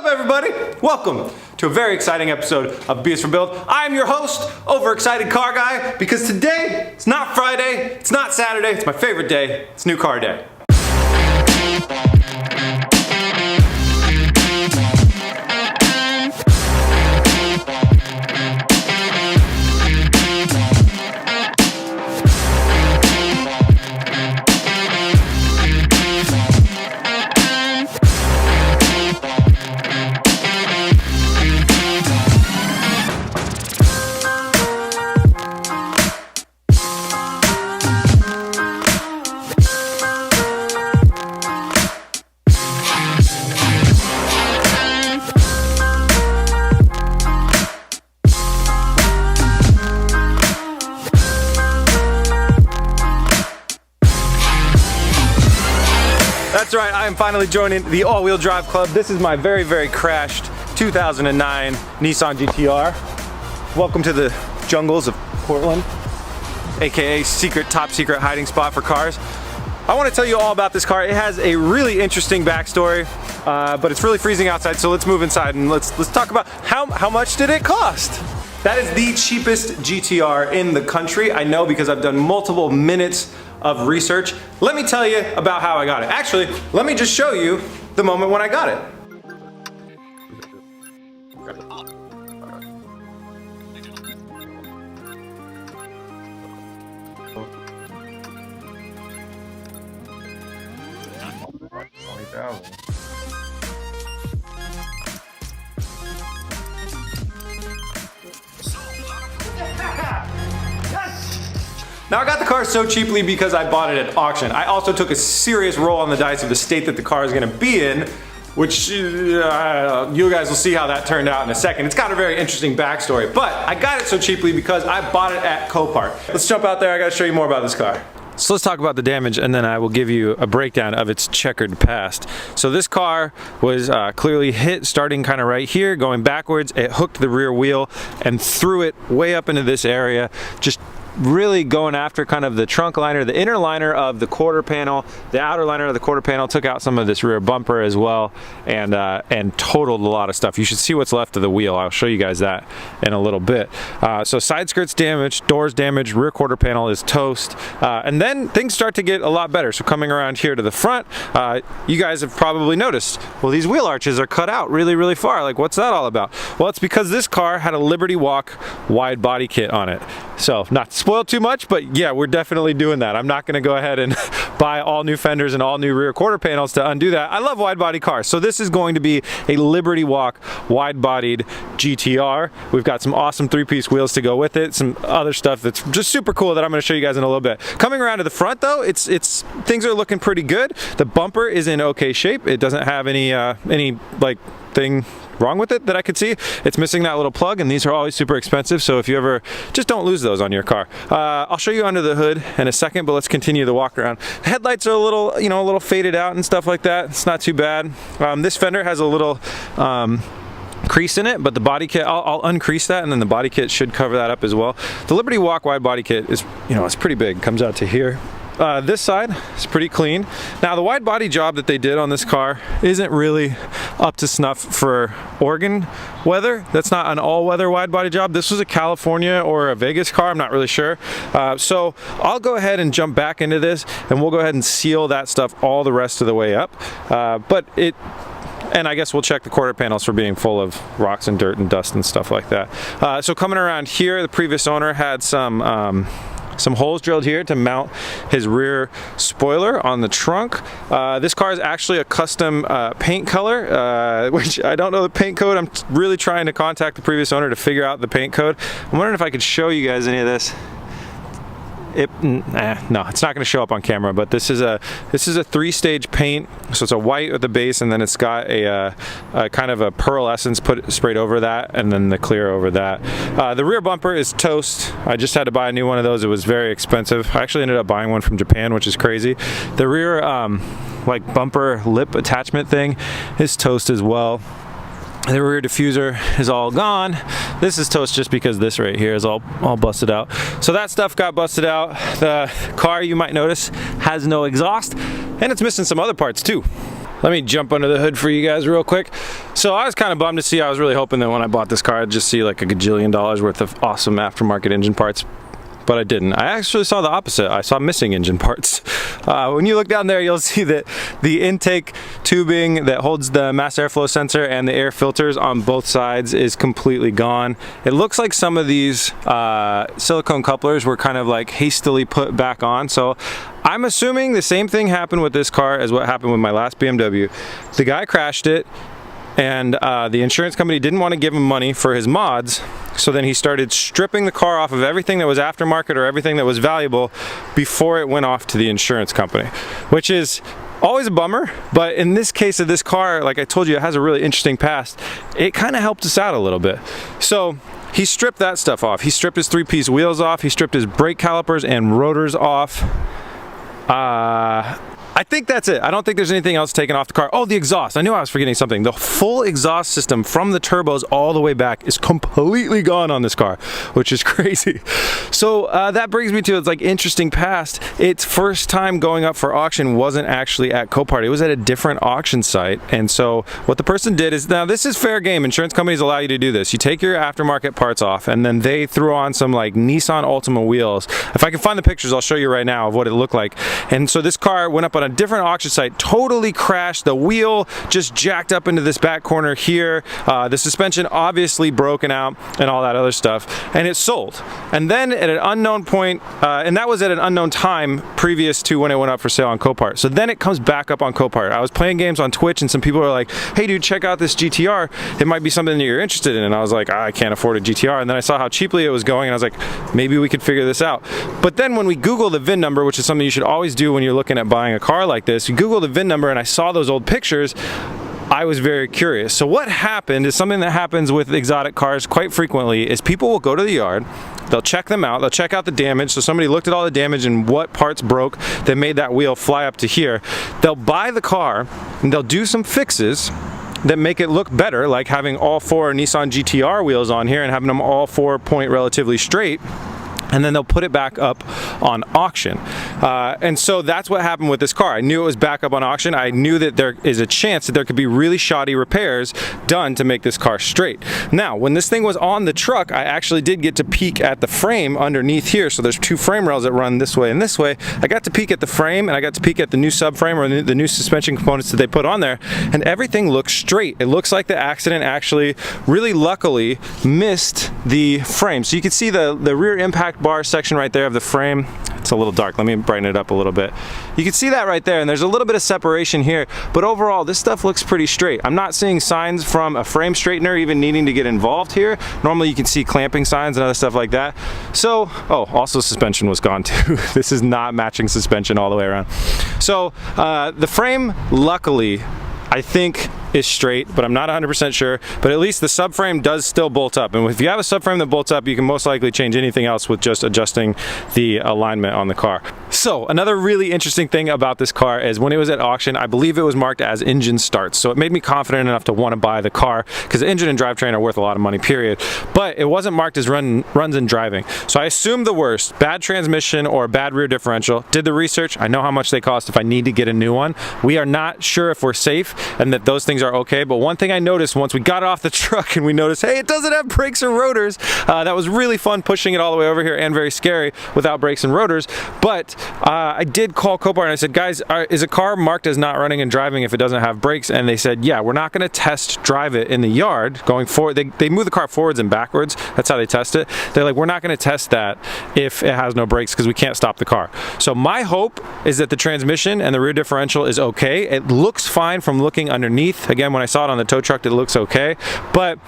up, everybody? Welcome to a very exciting episode of B is for Build. I'm your host, overexcited car guy, because today, it's not Friday, it's not Saturday, it's my favorite day, it's new car day. That's right, I am finally joining the all-wheel drive club. This is my very, very crashed 2009 Nissan GTR. Welcome to the jungles of Portland, aka top secret hiding spot for cars. I want to tell you all about this car. It has a really interesting backstory, but it's really freezing outside, so let's move inside and let's talk about how much did it cost? That is the cheapest GTR in the country. I know because I've done multiple minutes of research. Let me tell you about how I got it. Actually, let me just show you the moment when I got it. Now I got the car so cheaply because I bought it at auction. I also took a serious roll on the dice of the state that the car is gonna be in, which you guys will see how that turned out in a second. It's got a very interesting backstory, but I got it so cheaply because I bought it at Copart. Let's jump out there, I gotta show you more about this car. So let's talk about the damage and then I will give you a breakdown of its checkered past. So this car was clearly hit starting kind of right here, going backwards. It hooked the rear wheel and threw it way up into this area, just really going after kind of the trunk liner, the inner liner of the quarter panel, the outer liner of the quarter panel, took out some of this rear bumper as well, and totaled a lot of stuff. You should see what's left of the wheel. I'll show you guys that in a little bit. So side skirts damaged, doors damaged, rear quarter panel is toast, and then things start to get a lot better. So coming around here to the front, you guys have probably noticed, well, these wheel arches are cut out really, really far. Like, what's that all about? Well, it's because this car had a Liberty Walk wide body kit on it. So not to spoil too much, but yeah, we're definitely doing that. I'm not going to go ahead and buy all new fenders and all new rear quarter panels to undo that. I love wide body cars, so this is going to be a Liberty Walk wide bodied GTR. We've got some awesome three-piece wheels to go with it, some other stuff that's just super cool that I'm going to show you guys in a little bit. Coming around to the front though, things are looking pretty good. The bumper is in okay shape. It doesn't have any like thing wrong with it that I could see. It's missing that little plug, and these are always super expensive, so if you ever, just don't lose those on your car. I'll show you under the hood in a second, but let's continue the walk around. The headlights are a little, a little faded out and stuff like that. It's not too bad. This fender has a little crease in it, but the body kit, I'll uncrease that, and then the body kit should cover that up as well. The Liberty Walk wide body kit is, it's pretty big. Comes out to here. This side is pretty clean. Now the wide body job that they did on this car isn't really up to snuff for Oregon weather. That's not an all-weather wide body job. This was a California or a Vegas car, I'm not really sure. So I'll go ahead and jump back into this, and we'll go ahead and seal that stuff all the rest of the way up. And I guess we'll check the quarter panels for being full of rocks and dirt and dust and stuff like that. So coming around here, the previous owner had some holes drilled here to mount his rear spoiler on the trunk. This car is actually a custom paint color, which I don't know the paint code. I'm really trying to contact the previous owner to figure out the paint code. I'm wondering if I could show you guys any of this. No, it's not going to show up on camera, but this is a 3-stage paint. So it's a white with the base, and then it's got a kind of a pearlescence sprayed over that, and then the clear over that. The rear bumper is toast. I just had to buy a new one of those. It was very expensive. I actually ended up buying one from Japan, which is crazy. The rear like bumper lip attachment thing is toast as well. The rear diffuser is all gone. This is toast just because this right here is all busted out. So that stuff got busted out. The car, you might notice, has no exhaust, and it's missing some other parts too. Let me jump under the hood for you guys real quick. So I was kind of bummed to see, I was really hoping that when I bought this car I'd just see like a gajillion dollars worth of awesome aftermarket engine parts, but I didn't. I actually saw the opposite. I saw missing engine parts. When you look down there, you'll see that the intake tubing that holds the mass airflow sensor and the air filters on both sides is completely gone. It looks like some of these silicone couplers were kind of like hastily put back on, so I'm assuming the same thing happened with this car as what happened with my last BMW. The guy crashed it, and the insurance company didn't want to give him money for his mods, so then he started stripping the car off of everything that was aftermarket or everything that was valuable before it went off to the insurance company, which is always a bummer. But in this case of this car, like I told you, it has a really interesting past. It kind of helped us out a little bit. So he stripped that stuff off. He stripped his 3-piece wheels off. He stripped his brake calipers and rotors off. I think that's it. I don't think there's anything else taken off the car. Oh, the exhaust. I knew I was forgetting something. The full exhaust system from the turbos all the way back is completely gone on this car, which is crazy. So that brings me to its like interesting past. Its first time going up for auction wasn't actually at Copart. It was at a different auction site. And so what the person did is, now this is fair game. Insurance companies allow you to do this. You take your aftermarket parts off, and then they threw on some like Nissan Altima wheels. If I can find the pictures, I'll show you right now of what it looked like. And so this car went up on a different auction site, totally crashed. The wheel just jacked up into this back corner here. The suspension obviously broken out and all that other stuff, and it sold. And then at an unknown point, and that was at an unknown time previous to when it went up for sale on Copart. So then it comes back up on Copart. I was playing games on Twitch, and some people were like, hey dude, check out this GTR. It might be something that you're interested in. And I was like, I can't afford a GTR. And then I saw how cheaply it was going, and I was like, maybe we could figure this out. But then when we Google the VIN number, which is something you should always do when you're looking at buying a car like this, you Google the VIN number, and I saw those old pictures. I was very curious. So what happened is something that happens with exotic cars quite frequently is people will go to the yard, they'll check them out, they'll check out the damage. So somebody looked at all the damage and what parts broke that made that wheel fly up to here. They'll buy the car and they'll do some fixes that make it look better, like having all 4 Nissan GTR wheels on here and having them all 4-point relatively straight. And then they'll put it back up on auction. And so that's what happened with this car. I knew it was back up on auction. I knew that there is a chance that there could be really shoddy repairs done to make this car straight. Now, when this thing was on the truck, I actually did get to peek at the frame underneath here. So there's 2 frame rails that run this way and this way. I got to peek at the frame, and I got to peek at the new subframe, or the new suspension components that they put on there, and everything looks straight. It looks like the accident actually really luckily missed the frame. So you can see the rear impact bar section right there of the frame. It's a little dark. Let me brighten it up a little bit. You can see that right there, and there's a little bit of separation here, but overall this stuff looks pretty straight. I'm not seeing signs from a frame straightener even needing to get involved here. Normally you can see clamping signs and other stuff like that. So, oh, also suspension was gone too. This is not matching suspension all the way around. So the frame, luckily, I think is straight, but I'm not 100% sure. But at least the subframe does still bolt up. And if you have a subframe that bolts up, you can most likely change anything else with just adjusting the alignment on the car. So another really interesting thing about this car is when it was at auction, I believe it was marked as engine starts. So it made me confident enough to want to buy the car, because the engine and drivetrain are worth a lot of money, period. But it wasn't marked as runs and driving. So I assumed the worst, bad transmission or bad rear differential. Did the research. I know how much they cost if I need to get a new one. We are not sure if we're safe and that those things are okay, but one thing I noticed once we got off the truck and we noticed, hey, it doesn't have brakes and rotors. That was really fun pushing it all the way over here, and very scary without brakes and rotors. But I did call Copart and I said, guys, is a car marked as not running and driving if it doesn't have brakes? And they said, yeah, we're not going to test drive it in the yard going forward. They move the car forwards and backwards. That's how they test it. They're like, we're not going to test that if it has no brakes, because we can't stop the car. So my hope is that the transmission and the rear differential is okay. It looks fine from looking underneath. Again, when I saw it on the tow truck, it looks okay. But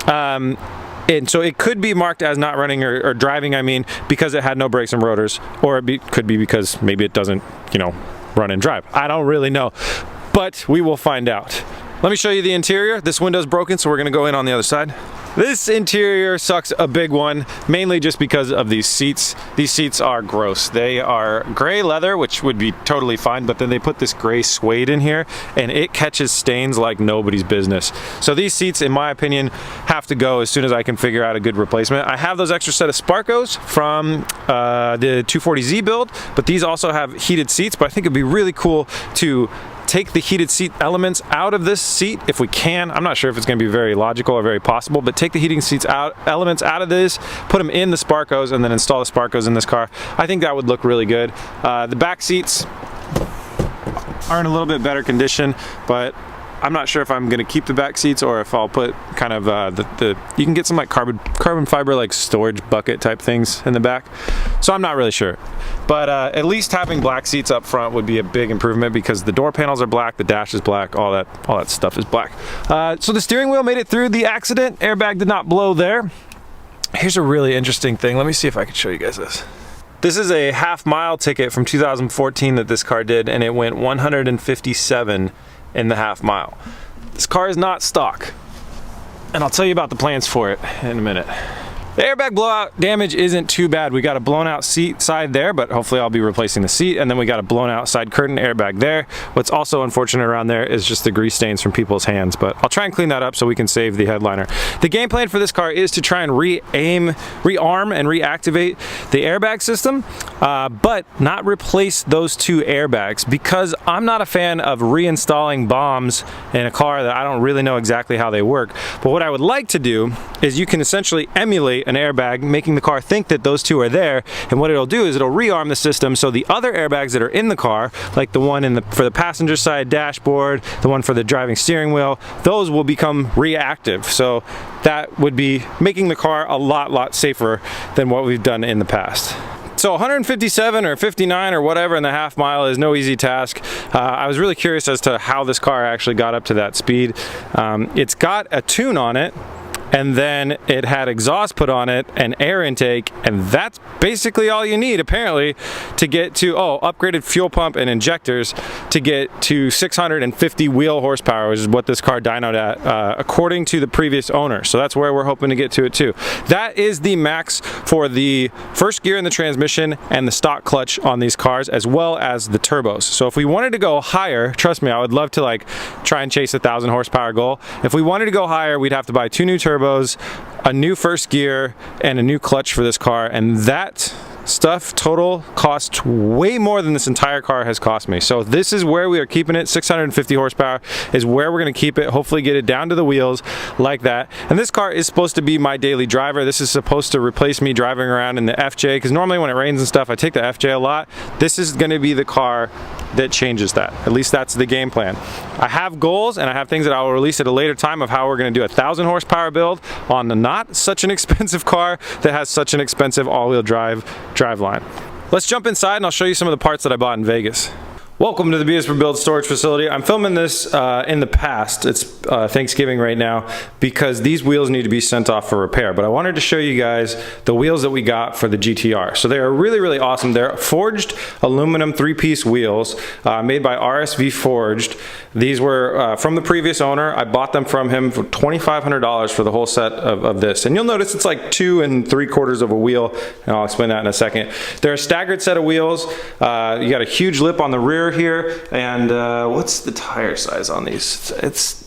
and so it could be marked as not running or driving, I mean, because it had no brakes and rotors, or it could be because maybe it doesn't, you know, run and drive. I don't really know, but we will find out. Let me show you the interior. This window's broken, so we're gonna go in on the other side. This interior sucks a big one, mainly just because of these seats. These seats are gross. They are gray leather, which would be totally fine, but then they put this gray suede in here, and it catches stains like nobody's business. So these seats, in my opinion, have to go as soon as I can figure out a good replacement. I have those extra set of Sparcos from the 240Z build, but these also have heated seats, but I think it'd be really cool to take the heated seat elements out of this seat if we can. I'm not sure if it's going to be very logical or very possible, but take the heating seats elements out of this, put them in the Sparcos, and then install the Sparcos in this car. I think that would look really good. The back seats are in a little bit better condition, but I'm not sure if I'm going to keep the back seats or if I'll put kind of you can get some like carbon fiber like storage bucket type things in the back, so I'm not really sure. But at least having black seats up front would be a big improvement because the door panels are black, the dash is black, all that stuff is black. So the steering wheel made it through the accident. Airbag did not blow there. Here's a really interesting thing. Let me see if I can show you guys this. This is a half-mile ticket from 2014 that this car did, and it went 157 in the half-mile. This car is not stock, and I'll tell you about the plans for it in a minute. The airbag blowout damage isn't too bad. We got a blown out seat side there, but hopefully I'll be replacing the seat, and then we got a blown out side curtain airbag there. What's also unfortunate around there is just the grease stains from people's hands, but I'll try and clean that up so we can save the headliner. The game plan for this car is to try and rearm and reactivate the airbag system, but not replace those two airbags because I'm not a fan of reinstalling bombs in a car that I don't really know exactly how they work. But what I would like to do is you can essentially emulate an airbag, making the car think that those two are there, and what it'll do is it'll rearm the system so the other airbags that are in the car, like the one for the passenger side dashboard, the one for the driving steering wheel, those will become reactive. So that would be making the car a lot safer than what we've done in the past. So 157 or 59 or whatever in the half-mile is no easy task. I was really curious as to how this car actually got up to that speed. It's got a tune on it, and then it had exhaust put on it and air intake, and that's basically all you need apparently to get to, upgraded fuel pump and injectors to get to 650 wheel horsepower, which is what this car dynoed at according to the previous owner. So that's where we're hoping to get to it too. That is the max for the first gear in the transmission and the stock clutch on these cars, as well as the turbos. So if we wanted to go higher, trust me, I would love to like try and chase 1,000 horsepower goal. If we wanted to go higher, we'd have to buy 2 new turbos, a new first gear, and a new clutch for this car, and that stuff total costs way more than this entire car has cost me. So this is where we are keeping it. 650 horsepower is where we're going to keep it, hopefully get it down to the wheels like that. And this car is supposed to be my daily driver. This is supposed to replace me driving around in the FJ, because normally when it rains and stuff I take the FJ a lot. This is going to be the car that changes that. At least that's the game plan. I have goals and I have things that I will release at a later time of how we're going to do 1,000 horsepower build on the not such an expensive car that has such an expensive all-wheel drive line. Let's jump inside and I'll show you some of the parts that I bought in Vegas. Welcome to the BS for Build storage facility. I'm filming this in the past. It's Thanksgiving right now because these wheels need to be sent off for repair. But I wanted to show you guys the wheels that we got for the GTR. So they are really awesome. They're forged aluminum 3-piece wheels made by RSV Forged. These were from the previous owner. I bought them from him for $2,500 for the whole set of this. And you'll notice it's like 2 3/4 of a wheel, and I'll explain that in a second. They're a staggered set of wheels. You got a huge lip on the rear here, and what's the tire size on these? It's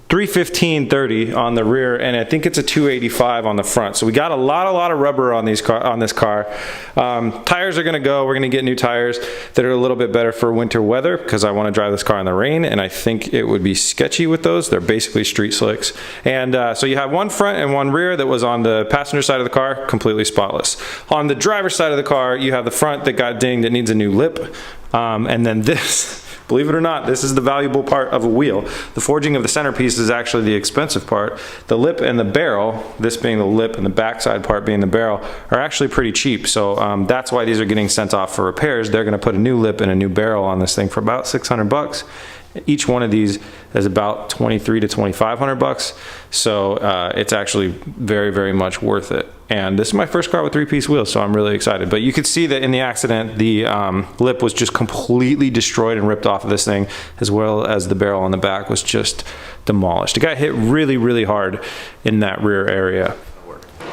315/30 on the rear, and I think it's a 285 on the front. So we got a lot of rubber on this car. Tires are going to go. We're going to get new tires that are a little bit better for winter weather because I want to drive this car in the rain, and I think it would be sketchy with those. They're basically street slicks. And so you have one front and one rear that was on the passenger side of the car, completely spotless. On the driver's side of the car, you have the front that got dinged, that needs a new lip, and then this. Believe it or not, this is the valuable part of a wheel. The forging of the centerpiece is actually the expensive part. The lip and the barrel, this being the lip and the backside part being the barrel, are actually pretty cheap. So that's why these are getting sent off for repairs. They're gonna put a new lip and a new barrel on this thing for about 600 bucks. Each one of these is about 23 to 2,500 bucks. So it's actually very much worth it. And this is my first car with 3-piece wheels, so I'm really excited. But you could see that in the accident, the lip was just completely destroyed and ripped off of this thing, as well as the barrel on the back was just demolished. It got hit really hard in that rear area.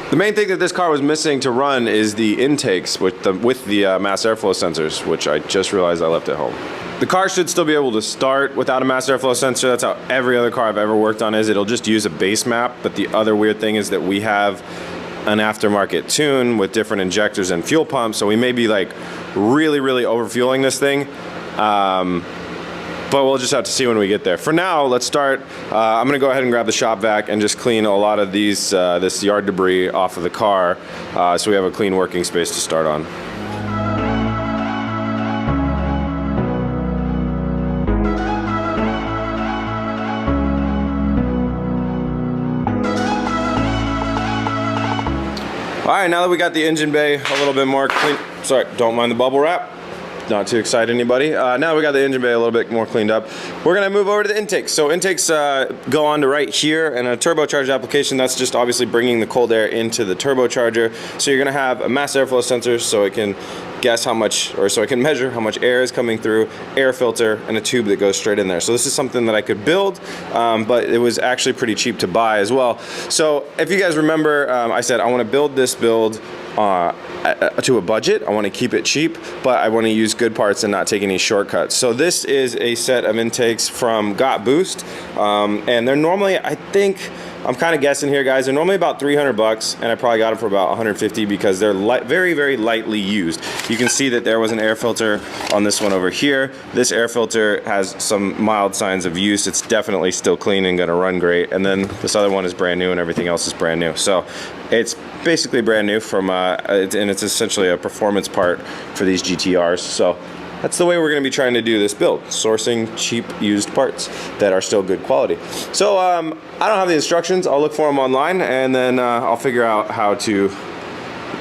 The main thing that this car was missing to run is the intakes with the mass airflow sensors, which I just realized I left at home. The car should still be able to start without a mass airflow sensor. That's how every other car I've ever worked on is. It'll just use a base map, but the other weird thing is that we have an aftermarket tune with different injectors and fuel pumps, so we may be like really overfueling this thing. but we'll just have to see when we get there. For now, let's start. I'm gonna go ahead and grab the shop vac and just clean a lot of these this yard debris off of the car, so we have a clean working space to start on. All right, now that we got the engine bay a little bit more clean, sorry, don't mind the bubble wrap. Not to excite anybody. Now that we got the engine bay a little bit more cleaned up, we're gonna move over to the intakes. So intakes go on to right here, and a turbocharged application, that's just obviously bringing the cold air into the turbocharger. So you're gonna have a mass airflow sensor so it can guess how much, or so it can measure how much air is coming through, air filter, and a tube that goes straight in there. So this is something that I could build, but it was actually pretty cheap to buy as well. So if you guys remember, I said I wanna build this build to a budget. I want to keep it cheap, but I want to use good parts and not take any shortcuts. So this is a set of intakes from Got Boost, and they're normally, I think, I'm kind of guessing here, guys, they're normally about 300 bucks, and I probably got them for about 150 because they're very, very lightly used. You can see that there was an air filter on this one over here. This air filter has some mild signs of use. It's definitely still clean and gonna run great. And then this other one is brand new and everything else is brand new. So it's basically brand new from, and it's essentially a performance part for these GTRs. So that's the way we're going to be trying to do this build, sourcing cheap used parts that are still good quality. So I don't have the instructions. I'll look for them online, and then I'll figure out how to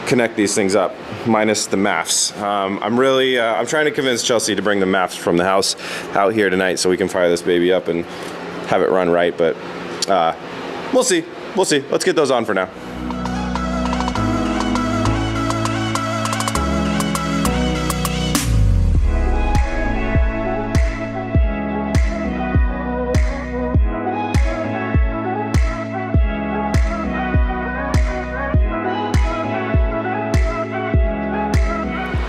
connect these things up, minus the MAFs. I'm trying to convince Chelsea to bring the MAFs from the house out here tonight so we can fire this baby up and have it run right, but we'll see. Let's get those on for now.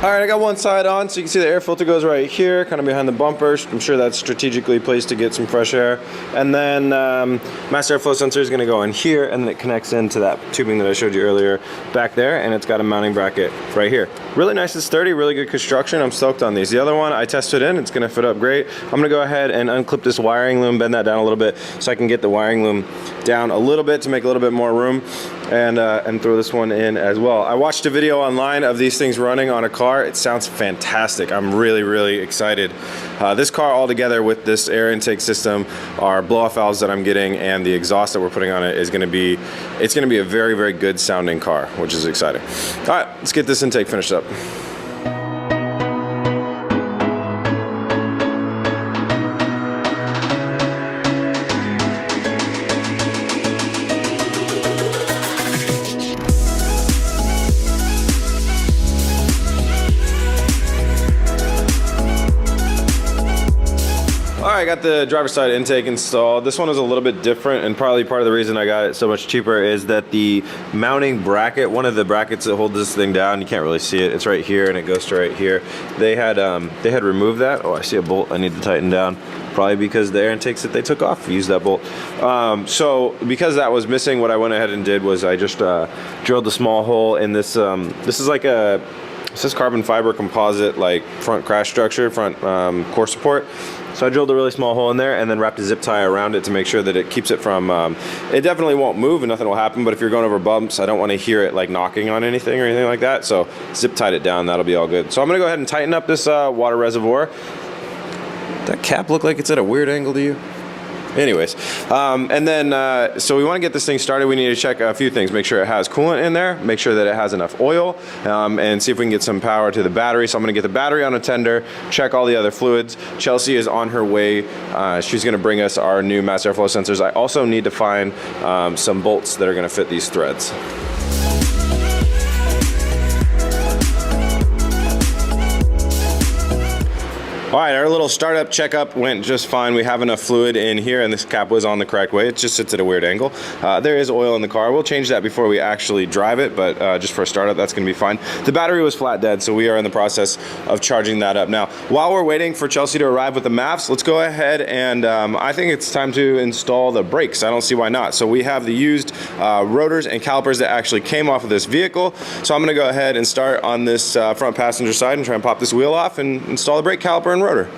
All right, I got one side on, so you can see the air filter goes right here, kind of behind the bumper. I'm sure that's strategically placed to get some fresh air. And then mass airflow sensor is gonna go in here, and then it connects into that tubing that I showed you earlier back there, and it's got a mounting bracket right here. Really nice and sturdy, really good construction. I'm stoked on these. The other one I tested in, it's gonna fit up great. I'm gonna go ahead and unclip this wiring loom, bend that down a little bit so I can get the wiring loom down a little bit to make a little bit more room, and throw this one in as well. I watched a video online of these things running on a car. It sounds fantastic. I'm really, really excited. This car altogether with this air intake system, our blow-off valves that I'm getting, and the exhaust that we're putting on it is gonna be, it's gonna be a very, very good sounding car, which is exciting. All right, let's get this intake finished up. I got the driver's side intake installed. This one is a little bit different, and probably part of the reason I got it so much cheaper is that the mounting bracket, one of the brackets that holds this thing down, you can't really see it, it's right here and it goes to right here. They had removed that. Oh, I see a bolt I need to tighten down, probably because the air intakes that they took off used that bolt. So because that was missing, what I went ahead and did was I just drilled a small hole in this. This is like a, it says carbon fiber composite, like front crash structure, front core support. So I drilled a really small hole in there and then wrapped a zip tie around it to make sure that it keeps it from, it definitely won't move and nothing will happen, but if you're going over bumps, I don't want to hear it like knocking on anything or anything like that. So zip tied it down, that'll be all good. So I'm gonna go ahead and tighten up this water reservoir. That cap look like it's at a weird angle to you? Anyways, and then, so we want to get this thing started. We need to check a few things. Make sure it has coolant in there, make sure that it has enough oil, and see if we can get some power to the battery. So I'm going to get the battery on a tender, check all the other fluids. Chelsea is on her way. She's going to bring us our new mass airflow sensors. I also need to find some bolts that are going to fit these threads. All right, our little startup checkup went just fine. We have enough fluid in here, and this cap was on the correct way. It just sits at a weird angle. There is oil in the car. We'll change that before we actually drive it, but just for a startup, that's gonna be fine. The battery was flat dead, so we are in the process of charging that up. Now, while we're waiting for Chelsea to arrive with the MAFs, let's go ahead and I think it's time to install the brakes. I don't see why not. So we have the used rotors and calipers that actually came off of this vehicle. So I'm gonna go ahead and start on this front passenger side and try and pop this wheel off and install the brake caliper and rotor.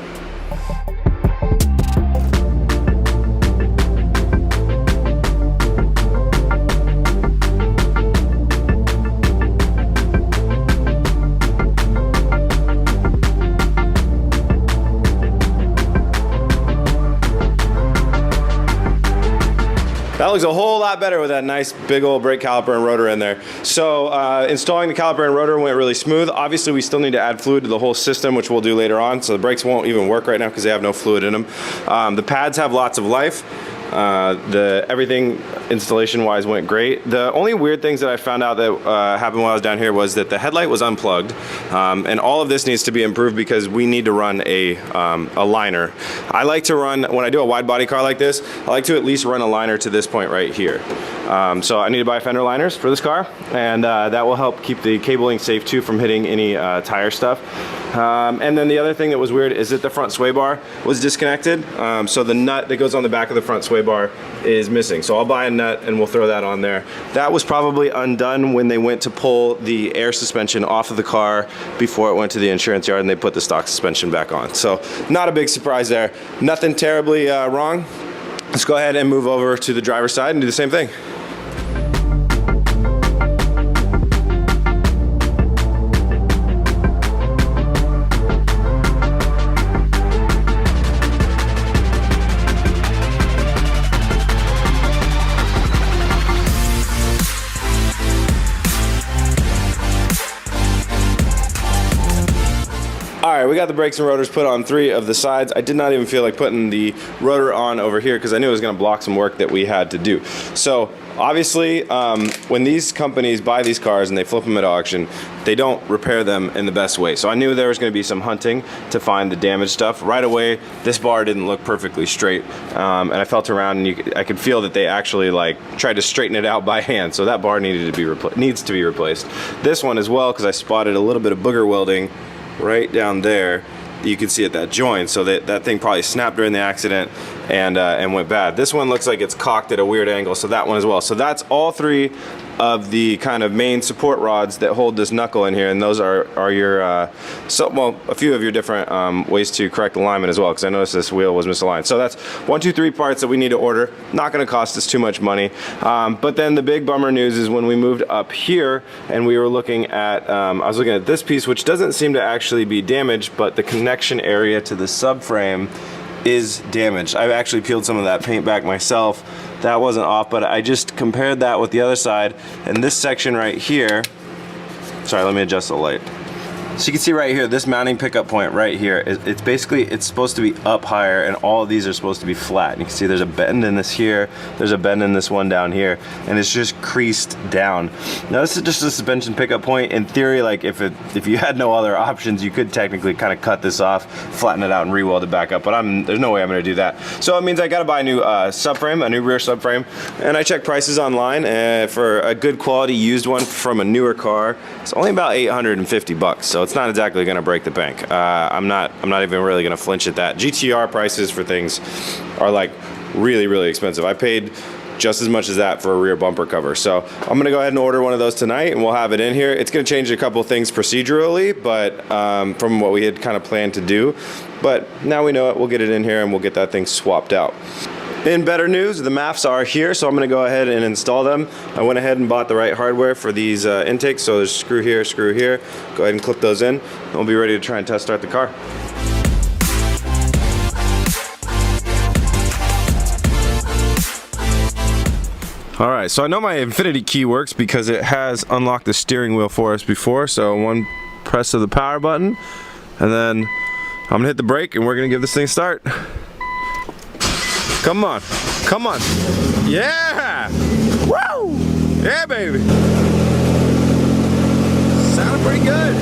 That looks a whole lot better with that nice big old brake caliper and rotor in there. So installing the caliper and rotor went really smooth. Obviously we still need to add fluid to the whole system, which we'll do later on. So the brakes won't even work right now because they have no fluid in them. The pads have lots of life. Everything installation wise went great. The only weird things that I found out that happened while I was down here was that the headlight was unplugged, and all of this needs to be improved because we need to run a liner. I like to run, when I do a wide body car like this, I like to at least run a liner to this point right here. So I need to buy Fender liners for this car, and that will help keep the cabling safe too from hitting any tire stuff. And then the other thing that was weird is that the front sway bar was disconnected, so the nut that goes on the back of the front sway bar is missing. So I'll buy a nut and we'll throw that on there. That was probably undone when they went to pull the air suspension off of the car before it went to the insurance yard and they put the stock suspension back on. So not a big surprise there. Nothing terribly wrong. Let's go ahead and move over to the driver's side and do the same thing. Alright, we got the brakes and rotors put on 3 of the sides. I did not even feel like putting the rotor on over here because I knew it was going to block some work that we had to do. So obviously when these companies buy these cars and they flip them at auction, they don't repair them in the best way. So I knew there was going to be some hunting to find the damaged stuff. Right away, this bar didn't look perfectly straight, and I felt around and I could feel that they actually like tried to straighten it out by hand. So that bar needs to be replaced. This one as well, because I spotted a little bit of booger welding right down there. You can see at that joint, so that thing probably snapped during the accident and went bad. This one looks like it's cocked at a weird angle, so that one as well. So that's all 3 of the kind of main support rods that hold this knuckle in here, and those are your a few of your different ways to correct alignment as well, because I noticed this wheel was misaligned. So that's 1, 2, 3 parts that we need to order. Not going to cost us too much money. But then the big bummer news is when we moved up here and we were looking at I was looking at this piece, which doesn't seem to actually be damaged, but the connection area to the subframe is damaged. I've actually peeled some of that paint back myself. That wasn't off, but I just compared that with the other side, and this section right here, sorry, let me adjust the light. So you can see right here, this mounting pickup point right here, it's basically, it's supposed to be up higher, and all of these are supposed to be flat. And you can see there's a bend in this here, there's a bend in this one down here, and it's just creased down. Now this is just a suspension pickup point. In theory, like if you had no other options, you could technically kind of cut this off, flatten it out, and re-weld it back up, but there's no way I'm gonna do that. So it means I gotta buy a new subframe, a new rear subframe, and I checked prices online, and for a good quality used one from a newer car, it's only about 850 bucks. So it's not exactly going to break the bank. I'm not even really going to flinch at that. GTR prices for things are like really expensive. I paid just as much as that for a rear bumper cover. So I'm going to go ahead and order one of those tonight, and we'll have it in here. It's going to change a couple things procedurally, but from what we had kind of planned to do. But now we know it. We'll get it in here and we'll get that thing swapped out. In better news, the MAFs are here, so I'm going to go ahead and install them. I went ahead and bought the right hardware for these intakes, so there's screw here, screw here. Go ahead and clip those in, and we'll be ready to try and test start the car. Alright, so I know my infinity key works because it has unlocked the steering wheel for us before, so 1 press of the power button, and then I'm going to hit the brake and we're going to give this thing a start. Come on, come on. Yeah! Woo! Yeah, baby. Sounded pretty good.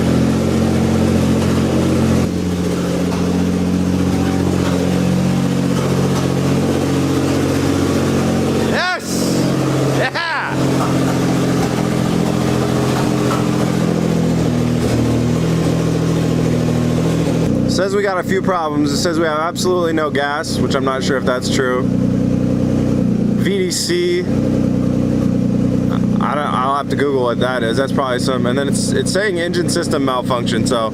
Yes! Yeah! Says we got a few problems. It says we have absolutely no gas, which I'm not sure if that's true. VDC, I'll have to Google what that is. That's probably some, and then it's saying engine system malfunction, so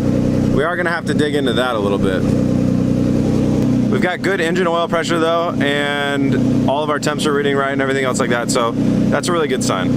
we are gonna have to dig into that a little bit. We've got good engine oil pressure though, and all of our temps are reading right and everything else like that, so that's a really good sign.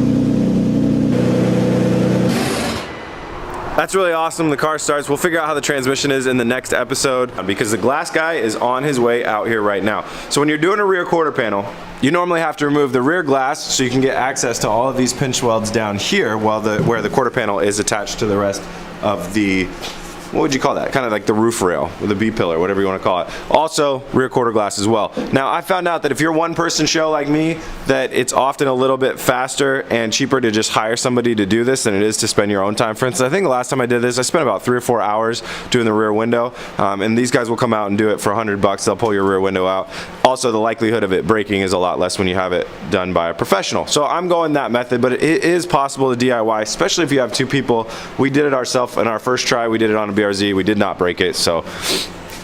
That's really awesome. The car starts. We'll figure out how the transmission is in the next episode because the glass guy is on his way out here right now. So when you're doing a rear quarter panel, you normally have to remove the rear glass so you can get access to all of these pinch welds down here while where the quarter panel is attached to the rest of the, what would you call that? Kind of like the roof rail or the B-pillar, whatever you want to call it. Also, rear quarter glass as well. Now, I found out that if you're a one-person show like me, that it's often a little bit faster and cheaper to just hire somebody to do this than it is to spend your own time. For instance, I think the last time I did this, I spent about 3 or 4 hours doing the rear window, and these guys will come out and do it for $100. They'll pull your rear window out. Also, the likelihood of it breaking is a lot less when you have it done by a professional. So I'm going that method, but it is possible to DIY, especially if you have 2 people. We did it ourselves in our first try. We did it on a BRZ. We did not break it, so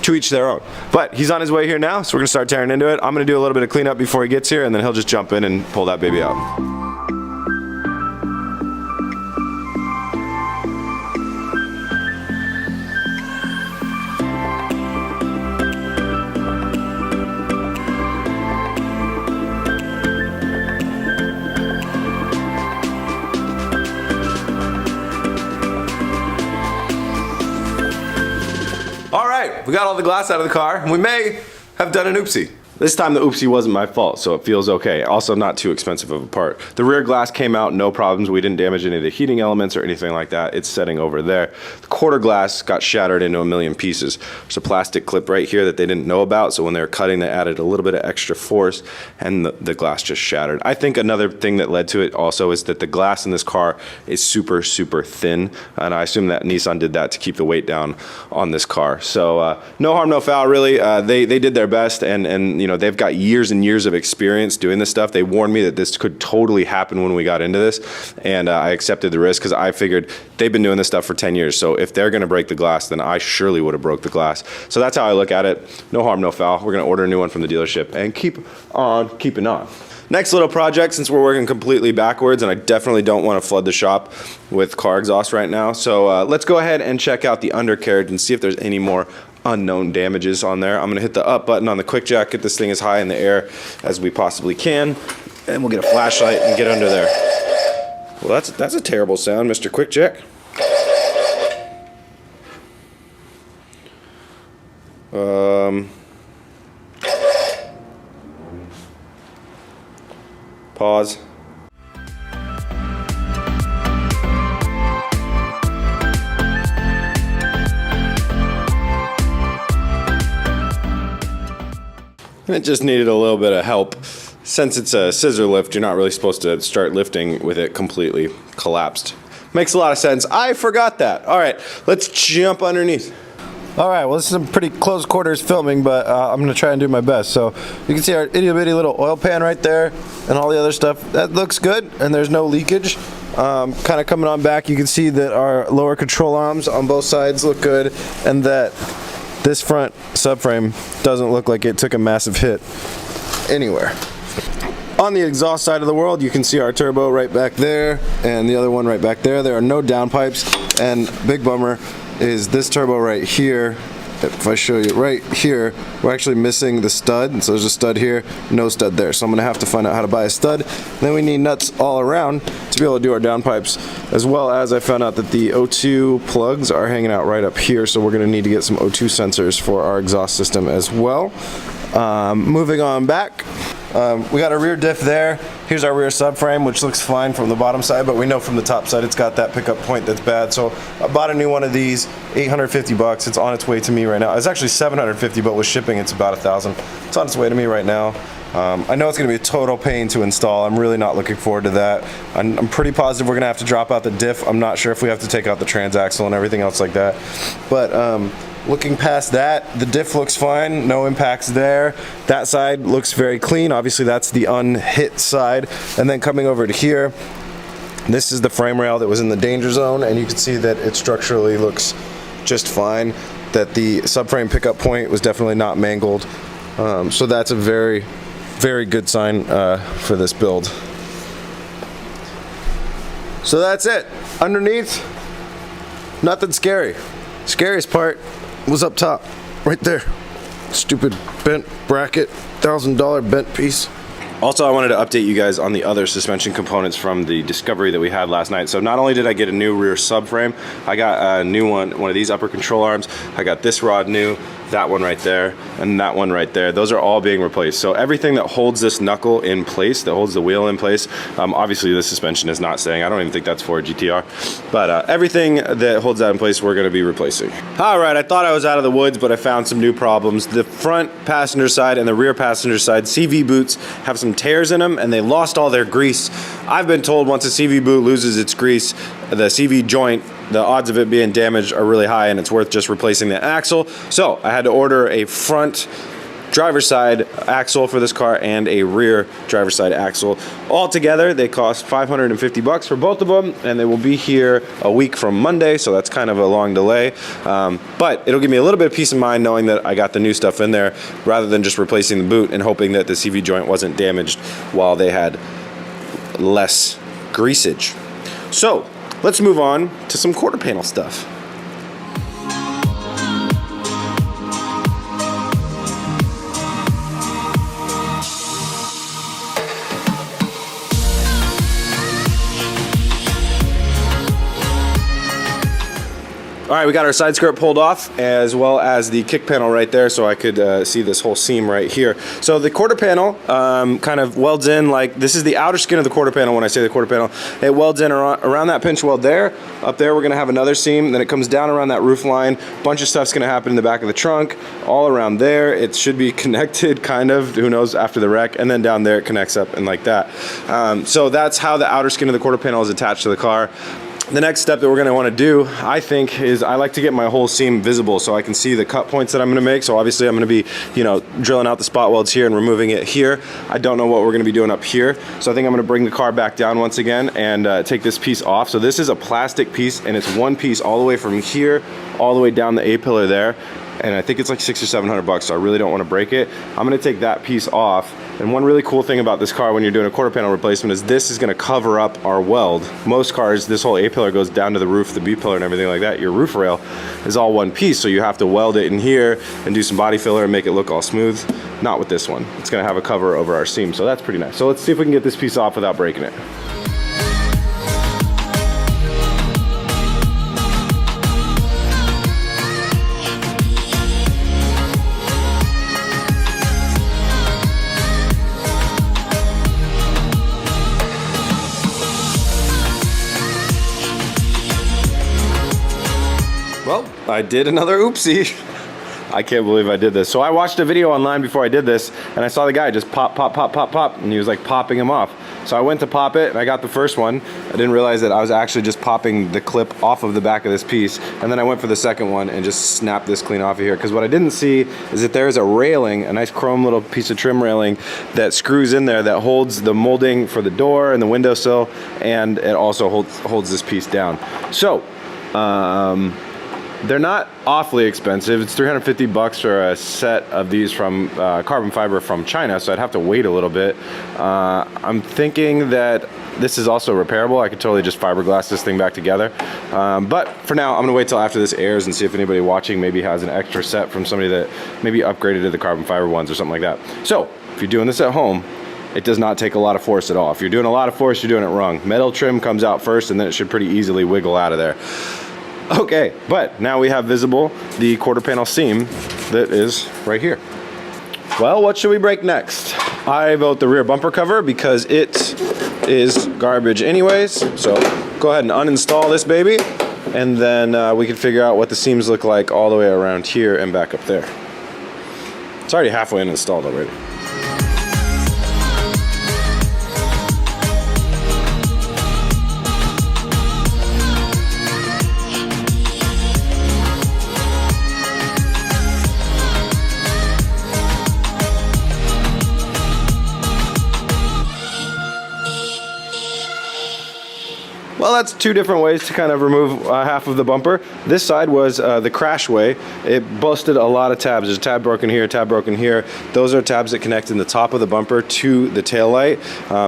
to each their own. But he's on his way here now, so we're gonna start tearing into it. I'm gonna do a little bit of cleanup before he gets here, and then he'll just jump in and pull that baby out. Alright, we got all the glass out of the car, and we may have done an oopsie. This time the oopsie wasn't my fault, so it feels okay. Also not too expensive of a part. The rear glass came out, no problems. We didn't damage any of the heating elements or anything like that. It's setting over there. The quarter glass got shattered into a million pieces. There's a plastic clip right here that they didn't know about, so when they were cutting, they added a little bit of extra force, and the glass just shattered. I think another thing that led to it also is that the glass in this car is super, super thin, and I assume that Nissan did that to keep the weight down on this car. So no harm, no foul, really. They did their best, and you know, they've got years and years of experience doing this stuff. They warned me that this could totally happen when we got into this, and I accepted the risk because I figured they've been doing this stuff for 10 years, so if they're gonna break the glass, then I surely would have broke the glass. So that's how I look at it. No harm, no foul. We're gonna order a new one from the dealership and keep on keeping on. Next little project, since we're working completely backwards, and I definitely don't want to flood the shop with car exhaust right now, so let's go ahead and check out the undercarriage and see if there's any more unknown damages on there. I'm gonna hit the up button on the quick jack, get this thing as high in the air as we possibly can, and we'll get a flashlight and get under there. Well, that's a terrible sound, Mr. Quick Jack. Pause. It just needed a little bit of help. Since it's a scissor lift, you're not really supposed to start lifting with it completely collapsed. Makes a lot of sense. I forgot that. All right, let's jump underneath. All right, well, this is some pretty close quarters filming, but I'm gonna try and do my best. So you can see our itty bitty little oil pan right there and all the other stuff. That looks good, and there's no leakage. Kind of coming on back, you can see that our lower control arms on both sides look good, and that this front subframe doesn't look like it took a massive hit anywhere. On the exhaust side of the world, you can see our turbo right back there and the other one right back there. There are no downpipes, and big bummer is this turbo right here. If I show you right here, we're actually missing the stud. So there's a stud here, no stud there. So I'm gonna have to find out how to buy a stud. Then we need nuts all around to be able to do our downpipes, as well as I found out that the O2 plugs are hanging out right up here. So we're gonna need to get some O2 sensors for our exhaust system as well. Moving on back, we got a rear diff there. Here's our rear subframe, which looks fine from the bottom side, but we know from the top side it's got that pickup point that's bad. So I bought a new one of these, 850 bucks. It's on its way to me right now. It's actually 750, but with shipping it's about 1,000. It's on its way to me right now. I know it's going to be a total pain to install. I'm really not looking forward to that. I'm pretty positive we're going to have to drop out the diff. I'm not sure if we have to take out the transaxle and everything else like that. But looking past that, the diff looks fine, no impacts there. That side looks very clean. Obviously that's the unhit side. And then coming over to here, this is the frame rail that was in the danger zone, and you can see that it structurally looks just fine, that the subframe pickup point was definitely not mangled. So that's a very, very good sign for this build. So that's it. Underneath, nothing scary. Scariest part was up top, right there. Stupid bent bracket, $1,000 bent piece. Also, I wanted to update you guys on the other suspension components from the discovery that we had last night. So not only did I get a new rear subframe, I got a new one of these upper control arms. I got this rod new, that one right there, and that one right there. Those are all being replaced. So everything that holds this knuckle in place, that holds the wheel in place, obviously the suspension is not staying. I don't even think that's for a GTR. But everything that holds that in place, we're gonna be replacing. All right, I thought I was out of the woods, but I found some new problems. The front passenger side and the rear passenger side CV boots have some tears in them, and they lost all their grease. I've been told once a CV boot loses its grease, the CV joint, the odds of it being damaged are really high, and it's worth just replacing the axle. So I had to order a front driver's side axle for this car and a rear driver's side axle. All together, they cost $550 for both of them, and they will be here a week from Monday, so that's kind of a long delay. But it'll give me a little bit of peace of mind knowing that I got the new stuff in there, rather than just replacing the boot and hoping that the CV joint wasn't damaged while they had less greasage. So let's move on to some quarter panel stuff. All right, we got our side skirt pulled off, as well as the kick panel right there, so I could see this whole seam right here. So the quarter panel kind of welds in, like, this is the outer skin of the quarter panel. When I say the quarter panel, it welds in around that pinch weld there. Up there, we're gonna have another seam, then it comes down around that roof line. Bunch of stuff's gonna happen in the back of the trunk, all around there. It should be connected, kind of, who knows, after the wreck, and then down there it connects up and like that. So that's how the outer skin of the quarter panel is attached to the car. The next step that we're gonna wanna do, I think, is I like to get my whole seam visible so I can see the cut points that I'm gonna make. So obviously I'm gonna be, you know, drilling out the spot welds here and removing it here. I don't know what we're gonna be doing up here. So I think I'm gonna bring the car back down once again and take this piece off. So this is a plastic piece, and it's one piece all the way from here, all the way down the A-pillar there. And I think it's like $600 or $700, so I really don't want to break it. I'm going to take that piece off. And one really cool thing about this car when you're doing a quarter panel replacement is this is going to cover up our weld. Most cars, this whole A-pillar goes down to the roof, the B-pillar and everything like that. Your roof rail is all one piece, so you have to weld it in here and do some body filler and make it look all smooth. Not with this one. It's going to have a cover over our seam, so that's pretty nice. So let's see if we can get this piece off without breaking it. Well, I did another oopsie. I can't believe I did this. So I watched a video online before I did this, and I saw the guy just pop, pop, pop, pop, pop, and he was like popping them off. So I went to pop it, and I got the first one. I didn't realize that I was actually just popping the clip off of the back of this piece, and then I went for the second one and just snapped this clean off of here. Because what I didn't see is that there's a railing, a nice chrome little piece of trim railing that screws in there that holds the molding for the door and the windowsill, and it also holds this piece down. So, they're not awfully expensive. It's $350 for a set of these from carbon fiber from China, so I'd have to wait a little bit. I'm thinking that this is also repairable. I could totally just fiberglass this thing back together. But for now, I'm gonna wait till after this airs and see if anybody watching maybe has an extra set from somebody that maybe upgraded to the carbon fiber ones or something like that. So, if you're doing this at home, it does not take a lot of force at all. If you're doing a lot of force, you're doing it wrong. Metal trim comes out first, and then it should pretty easily wiggle out of there. Okay, but now we have visible the quarter panel seam that is right here. Well, what should we break next? I vote the rear bumper cover because it is garbage anyways. So go ahead and uninstall this baby, and then we can figure out what the seams look like all the way around here and back up there. It's already halfway installed already. Well, that's two different ways to kind of remove half of the bumper. This side was the crash way. It busted a lot of tabs. There's a tab broken here, tab broken here. Those are tabs that connect in the top of the bumper to the taillight.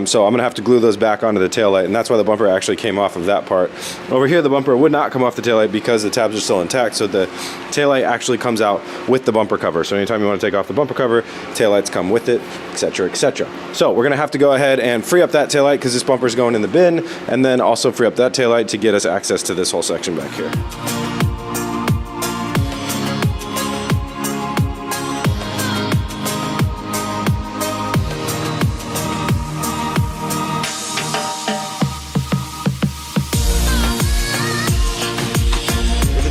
So I'm gonna have to glue those back onto the taillight, and that's why the bumper actually came off of that part. Over here, the bumper would not come off the taillight because the tabs are still intact, so the taillight actually comes out with the bumper cover. So anytime you want to take off the bumper cover, taillights come with it, etc., etc. So we're gonna have to go ahead and free up that taillight because this bumper is going in the bin, and then also free up that taillight to get us access to this whole section back here.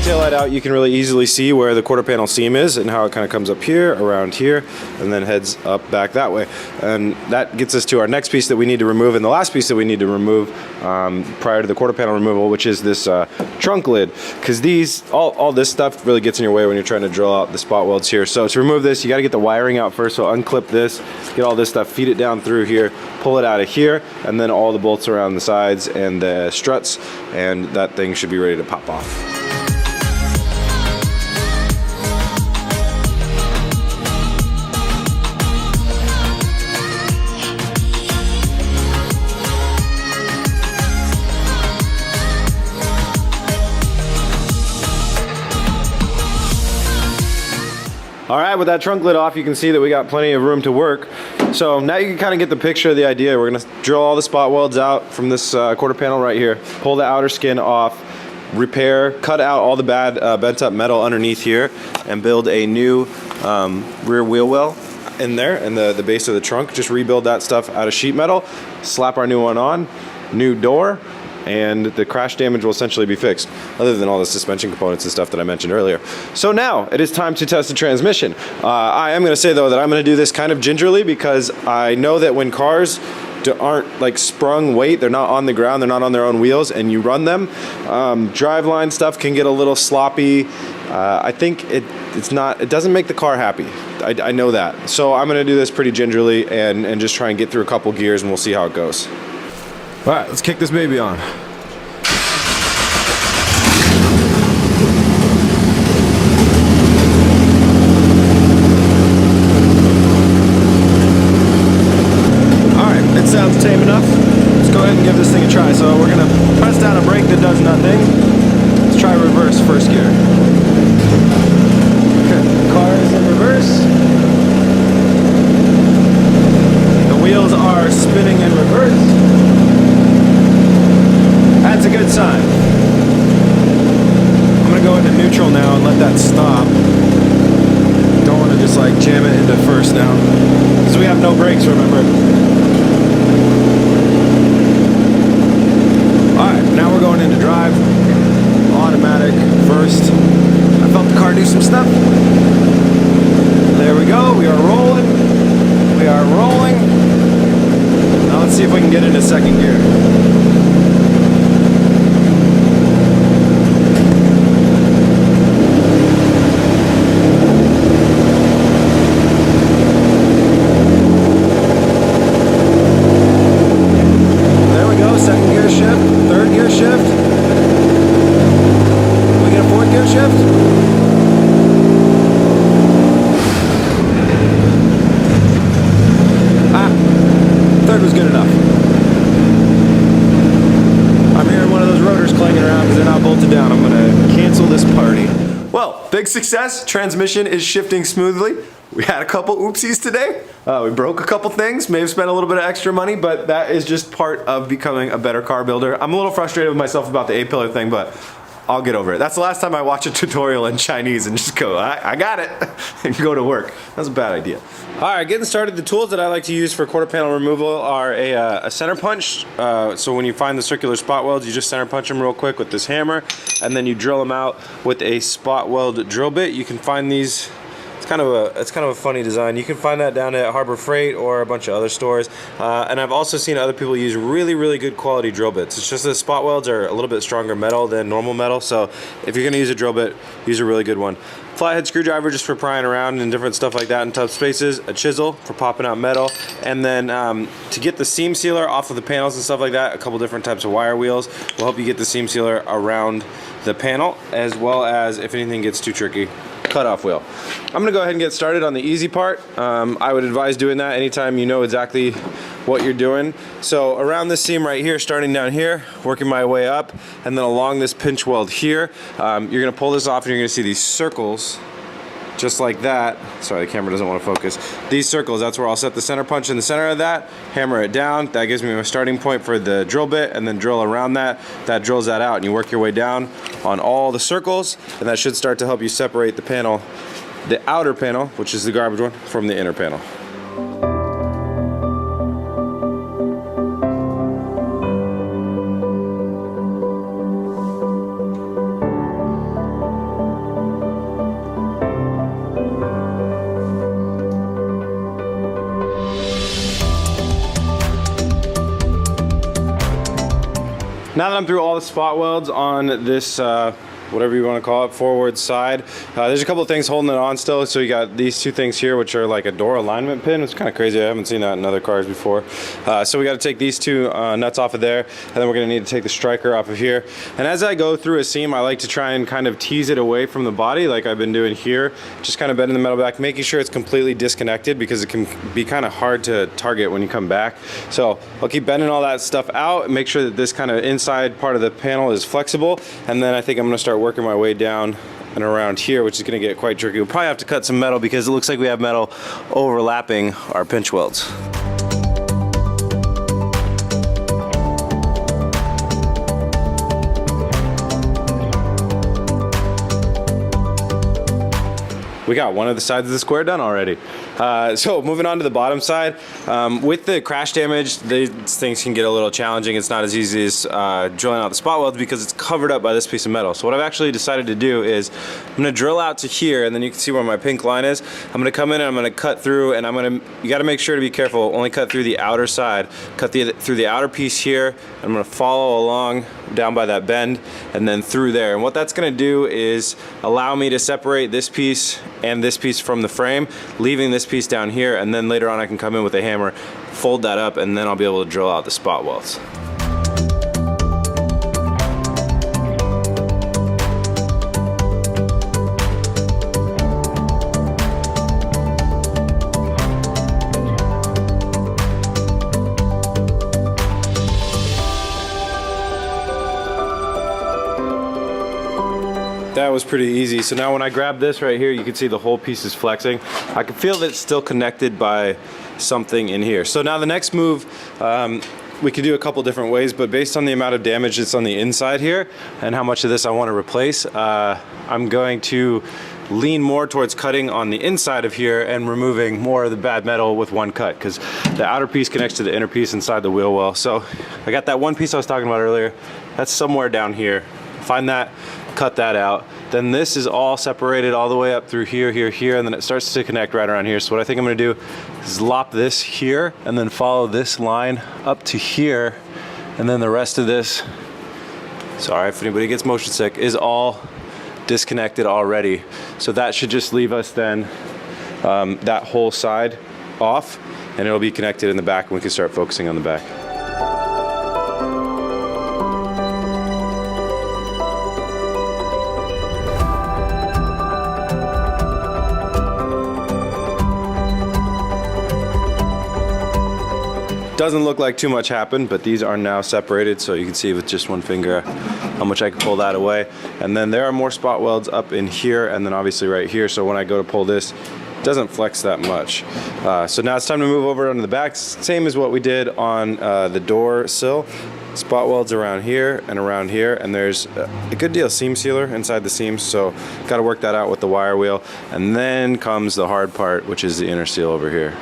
Taillight out, you can really easily see where the quarter panel seam is and how it kind of comes up here, around here, and then heads up back that way. And that gets us to our next piece that we need to remove, and the last piece that we need to remove prior to the quarter panel removal, which is this trunk lid, because these, all this stuff really gets in your way when you're trying to drill out the spot welds here. So to remove this, you got to get the wiring out first. So unclip this, get all this stuff, feed it down through here, pull it out of here, and then all the bolts around the sides and the struts, and that thing should be ready to pop off. All right, with that trunk lid off, you can see that we got plenty of room to work. So now you can kind of get the picture of the idea. We're gonna drill all the spot welds out from this quarter panel right here, pull the outer skin off, repair, cut out all the bad bent up metal underneath here, and build a new rear wheel well in there, and the base of the trunk. Just rebuild that stuff out of sheet metal, slap our new one on, new door, and the crash damage will essentially be fixed, other than all the suspension components and stuff that I mentioned earlier. So now it is time to test the transmission. I am going to say though that I'm going to do this kind of gingerly, because I know that when cars aren't like sprung weight, they're not on the ground, they're not on their own wheels, and you run them, driveline stuff can get a little sloppy. I think it doesn't make the car happy. I know that. So I'm going to do this pretty gingerly and just try and get through a couple gears, and we'll see how it goes. All right, let's kick this baby on. It sounds tame enough. Let's go ahead and give this thing a try. So we're gonna press down a brake that does nothing. Let's try reverse first gear. Okay, car is in reverse. The wheels are spinning in reverse. That's a good sign. I'm gonna go into neutral now and let that stop. Don't want to just like jam it into first now, because we have no brakes, remember. Alright, now we're going into drive. Automatic first. I felt the car do some stuff. There we go, we are rolling. We are rolling. Now let's see if we can get into second gear. Big success, transmission is shifting smoothly. We had a couple oopsies today. We broke a couple things, may have spent a little bit of extra money, but that is just part of becoming a better car builder. I'm a little frustrated with myself about the A-pillar thing, but I'll get over it. That's the last time I watch a tutorial in Chinese and just go, I got it, and go to work. That's a bad idea. All right, getting started, the tools that I like to use for quarter panel removal are a center punch. So when you find the circular spot welds, you just center punch them real quick with this hammer, and then you drill them out with a spot weld drill bit. You can find these It's kind of a funny design. You can find that down at Harbor Freight or a bunch of other stores. And I've also seen other people use really good quality drill bits. It's just that spot welds are a little bit stronger metal than normal metal, so if you're gonna use a drill bit, use a really good one. Flathead screwdriver just for prying around and different stuff like that in tough spaces. A chisel for popping out metal. And then to get the seam sealer off of the panels and stuff like that, a couple different types of wire wheels will help you get the seam sealer around the panel, as well as if anything gets too tricky, cutoff wheel. I'm gonna go ahead and get started on the easy part. I would advise doing that anytime you know exactly what you're doing. So around this seam right here, starting down here, working my way up, and then along this pinch weld here, you're gonna pull this off and you're gonna see these circles just like that. Sorry, the camera doesn't want to focus. These circles, that's where I'll set the center punch in the center of that, hammer it down. That gives me my starting point for the drill bit, and then drill around that. That drills that out, and you work your way down on all the circles, and that should start to help you separate the panel, the outer panel, which is the garbage one, from the inner panel. Now that I'm through all the spot welds on this, whatever you want to call it, forward side, there's a couple of things holding it on still. So you got these two things here, which are like a door alignment pin. It's kind of crazy. I haven't seen that in other cars before. So we got to take these two nuts off of there, and then we're going to need to take the striker off of here. And as I go through a seam, I like to try and kind of tease it away from the body, like I've been doing here. Just kind of bending the metal back, making sure it's completely disconnected, because it can be kind of hard to target when you come back. So I'll keep bending all that stuff out and make sure that this kind of inside part of the panel is flexible. And then I think I'm going to start working my way down and around here, which is going to get quite tricky. We'll probably have to cut some metal because it looks like we have metal overlapping our pinch welds. We got one of the sides of the square done already. So moving on to the bottom side, with the crash damage, these things can get a little challenging. It's not as easy as drilling out the spot welds because it's covered up by this piece of metal. So what I've actually decided to do is I'm gonna drill out to here, and then you can see where my pink line is. I'm gonna come in and I'm gonna cut through, and you gotta make sure to be careful, only cut through the outer side, cut through the outer piece here. I'm gonna follow along down by that bend and then through there. And what that's gonna do is allow me to separate this piece and this piece from the frame, leaving this piece down here, and then later on I can come in with a hammer, fold that up, and then I'll be able to drill out the spot welds. That was pretty easy. So now when I grab this right here, you can see the whole piece is flexing. I can feel that it's still connected by something in here. So now the next move, we could do a couple different ways, but based on the amount of damage that's on the inside here and how much of this I want to replace, I'm going to lean more towards cutting on the inside of here and removing more of the bad metal with one cut, because the outer piece connects to the inner piece inside the wheel well. So I got that one piece I was talking about earlier. That's somewhere down here. Find that, cut that out. Then this is all separated all the way up through here, here, and then it starts to connect right around here. So what I think I'm gonna do is lop this here and then follow this line up to here, and then the rest of this, sorry if anybody gets motion sick, is all disconnected already. So that should just leave us then that whole side off, and it'll be connected in the back, and we can start focusing on the back. Doesn't look like too much happened, but these are now separated, so you can see with just one finger how much I can pull that away. And then there are more spot welds up in here, and then obviously right here, so when I go to pull this, it doesn't flex that much. So now it's time to move over onto the back, same as what we did on the door sill. Spot welds around here, and there's a good deal of seam sealer inside the seams, so got to work that out with the wire wheel. And then comes the hard part, which is the inner seal over here.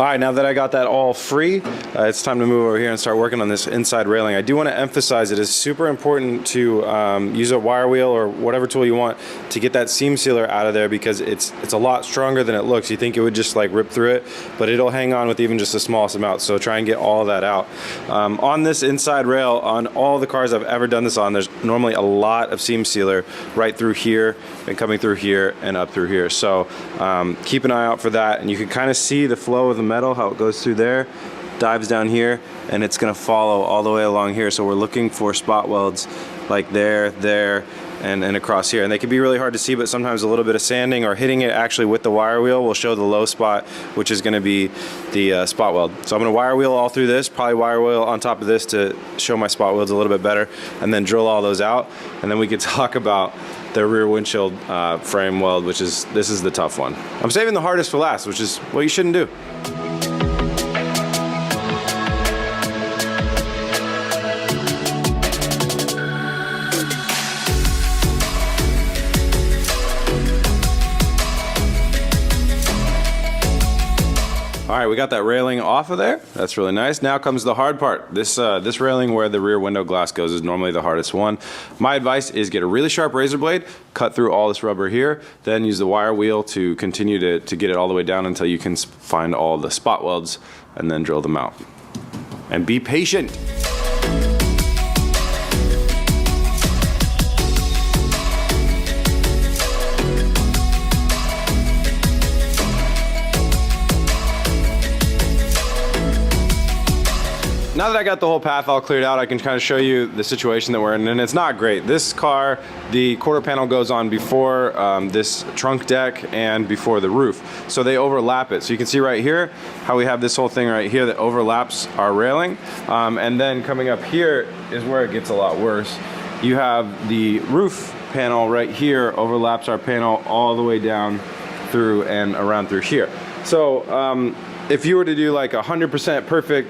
All right, now that I got that all free, it's time to move over here and start working on this inside railing. I do want to emphasize it is super important to use a wire wheel or whatever tool you want to get that seam sealer out of there, because it's a lot stronger than it looks. You think it would just like rip through it, but it'll hang on with even just the smallest amount. So try and get all of that out. On this inside rail, on all the cars I've ever done this on, there's normally a lot of seam sealer right through here and coming through here and up through here. So keep an eye out for that, and you can kind of see the flow of the metal, how it goes through there, dives down here, and it's going to follow all the way along here. So we're looking for spot welds like there, and across here, and they can be really hard to see, but sometimes a little bit of sanding or hitting it actually with the wire wheel will show the low spot, which is going to be the spot weld. So I'm going to wire wheel all through this, probably wire wheel on top of this to show my spot welds a little bit better, and then drill all those out, and then we could talk about the rear windshield frame weld, this is the tough one. I'm saving the hardest for last, which is what you shouldn't do. All right, we got that railing off of there. That's really nice. Now comes the hard part. This railing where the rear window glass goes is normally the hardest one. My advice is get a really sharp razor blade, cut through all this rubber here, then use the wire wheel to continue to get it all the way down until you can find all the spot welds, and then drill them out. And be patient. Now that I got the whole path all cleared out, I can kind of show you the situation that we're in, and it's not great. This car, the quarter panel goes on before this trunk deck and before the roof, so they overlap it. So you can see right here how we have this whole thing right here that overlaps our railing, and then coming up here is where it gets a lot worse. You have the roof panel right here overlaps our panel all the way down through and around through here. So if you were to do like 100% perfect,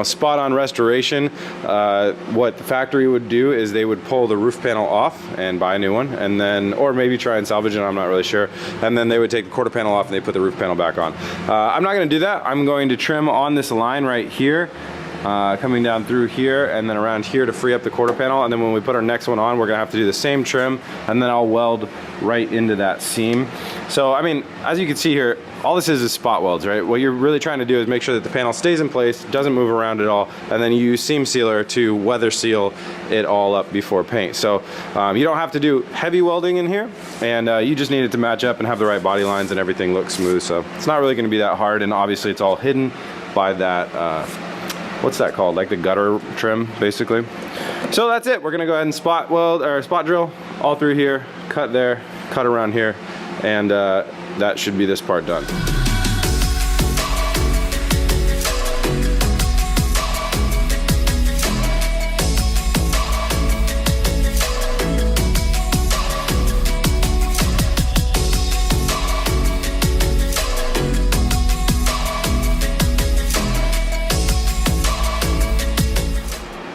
spot on restoration, what the factory would do is they would pull the roof panel off and buy a new one, and then, or maybe try and salvage it, I'm not really sure, and then they would take the quarter panel off and they put the roof panel back on. I'm not going to do that. I'm going to trim on this line right here, coming down through here and then around here to free up the quarter panel, and then when we put our next one on, we're gonna have to do the same trim, and then I'll weld right into that seam. So I mean, as you can see here, all this is spot welds, right? What you're really trying to do is make sure that the panel stays in place, doesn't move around at all, and then you use seam sealer to weather seal it all up before paint. So you don't have to do heavy welding in here, and you just need it to match up and have the right body lines and everything look smooth. So it's not really gonna be that hard, and obviously it's all hidden by that what's that called? Like the gutter trim, basically. So that's it. We're gonna go ahead and spot weld or spot drill all through here, cut there, cut around here, and that should be this part done.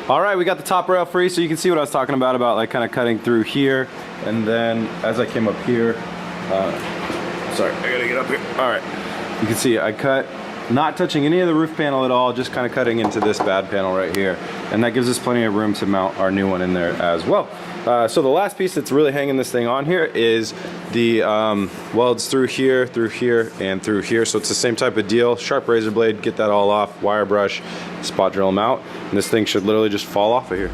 All right, we got the top rail free, so you can see what I was talking about like kind of cutting through here, and then as I came up here, sorry, I gotta get up here. All right, you can see I cut, not touching any of the roof panel at all, just kind of cutting into this bad panel right here, and that gives us plenty of room to mount our new one in there as well. So the last piece that's really hanging this thing on here is the welds through here, and through here. So it's the same type of deal. Sharp razor blade, get that all off, wire brush, spot drill them out, and this thing should literally just fall off of here.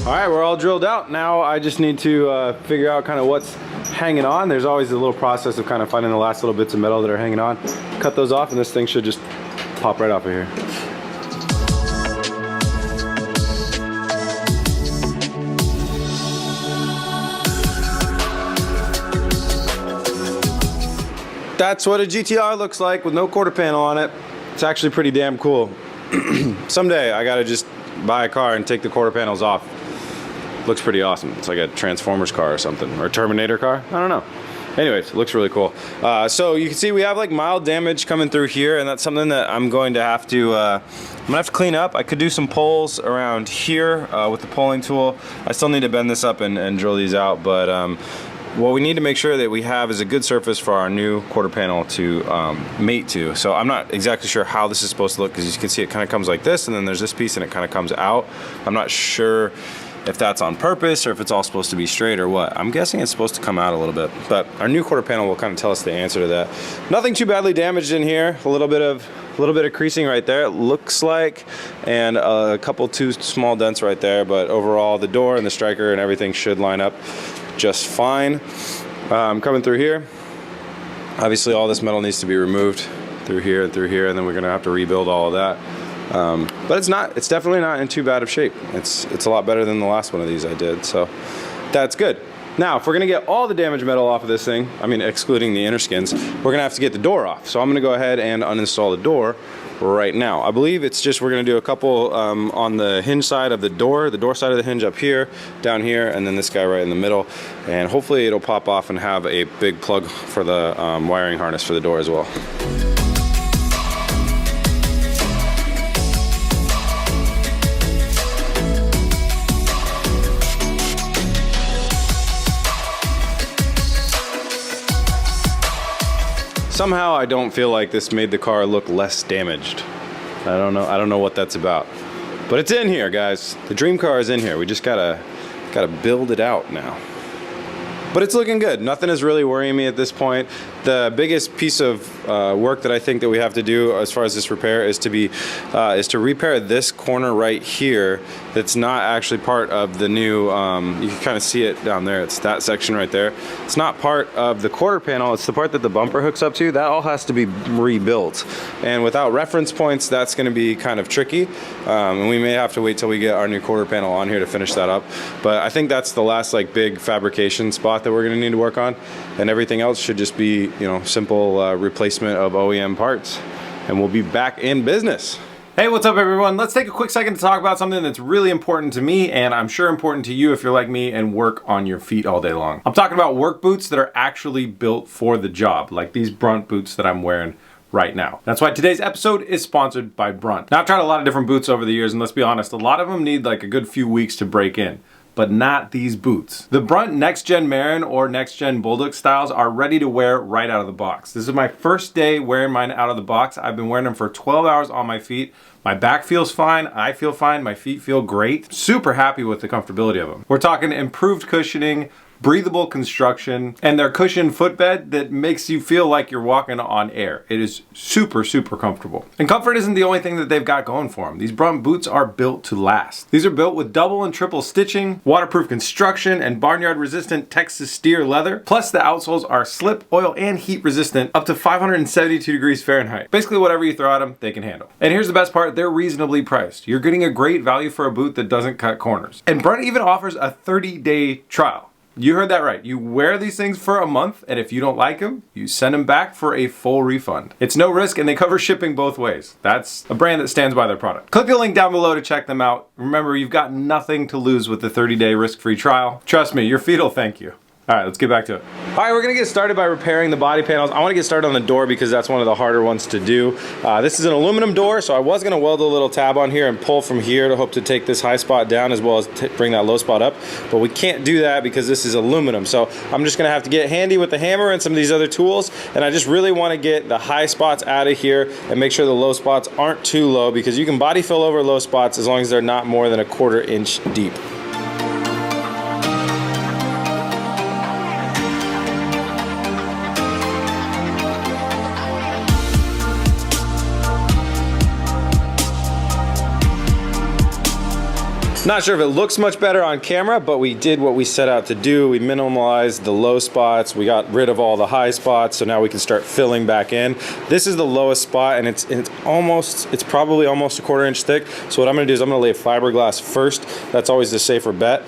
All right, we're all drilled out. Now I just need to figure out kind of what's hanging on. There's always a little process of kind of finding the last little bits of metal that are hanging on. Cut those off, and this thing should just pop right off of here. That's what a GTR looks like with no quarter panel on it. It's actually pretty damn cool. Someday I gotta just buy a car and take the quarter panels off. Looks pretty awesome. It's like a Transformers car or something, or a Terminator car. I don't know. Anyways, it looks really cool. So you can see we have like mild damage coming through here, and that's something that I'm going to have to clean up. I could do some pulls around here with the pulling tool. I still need to bend this up and drill these out, but what we need to make sure that we have is a good surface for our new quarter panel to mate to. So I'm not exactly sure how this is supposed to look, because you can see it kind of comes like this, and then there's this piece and it kind of comes out. I'm not sure if that's on purpose or if it's all supposed to be straight or what. I'm guessing it's supposed to come out a little bit, but our new quarter panel will kind of tell us the answer to that. Nothing too badly damaged in here. A little bit of creasing right there, it looks like, and a couple two small dents right there, but overall the door and the striker and everything should line up just fine. Coming through here, obviously all this metal needs to be removed through here, and then we're gonna have to rebuild all of that. But it's definitely not in too bad of shape. It's a lot better than the last one of these I did, so that's good. Now, if we're gonna get all the damaged metal off of this thing, I mean excluding the inner skins, we're gonna have to get the door off. So I'm gonna go ahead and uninstall the door right now. I believe it's just, we're gonna do a couple on the hinge side of the door side of the hinge up here, down here, and then this guy right in the middle. And hopefully it'll pop off and have a big plug for the wiring harness for the door as well. Somehow I don't feel like this made the car look less damaged. I don't know what that's about. But it's in here, guys. The dream car is in here. We just gotta build it out now. But it's looking good. Nothing is really worrying me at this point. The biggest piece of work that I think that we have to do as far as this repair is to repair this corner right here that's not actually part of the new, you can kind of see it down there, it's that section right there. It's not part of the quarter panel, it's the part that the bumper hooks up to. That all has to be rebuilt. And without reference points, that's gonna be kind of tricky. And we may have to wait till we get our new quarter panel on here to finish that up. But I think that's the last like big fabrication spot that we're gonna need to work on. And everything else should just be, you know, simple replacement of OEM parts, and we'll be back in business. Hey, what's up everyone? Let's take a quick second to talk about something that's really important to me, and I'm sure important to you if you're like me and work on your feet all day long. I'm talking about work boots that are actually built for the job, like these Brunt boots that I'm wearing right now. That's why today's episode is sponsored by Brunt. Now, I've tried a lot of different boots over the years, and let's be honest, a lot of them need like a good few weeks to break in. But not these boots. The Brunt Next Gen Marin or Next Gen Bulldog styles are ready to wear right out of the box. This is my first day wearing mine out of the box. I've been wearing them for 12 hours on my feet. My back feels fine, I feel fine, my feet feel great. Super happy with the comfortability of them. We're talking improved cushioning, breathable construction, and their cushioned footbed that makes you feel like you're walking on air. It is super, super comfortable. And comfort isn't the only thing that they've got going for them. These Brunt boots are built to last. These are built with double and triple stitching, waterproof construction, and barnyard resistant Texas steer leather. Plus the outsoles are slip, oil, and heat resistant up to 572 degrees Fahrenheit. Basically whatever you throw at them, they can handle. And here's the best part, they're reasonably priced. You're getting a great value for a boot that doesn't cut corners. And Brunt even offers a 30-day trial. You heard that right. You wear these things for a month, and if you don't like them, you send them back for a full refund. It's no risk, and they cover shipping both ways. That's a brand that stands by their product. Click the link down below to check them out. Remember, you've got nothing to lose with the 30-day risk-free trial. Trust me, your feet will thank you. All right, let's get back to it. All right, we're gonna get started by repairing the body panels. I wanna get started on the door because that's one of the harder ones to do. This is an aluminum door, so I was gonna weld a little tab on here and pull from here to hope to take this high spot down as well as bring that low spot up, but we can't do that because this is aluminum. So I'm just gonna have to get handy with the hammer and some of these other tools, and I just really wanna get the high spots out of here and make sure the low spots aren't too low, because you can body fill over low spots as long as they're not more than 1/4 inch deep. Not sure if it looks much better on camera, but we did what we set out to do. We minimalized the low spots. We got rid of all the high spots, so now we can start filling back in. This is the lowest spot, and it's probably almost 1/4 inch thick. So what I'm gonna do is I'm gonna lay fiberglass first. That's always the safer bet,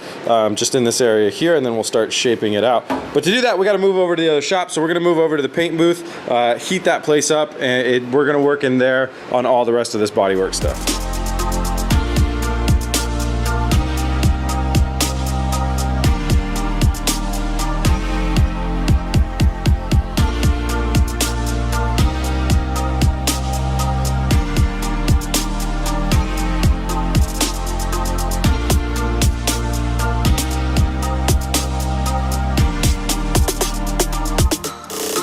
just in this area here, and then we'll start shaping it out. But to do that, we gotta move over to the other shop. So we're gonna move over to the paint booth, heat that place up, and we're gonna work in there on all the rest of this bodywork stuff.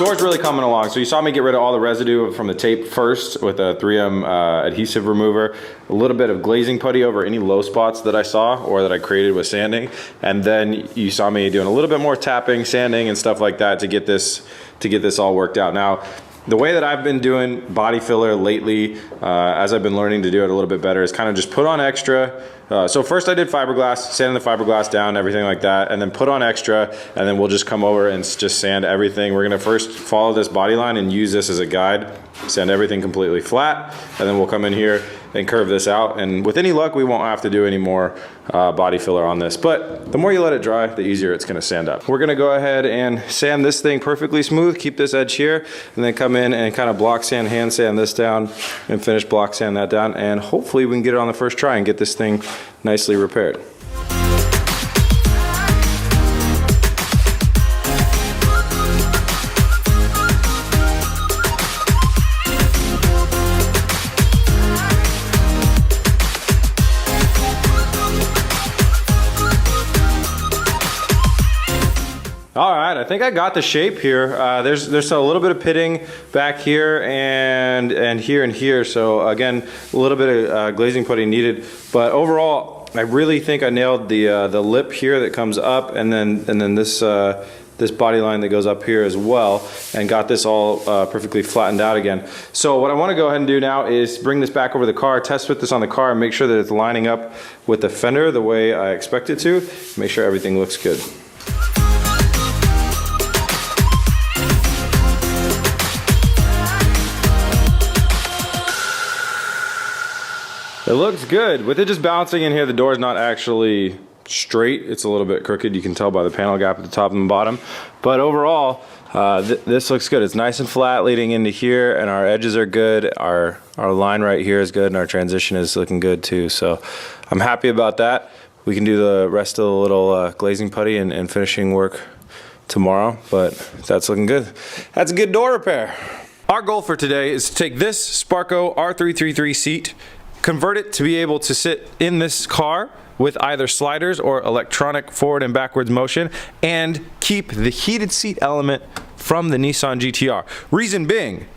door's really coming along. So you saw me get rid of all the residue from the tape first with a 3M adhesive remover, a little bit of glazing putty over any low spots that I saw or that I created with sanding. And then you saw me doing a little bit more tapping, sanding and stuff like that to get this all worked out. Now, the way that I've been doing body filler lately, as I've been learning to do it a little bit better, is kind of just put on extra. So first I did fiberglass, sanding the fiberglass down, everything like that, and then put on extra, and then we'll just come over and just sand everything. We're gonna first follow this body line and use this as a guide, sand everything completely flat, and then we'll come in here and curve this out. And with any luck, we won't have to do any more body filler on this. But the more you let it dry, the easier it's gonna sand up. We're gonna go ahead and sand this thing perfectly smooth, keep this edge here, and then come in and kind of block sand, hand sand this down, and finish block sand that down. And hopefully we can get it on the first try and get this thing nicely repaired. All right, I think I got the shape here. There's a little bit of pitting back here and here and here. So again, a little bit of glazing putty needed. But overall, I really think I nailed the lip here that comes up, and then this this body line that goes up here as well, and got this all perfectly flattened out again. So what I want to go ahead and do now is bring this back over the car, test fit this on the car, and make sure that it's lining up with the fender the way I expect it to. Make sure everything looks good. It looks good. With it just bouncing in here, the door's not actually straight. It's a little bit crooked. You can tell by the panel gap at the top and bottom. But overall, this looks good. It's nice and flat leading into here, and our edges are good. Our line right here is good, and our transition is looking good too. So I'm happy about that. We can do the rest of the little glazing putty and finishing work tomorrow, but that's looking good. That's a good door repair. Our goal for today is to take this Sparco R333 seat, convert it to be able to sit in this car with either sliders or electronic forward and backwards motion, and keep the heated seat element from the Nissan GTR. Reason being,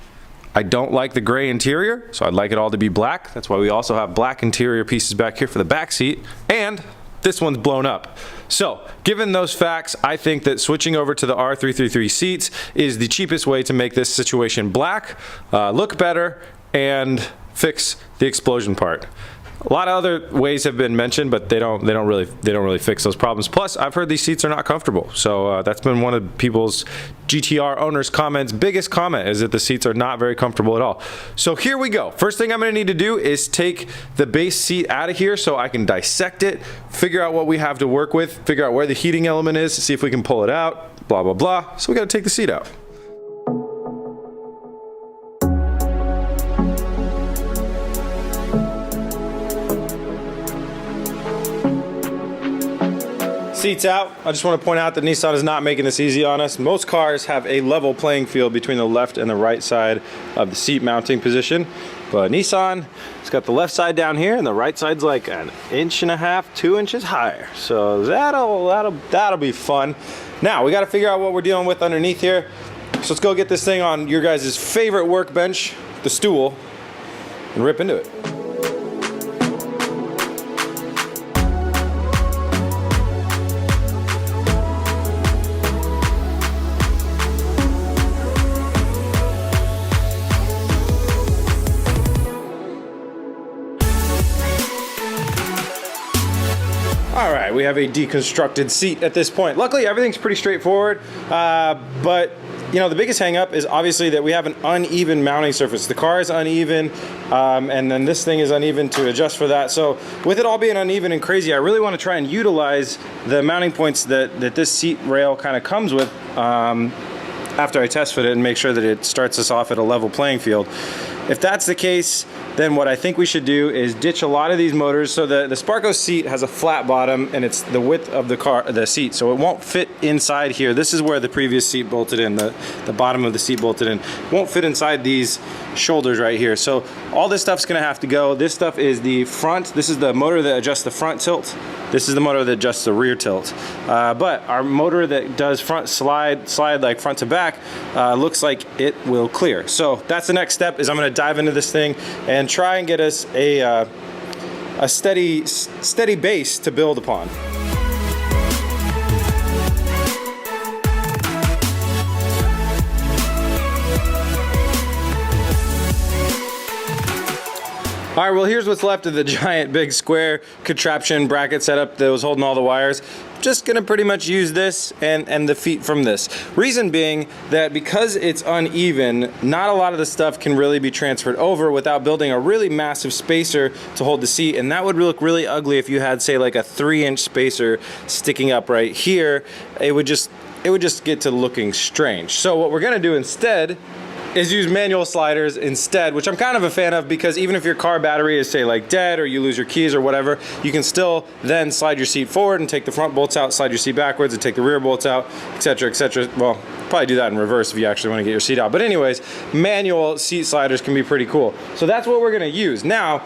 I don't like the gray interior, so I'd like it all to be black. That's why we also have black interior pieces back here for the back seat, and this one's blown up. So, given those facts, I think that switching over to the R333 seats is the cheapest way to make this situation black, look better, and fix the explosion part. A lot of other ways have been mentioned, but they don't really fix those problems. Plus, I've heard these seats are not comfortable. So that's been one of people's GTR owners' comments. Biggest comment is that the seats are not very comfortable at all. So here we go. First thing I'm going to need to do is take the base seat out of here so I can dissect it, figure out what we have to work with, figure out where the heating element is, see if we can pull it out, blah, blah, blah. So we got to take the seat out. Seats out. I just want to point out that Nissan is not making this easy on us. Most cars have a level playing field between the left and the right side of the seat mounting position, but Nissan, it's got the left side down here and the right side's like 1.5 inches, 2 inches higher. So that'll be fun. Now we got to figure out what we're dealing with underneath here. So let's go get this thing on your guys' favorite workbench, the stool, and rip into it. All right, we have a deconstructed seat at this point. Luckily, everything's pretty straightforward, but you know, the biggest hang up is obviously that we have an uneven mounting surface. The car is uneven, and then this thing is uneven to adjust for that. So with it all being uneven and crazy, I really want to try and utilize the mounting points that this seat rail kind of comes with after I test fit it and make sure that it starts us off at a level playing field. If that's the case, then what I think we should do is ditch a lot of these motors. So the Sparco seat has a flat bottom, and it's the width of the seat, so it won't fit inside here. This is where the previous seat bolted in, the bottom of the seat bolted in. It won't fit inside these shoulders right here. So all this stuff's gonna have to go. This stuff is the front. This is the motor that adjusts the front tilt. This is the motor that adjusts the rear tilt. But our motor that does front slide like front to back looks like it will clear. So that's the next step. Is I'm gonna dive into this thing and try and get us a steady base to build upon. All right, well, here's what's left of the giant big square contraption bracket setup that was holding all the wires. Just gonna pretty much use this and the feet from this. Reason being that because it's uneven, not a lot of the stuff can really be transferred over without building a really massive spacer to hold the seat, and that would look really ugly if you had, say, like a 3-inch spacer sticking up right here. It would just get to looking strange. So what we're gonna do instead is use manual sliders instead, which I'm kind of a fan of, because even if your car battery is, say, like dead, or you lose your keys or whatever, you can still then slide your seat forward and take the front bolts out, slide your seat backwards and take the rear bolts out, etc., etc. Well, probably do that in reverse if you actually want to get your seat out. But anyways, manual seat sliders can be pretty cool. So that's what we're gonna use. Now,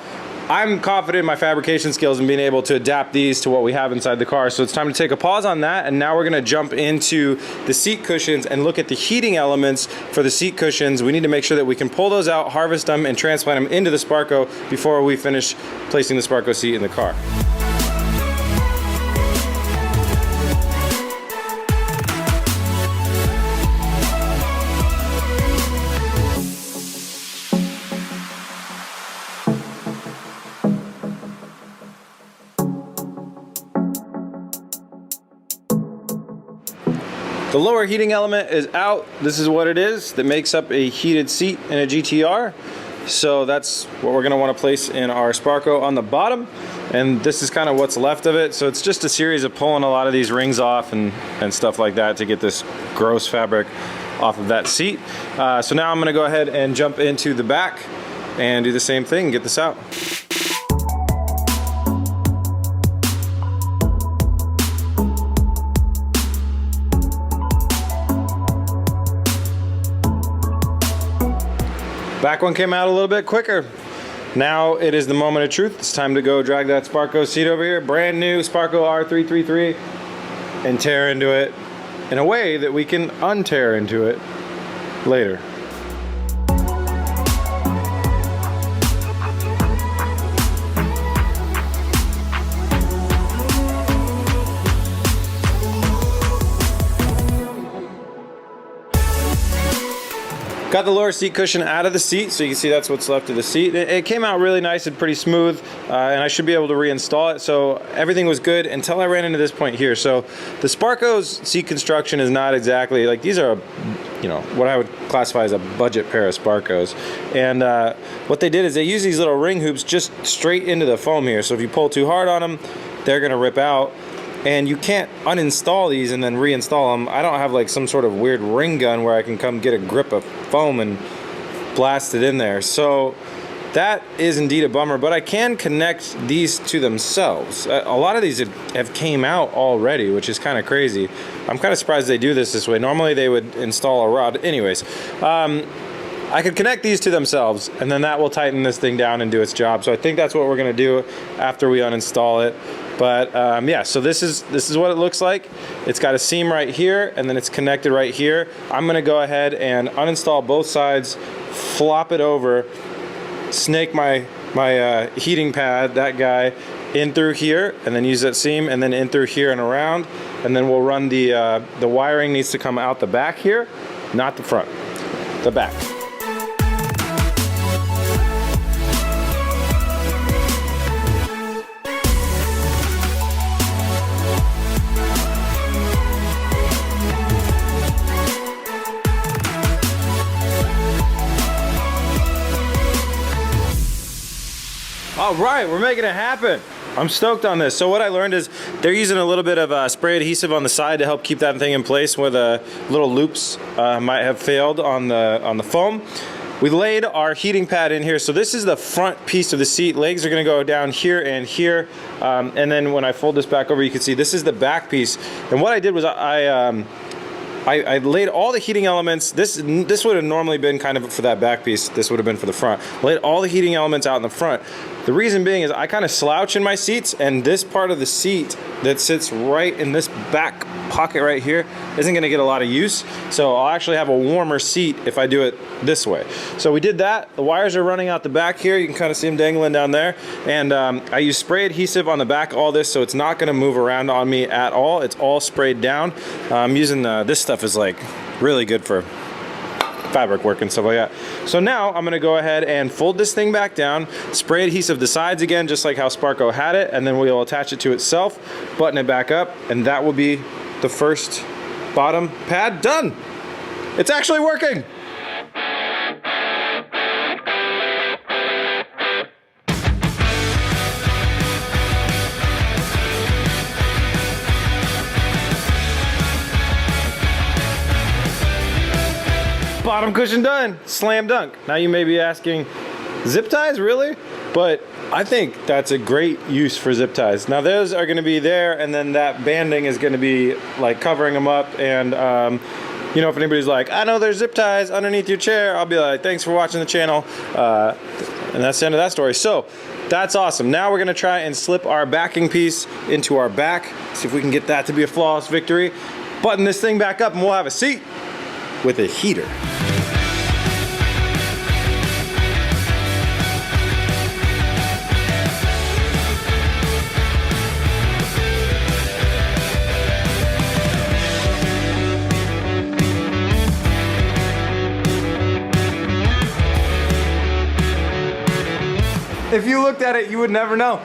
I'm confident in my fabrication skills and being able to adapt these to what we have inside the car. So it's time to take a pause on that, and now we're gonna jump into the seat cushions and look at the heating elements for the seat cushions. We need to make sure that we can pull those out, harvest them, and transplant them into the Sparco before we finish placing the Sparco seat in the car. The lower heating element is out. This is what it is that makes up a heated seat in a GTR. So that's what we're gonna wanna place in our Sparco on the bottom. And this is kind of what's left of it. So it's just a series of pulling a lot of these rings off and stuff like that to get this gross fabric off of that seat. So now I'm gonna go ahead and jump into the back and do the same thing and get this out. Back one came out a little bit quicker. Now it is the moment of truth. It's time to go drag that Sparco seat over here, brand new Sparco R333, and tear into it in a way that we can untear into it later. Got the lower seat cushion out of the seat, so you can see that's what's left of the seat. It came out really nice and pretty smooth, and I should be able to reinstall it. So everything was good until I ran into this point here. So the Sparco's seat construction is not exactly, like, these are, you know, what I would classify as a budget pair of Sparcos. And what they did is they use these little ring hoops just straight into the foam here. So if you pull too hard on them, they're gonna rip out. And you can't uninstall these and then reinstall them. I don't have like some sort of weird ring gun where I can come get a grip of foam and blast it in there. So that is indeed a bummer, but I can connect these to themselves. A lot of these have came out already, which is kind of crazy. I'm kind of surprised they do this way. Normally they would install a rod. Anyways, I could connect these to themselves, and then that will tighten this thing down and do its job. So I think that's what we're gonna do after we uninstall it. But yeah, so this is what it looks like. It's got a seam right here, and then it's connected right here. I'm gonna go ahead and uninstall both sides, flop it over, snake my heating pad, that guy, in through here, and then use that seam, and then in through here and around, and then we'll run the wiring needs to come out the back here, not the front, the back. All right, we're making it happen. I'm stoked on this. So what I learned is they're using a little bit of spray adhesive on the side to help keep that thing in place where the little loops might have failed on the foam. We laid our heating pad in here. So this is the front piece of the seat. Legs are gonna go down here and here. And then when I fold this back over, you can see this is the back piece. And what I did was I laid all the heating elements. This would have normally been kind of for that back piece. This would have been for the front. Laid all the heating elements out in the front. The reason being is I kind of slouch in my seats, and this part of the seat that sits right in this back pocket right here isn't going to get a lot of use. So I'll actually have a warmer seat if I do it this way. So we did that. The wires are running out the back here. You can kind of see them dangling down there. And I use spray adhesive on the back of all this, so it's not going to move around on me at all. It's all sprayed down. I'm using this stuff is like really good for fabric work and stuff like that. So now I'm gonna go ahead and fold this thing back down, spray adhesive the sides again, just like how Sparko had it, and then we'll attach it to itself, button it back up, and that will be the first bottom pad done. It's actually working. Bottom cushion done, slam dunk. Now you may be asking, zip ties, really? But I think that's a great use for zip ties. Now those are gonna be there, and then that banding is gonna be like covering them up. And you know, if anybody's like, I know there's zip ties underneath your chair, I'll be like, thanks for watching the channel. And that's the end of that story. So that's awesome. Now we're gonna try and slip our backing piece into our back. See if we can get that to be a flawless victory. Button this thing back up and we'll have a seat with a heater. If you looked at it, you would never know.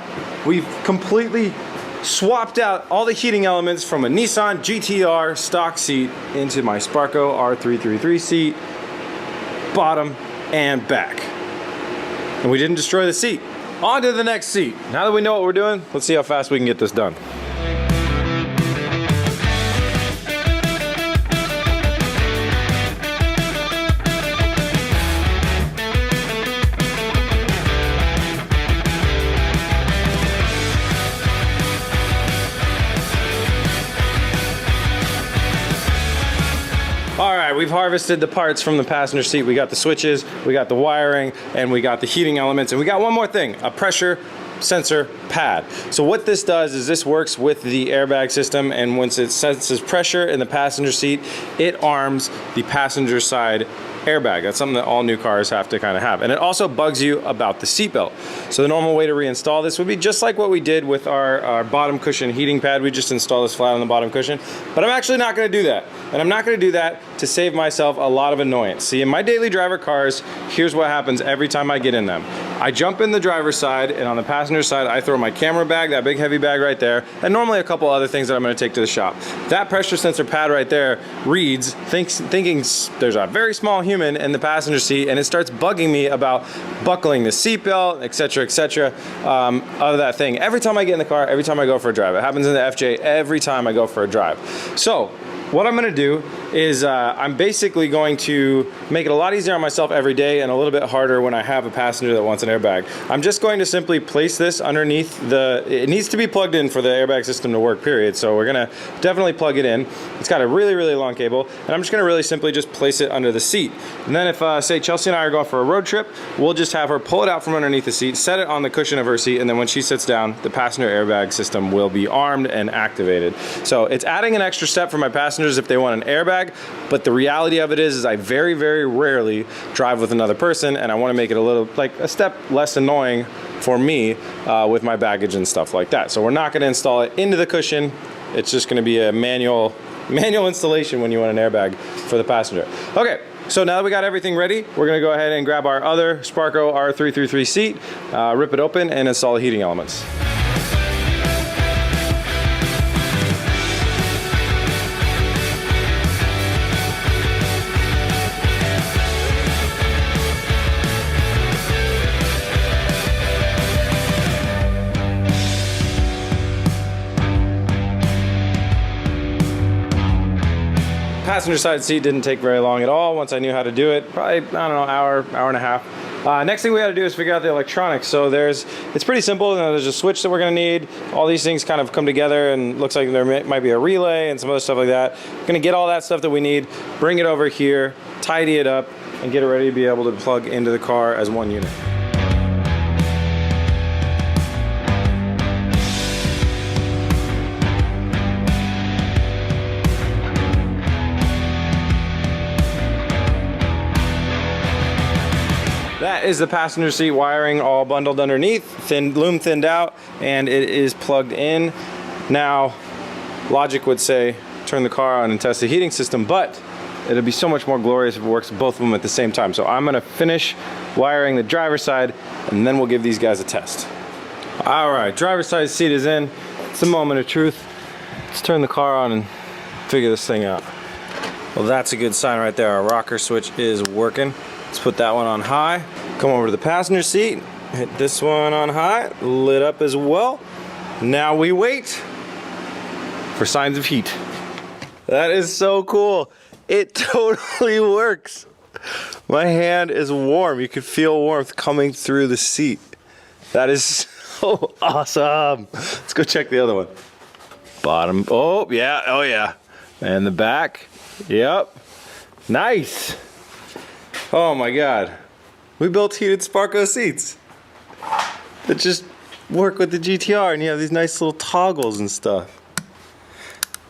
We've completely swapped out all the heating elements from a Nissan GTR stock seat into my Sparko R333 seat, bottom and back. And we didn't destroy the seat. On to the next seat. Now that we know what we're doing, let's see how fast we can get this done. All right, we've harvested the parts from the passenger seat. We got the switches, we got the wiring, and we got the heating elements, and we got one more thing, a pressure sensor pad. So what this does is this works with the airbag system, and once it senses pressure in the passenger seat, it arms the passenger side airbag. That's something that all new cars have to kind of have. And it also bugs you about the seatbelt. So the normal way to reinstall this would be just like what we did with our bottom cushion heating pad. We just install this flat on the bottom cushion. But I'm actually not gonna do that. And I'm not gonna do that to save myself a lot of annoyance. See, in my daily driver cars, here's what happens every time I get in them. I jump in the driver's side, and on the passenger side, I throw my camera bag, that big heavy bag right there, and normally a couple other things that I'm gonna take to the shop. That pressure sensor pad right there reads, thinking there's a very small human in the passenger seat, and it starts bugging me about buckling the seatbelt, etc., of that thing. Every time I get in the car, every time I go for a drive. It happens in the FJ every time I go for a drive. So what I'm gonna do is I'm basically going to make it a lot easier on myself every day and a little bit harder when I have a passenger that wants an airbag. I'm just going to simply place this underneath it needs to be plugged in for the airbag system to work, period. So we're gonna definitely plug it in. It's got a really, really long cable, and I'm just gonna really simply just place it under the seat. And then if, say, Chelsea and I are going for a road trip, we'll just have her pull it out from underneath the seat, set it on the cushion of her seat, and then when she sits down, the passenger airbag system will be armed and activated. So it's adding an extra step for my passengers if they want an airbag, but the reality of it is I very, very rarely drive with another person, and I want to make it a little, like a step less annoying for me with my baggage and stuff like that. So we're not going to install it into the cushion. It's just going to be a manual installation when you want an airbag for the passenger. Okay. So now that we got everything ready, we're going to go ahead and grab our other Sparko R333 seat, rip it open, and install the heating elements. passenger side seat didn't take very long at all once I knew how to do it. Probably, I don't know, hour and a half. Next thing we got to do is figure out the electronics. So it's pretty simple. There's a switch that we're going to need. All these things kind of come together and looks like there might be a relay and some other stuff like that. Going to get all that stuff that we need, bring it over here, tidy it up, and get it ready to be able to plug into the car as one unit. That is the passenger seat wiring all bundled underneath, loom thinned out, and it is plugged in. Now, logic would say turn the car on and test the heating system, but it'd be so much more glorious if it works both of them at the same time. So I'm gonna finish wiring the driver's side, and then we'll give these guys a test. All right, driver's side seat is in. It's the moment of truth. Let's turn the car on and figure this thing out. Well, that's a good sign right there. Our rocker switch is working. Let's put that one on high. Come over to the passenger seat, hit this one on high, lit up as well. Now we wait for signs of heat. That is so cool. It totally works. My hand is warm. You can feel warmth coming through the seat. That is so awesome. Let's go check the other one. Bottom, oh yeah. And the back, yep. Nice. Oh my God. We built heated Sparco seats that just work with the GTR, and you have these nice little toggles and stuff.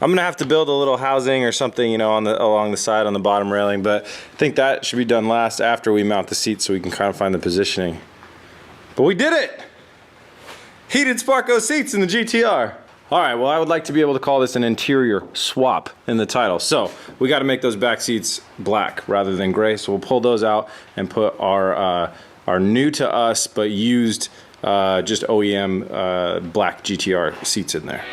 I'm gonna have to build a little housing or something, you know, along the side on the bottom railing, but I think that should be done last after we mount the seat so we can kind of find the positioning. But we did it! Heated Sparco seats in the GTR. All right, well, I would like to be able to call this an interior swap in the title. So we got to make those back seats black rather than gray. So we'll pull those out and put our new to us but used just OEM black GTR seats in there.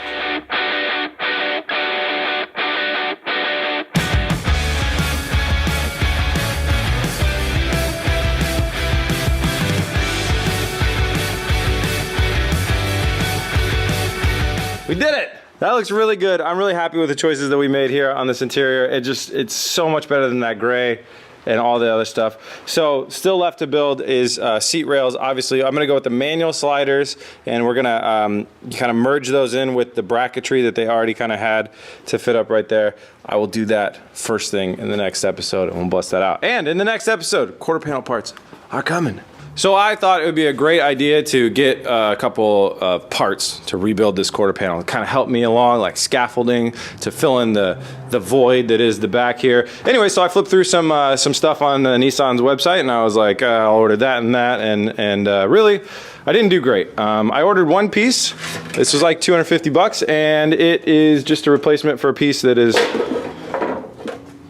We did it! That looks really good. I'm really happy with the choices that we made here on this interior. It's so much better than that gray and all the other stuff. So still left to build is seat rails. Obviously, I'm gonna go with the manual sliders, and we're gonna kind of merge those in with the bracketry that they already kind of had to fit up right there. I will do that first thing in the next episode, and we'll bust that out. And in the next episode, quarter panel parts are coming. So I thought it would be a great idea to get a couple of parts to rebuild this quarter panel. It kind of helped me along, like scaffolding to fill in the void that is the back here. Anyway, so I flipped through some stuff on Nissan's website, and I was like, I'll order that and that, and really, I didn't do great. I ordered one piece. This was like 250 bucks, and it is just a replacement for a piece that is,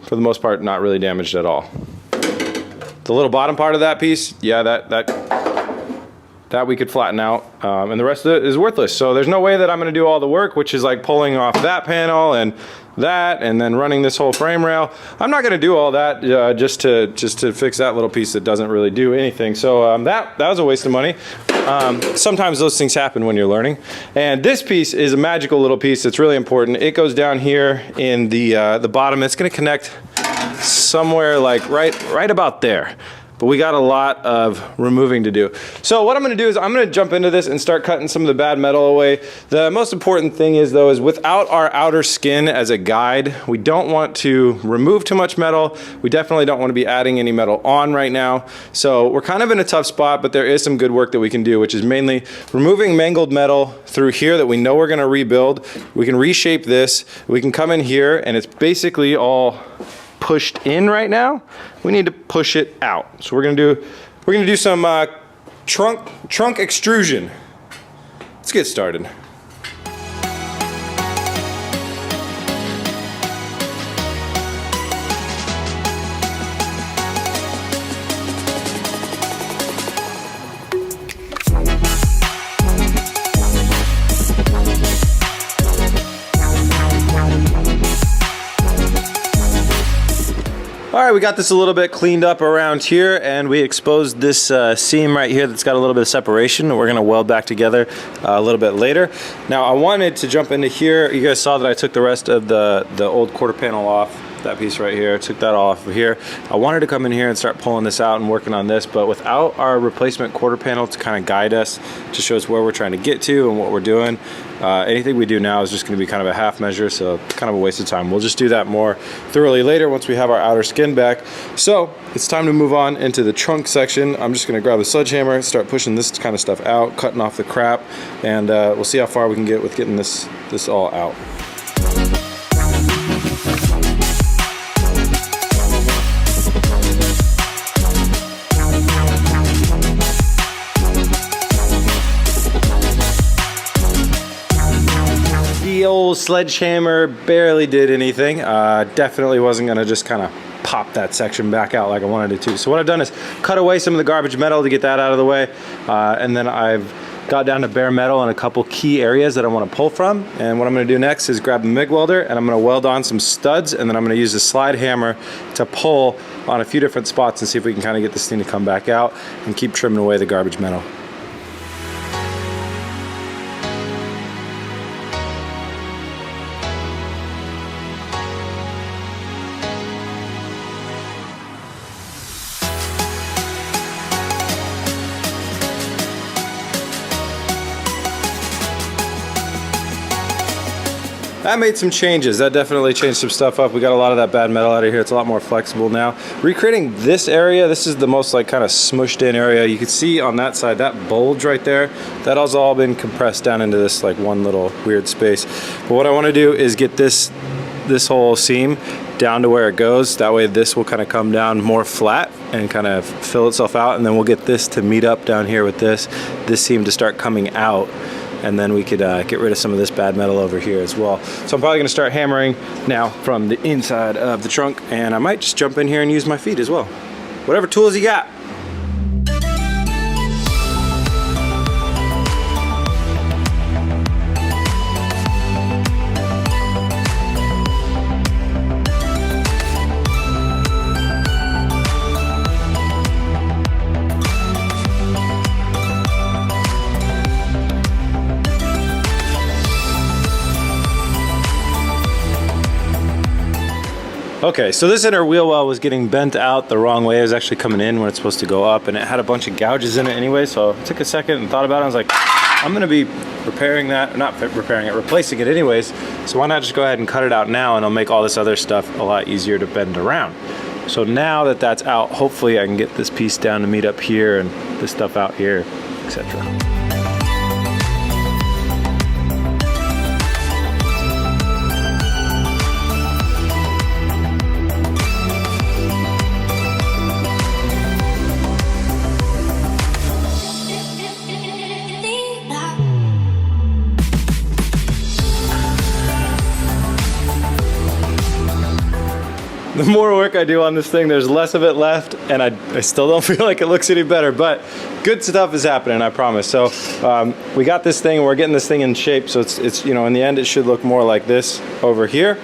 for the most part, not really damaged at all. The little bottom part of that piece, yeah, that we could flatten out, and the rest of it is worthless. So there's no way that I'm gonna do all the work, which is like pulling off that panel and then running this whole frame rail. I'm not gonna do all that just to fix that little piece that doesn't really do anything. So that was a waste of money. Sometimes those things happen when you're learning. And this piece is a magical little piece that's really important. It goes down here in the bottom. It's gonna connect somewhere like right about there. But we got a lot of removing to do. So what I'm gonna do is I'm gonna jump into this and start cutting some of the bad metal away. The most important thing is though, is without our outer skin as a guide, we don't want to remove too much metal. We definitely don't want to be adding any metal on right now. So we're kind of in a tough spot, but there is some good work that we can do, which is mainly removing mangled metal through here that we know we're gonna rebuild. We can reshape this. We can come in here and it's basically all pushed in right now. We need to push it out. So we're gonna do some trunk extrusion. Let's get started. All right, we got this a little bit cleaned up around here, and we exposed this seam right here that's got a little bit of separation that we're gonna weld back together a little bit later. Now, I wanted to jump into here. You guys saw that I took the rest of the old quarter panel off that piece right here, took that off of here. I wanted to come in here and start pulling this out and working on this, but without our replacement quarter panel to kind of guide us, to show us where we're trying to get to and what we're doing, anything we do now is just going to be kind of a half measure, so kind of a waste of time. We'll just do that more thoroughly later once we have our outer skin back. So it's time to move on into the trunk section. I'm just going to grab a sledgehammer, start pushing this kind of stuff out, cutting off the crap, and we'll see how far we can get with getting this all out. The old sledgehammer barely did anything. Definitely wasn't gonna just kind of pop that section back out like I wanted it to. So what I've done is cut away some of the garbage metal to get that out of the way, and then I've got down to bare metal in a couple key areas that I want to pull from. And what I'm going to do next is grab the MIG welder, and I'm going to weld on some studs, and then I'm going to use the slide hammer to pull on a few different spots and see if we can kind of get this thing to come back out and keep trimming away the garbage metal. That made some changes. That definitely changed some stuff up. We got a lot of that bad metal out of here. It's a lot more flexible now. Recreating this area, this is the most like kind of smushed in area. You can see on that side, that bulge right there, that has all been compressed down into this like one little weird space. But what I want to do is get this whole seam down to where it goes. That way this will kind of come down more flat and kind of fill itself out. And then we'll get this to meet up down here with this seam to start coming out. And then we could get rid of some of this bad metal over here as well. So I'm probably gonna start hammering now from the inside of the trunk, and I might just jump in here and use my feet as well. Whatever tools you got. Okay, so this inner wheel well was getting bent out the wrong way. It was actually coming in when it's supposed to go up, and it had a bunch of gouges in it anyway, so I took a second and thought about it. I was like, I'm gonna be repairing that, or not repairing it, replacing it anyways, so why not just go ahead and cut it out now, and it'll make all this other stuff a lot easier to bend around. So now that that's out, hopefully I can get this piece down to meet up here and this stuff out here, etc. The more work I do on this thing, there's less of it left, and I still don't feel like it looks any better, but good stuff is happening, I promise. So we got this thing, and we're getting this thing in shape, so it's you know, in the end it should look more like this over here.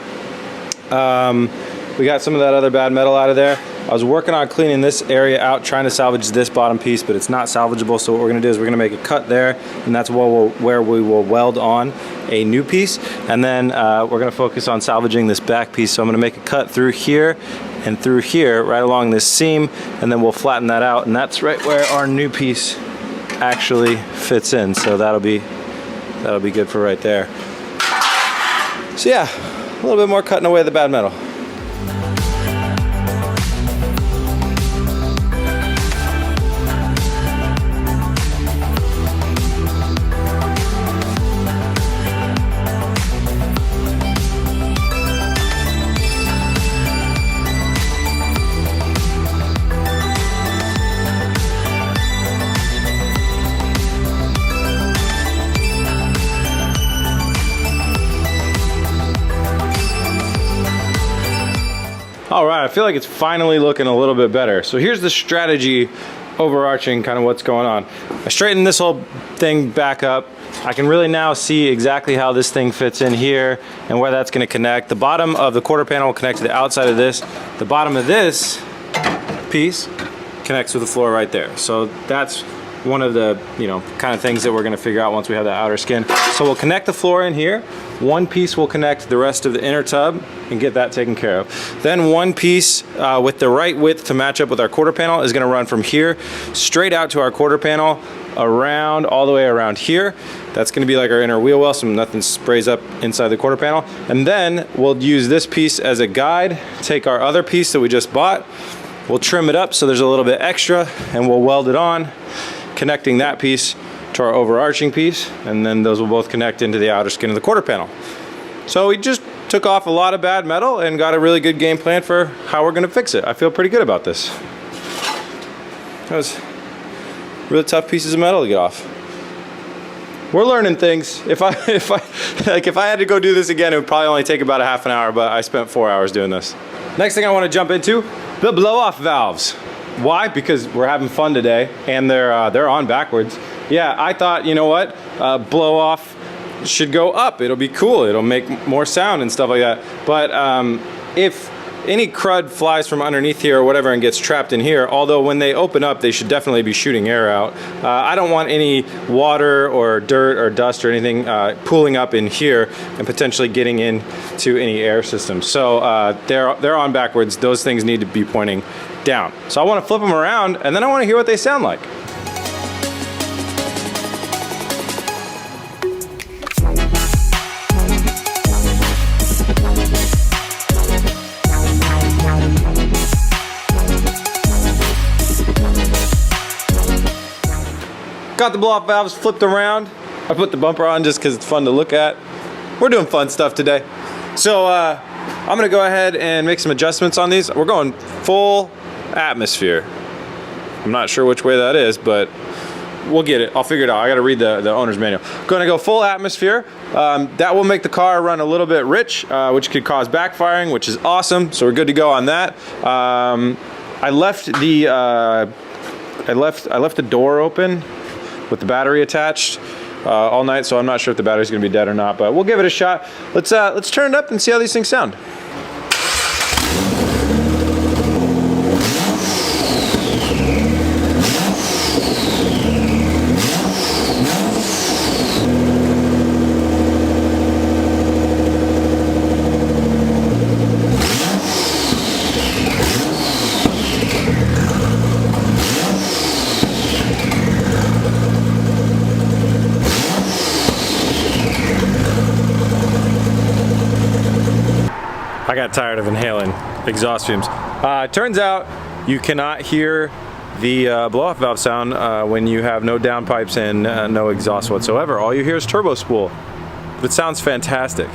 We got some of that other bad metal out of there. I was working on cleaning this area out, trying to salvage this bottom piece, but it's not salvageable, so what we're gonna do is we're gonna make a cut there, and that's where we will weld on a new piece, and then we're gonna focus on salvaging this back piece. So I'm gonna make a cut through here and through here, right along this seam, and then we'll flatten that out, and that's right where our new piece actually fits in. So that'll be good for right there. So yeah, a little bit more cutting away the bad metal. All right, I feel like it's finally looking a little bit better. So here's the strategy overarching kind of what's going on. I straightened this whole thing back up. I can really now see exactly how this thing fits in here and where that's gonna connect. The bottom of the quarter panel will connect to the outside of this. The bottom of this piece connects with the floor right there. So that's one of the, you know, kind of things that we're gonna figure out once we have that outer skin. So we'll connect the floor in here. One piece will connect the rest of the inner tub and get that taken care of. Then one piece with the right width to match up with our quarter panel is gonna run from here straight out to our quarter panel, around, all the way around here. That's gonna be like our inner wheel well, so nothing sprays up inside the quarter panel. And then we'll use this piece as a guide, take our other piece that we just bought, we'll trim it up so there's a little bit extra, and we'll weld it on, connecting that piece to our overarching piece, and then those will both connect into the outer skin of the quarter panel. So we just took off a lot of bad metal and got a really good game plan for how we're gonna fix it. I feel pretty good about this. That was really tough pieces of metal to get off. We're learning things. If I had to go do this again, it would probably only take about a half an hour, but I spent 4 hours doing this. Next thing I want to jump into, the blow-off valves. Why? Because we're having fun today, and they're on backwards. Yeah, I thought, you know what, blow-off should go up. It'll be cool. It'll make more sound and stuff like that. But if any crud flies from underneath here or whatever and gets trapped in here, although when they open up, they should definitely be shooting air out. I don't want any water or dirt or dust or anything pooling up in here and potentially getting into any air system. So they're on backwards. Those things need to be pointing down. So I want to flip them around, and then I want to hear what they sound like. Got the blow-off valves flipped around. I put the bumper on just because it's fun to look at. We're doing fun stuff today. So I'm gonna go ahead and make some adjustments on these. We're going full atmosphere. I'm not sure which way that is, but we'll get it. I'll figure it out. I gotta read the owner's manual. Gonna go full atmosphere. That will make the car run a little bit rich, which could cause backfiring, which is awesome. So we're good to go on that. I left the door open with the battery attached all night, so I'm not sure if the battery's gonna be dead or not, but we'll give it a shot. Let's turn it up and see how these things sound. I got tired of inhaling exhaust fumes. Turns out you cannot hear the blow-off valve sound when you have no downpipes and no exhaust whatsoever. All you hear is turbo spool. But it sounds fantastic.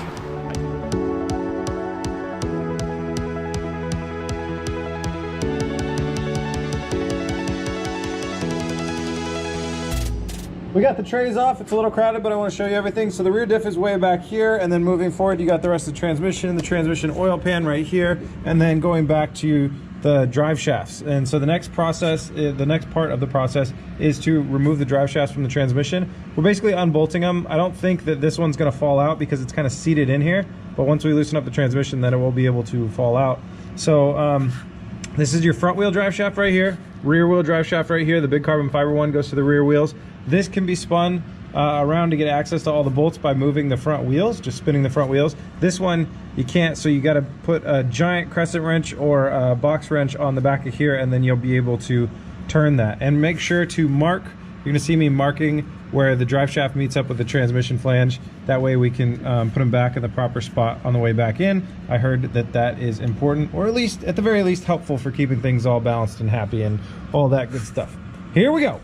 We got the trays off. It's a little crowded, but I want to show you everything. So the rear diff is way back here, and then moving forward, you got the rest of the transmission oil pan right here, and then going back to the drive shafts. And so the next process, the next part of the process is to remove the drive shafts from the transmission. We're basically unbolting them. I don't think that this one's going to fall out because it's kind of seated in here, but once we loosen up the transmission, then it will be able to fall out. So this is your front wheel drive shaft right here, rear wheel drive shaft right here. The big carbon fiber one goes to the rear wheels. This can be spun around to get access to all the bolts by moving the front wheels, just spinning the front wheels. This one you can't, so you got to put a giant crescent wrench or a box wrench on the back of here, and then you'll be able to turn that. And make sure to mark, you're gonna see me marking where the drive shaft meets up with the transmission flange. That way we can put them back in the proper spot on the way back in. I heard that that is important, or at least, at the very least, helpful for keeping things all balanced and happy and all that good stuff. Here we go.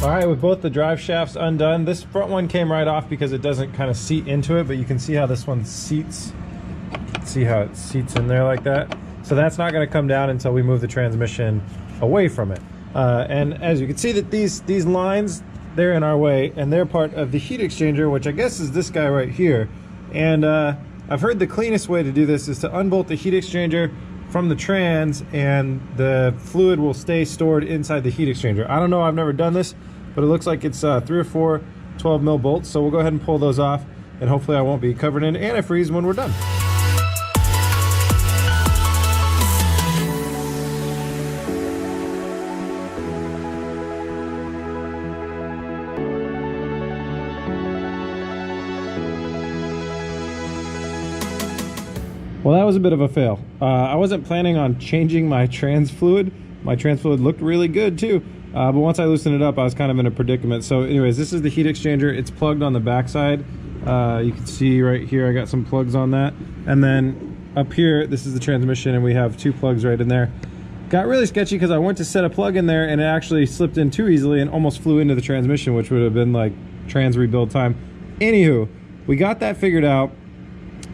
All right, with both the drive shafts undone, this front one came right off because it doesn't kind of seat into it, but you can see how this one seats. See how it seats in there like that? So that's not gonna come down until we move the transmission away from it. And as you can see that these lines, they're in our way, and they're part of the heat exchanger, which I guess is this guy right here. And I've heard the cleanest way to do this is to unbolt the heat exchanger, from the trans, and the fluid will stay stored inside the heat exchanger. I don't know, I've never done this, but it looks like it's 3 or 4 12 mil bolts. So we'll go ahead and pull those off, and hopefully I won't be covered in antifreeze when we're done. Well, that was a bit of a fail. I wasn't planning on changing my trans fluid. My trans fluid looked really good too, but once I loosened it up, I was kind of in a predicament. So anyways, this is the heat exchanger. It's plugged on the back side. You can see right here, I got some plugs on that. And then up here, this is the transmission, and we have 2 plugs right in there. Got really sketchy because I went to set a plug in there and it actually slipped in too easily and almost flew into the transmission, which would have been like trans rebuild time. Anywho, we got that figured out.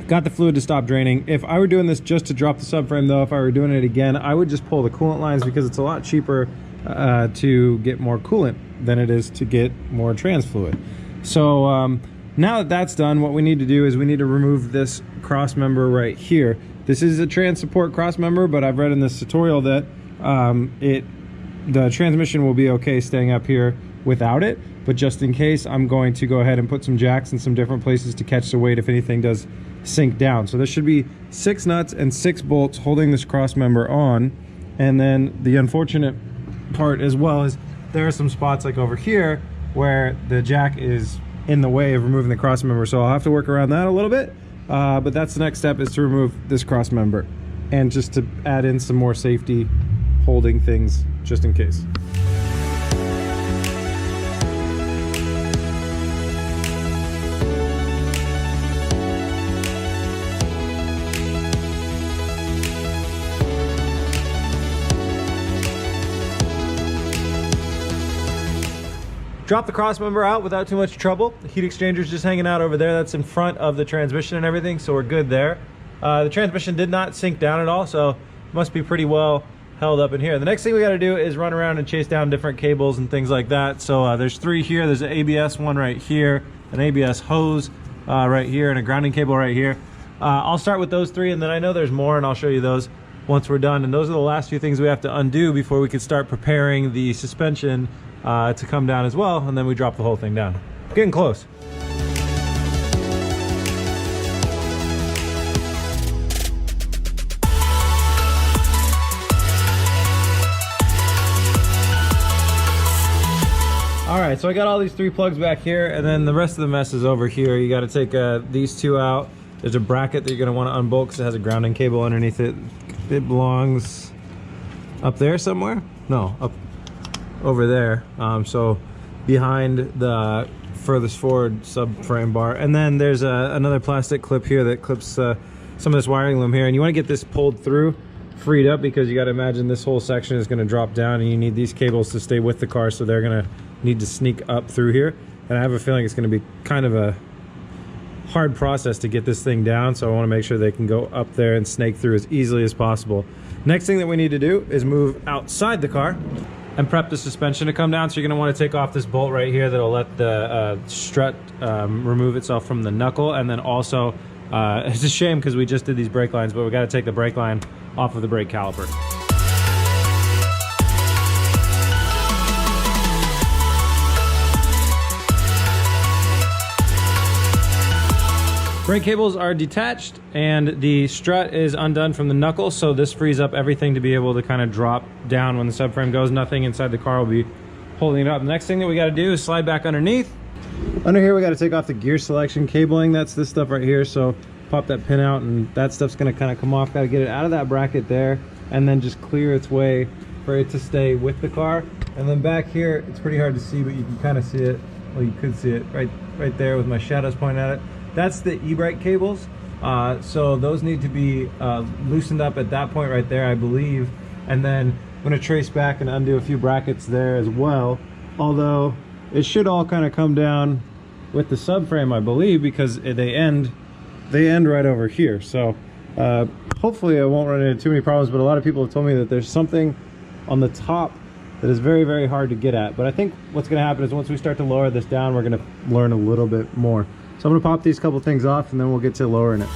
Got the fluid to stop draining. If I were doing this just to drop the subframe though, if I were doing it again, I would just pull the coolant lines, because it's a lot cheaper to get more coolant than it is to get more trans fluid. So now that that's done, what we need to do is we need to remove this cross member right here. This is a trans support cross member, but I've read in this tutorial that the transmission will be okay staying up here without it. But just in case, I'm going to go ahead and put some jacks in some different places to catch the weight if anything does sink down. So there should be 6 nuts and 6 bolts holding this cross member on. And then the unfortunate part as well is there are some spots like over here where the jack is in the way of removing the cross member. So I'll have to work around that a little bit. But that's the next step, is to remove this cross member and just to add in some more safety holding things just in case. Drop the cross member out without too much trouble. The heat exchanger is just hanging out over there. That's in front of the transmission and everything, so we're good there. The transmission did not sink down at all, so must be pretty well held up in here. The next thing we got to do is run around and chase down different cables and things like that. So there's 3 here. There's an ABS one right here, an ABS hose right here, and a grounding cable right here. I'll start with those 3, and then I know there's more, and I'll show you those once we're done. And those are the last few things we have to undo before we can start preparing the suspension to come down as well, and then we drop the whole thing down. Getting close. All right, so I got all these 3 plugs back here, and then the rest of the mess is over here. You got to take these 2 out. There's a bracket that you're going to want to unbolt because it has a grounding cable underneath it. It belongs up there somewhere. No, up over there. So behind the furthest forward subframe bar. And then there's another plastic clip here that clips some of this wiring loom here, and you want to get this pulled through, freed up, because you got to imagine this whole section is going to drop down, and you need these cables to stay with the car, so they're going to need to sneak up through here. And I have a feeling it's going to be kind of a hard process to get this thing down, so I want to make sure they can go up there and snake through as easily as possible. Next thing that we need to do is move outside the car and prep the suspension to come down. So you're going to want to take off this bolt right here that'll let the strut remove itself from the knuckle. And then also, it's a shame because we just did these brake lines, but we got to take the brake line off of the brake caliper. Brake cables are detached and the strut is undone from the knuckle, so this frees up everything to be able to kind of drop down when the subframe goes. Nothing inside the car will be holding it up. The next thing that we got to do is slide back underneath. Under here we got to take off the gear selection cabling. That's this stuff right here, so pop that pin out and that stuff's going to kind of come off. Got to get it out of that bracket there and then just clear its way for it to stay with the car. And then back here, it's pretty hard to see, but you can kind of see it. Well, you could see it right there with my shadows pointing at it. That's the e-brake cables, so those need to be loosened up at that point right there, I believe. And then I'm going to trace back and undo a few brackets there as well, although it should all kind of come down with the subframe, I believe, because they end right over here. So hopefully I won't run into too many problems, but a lot of people have told me that there's something on the top that is very, very hard to get at. But I think what's going to happen is once we start to lower this down, we're going to learn a little bit more. So I'm going to pop these couple things off and then we'll get to lowering it.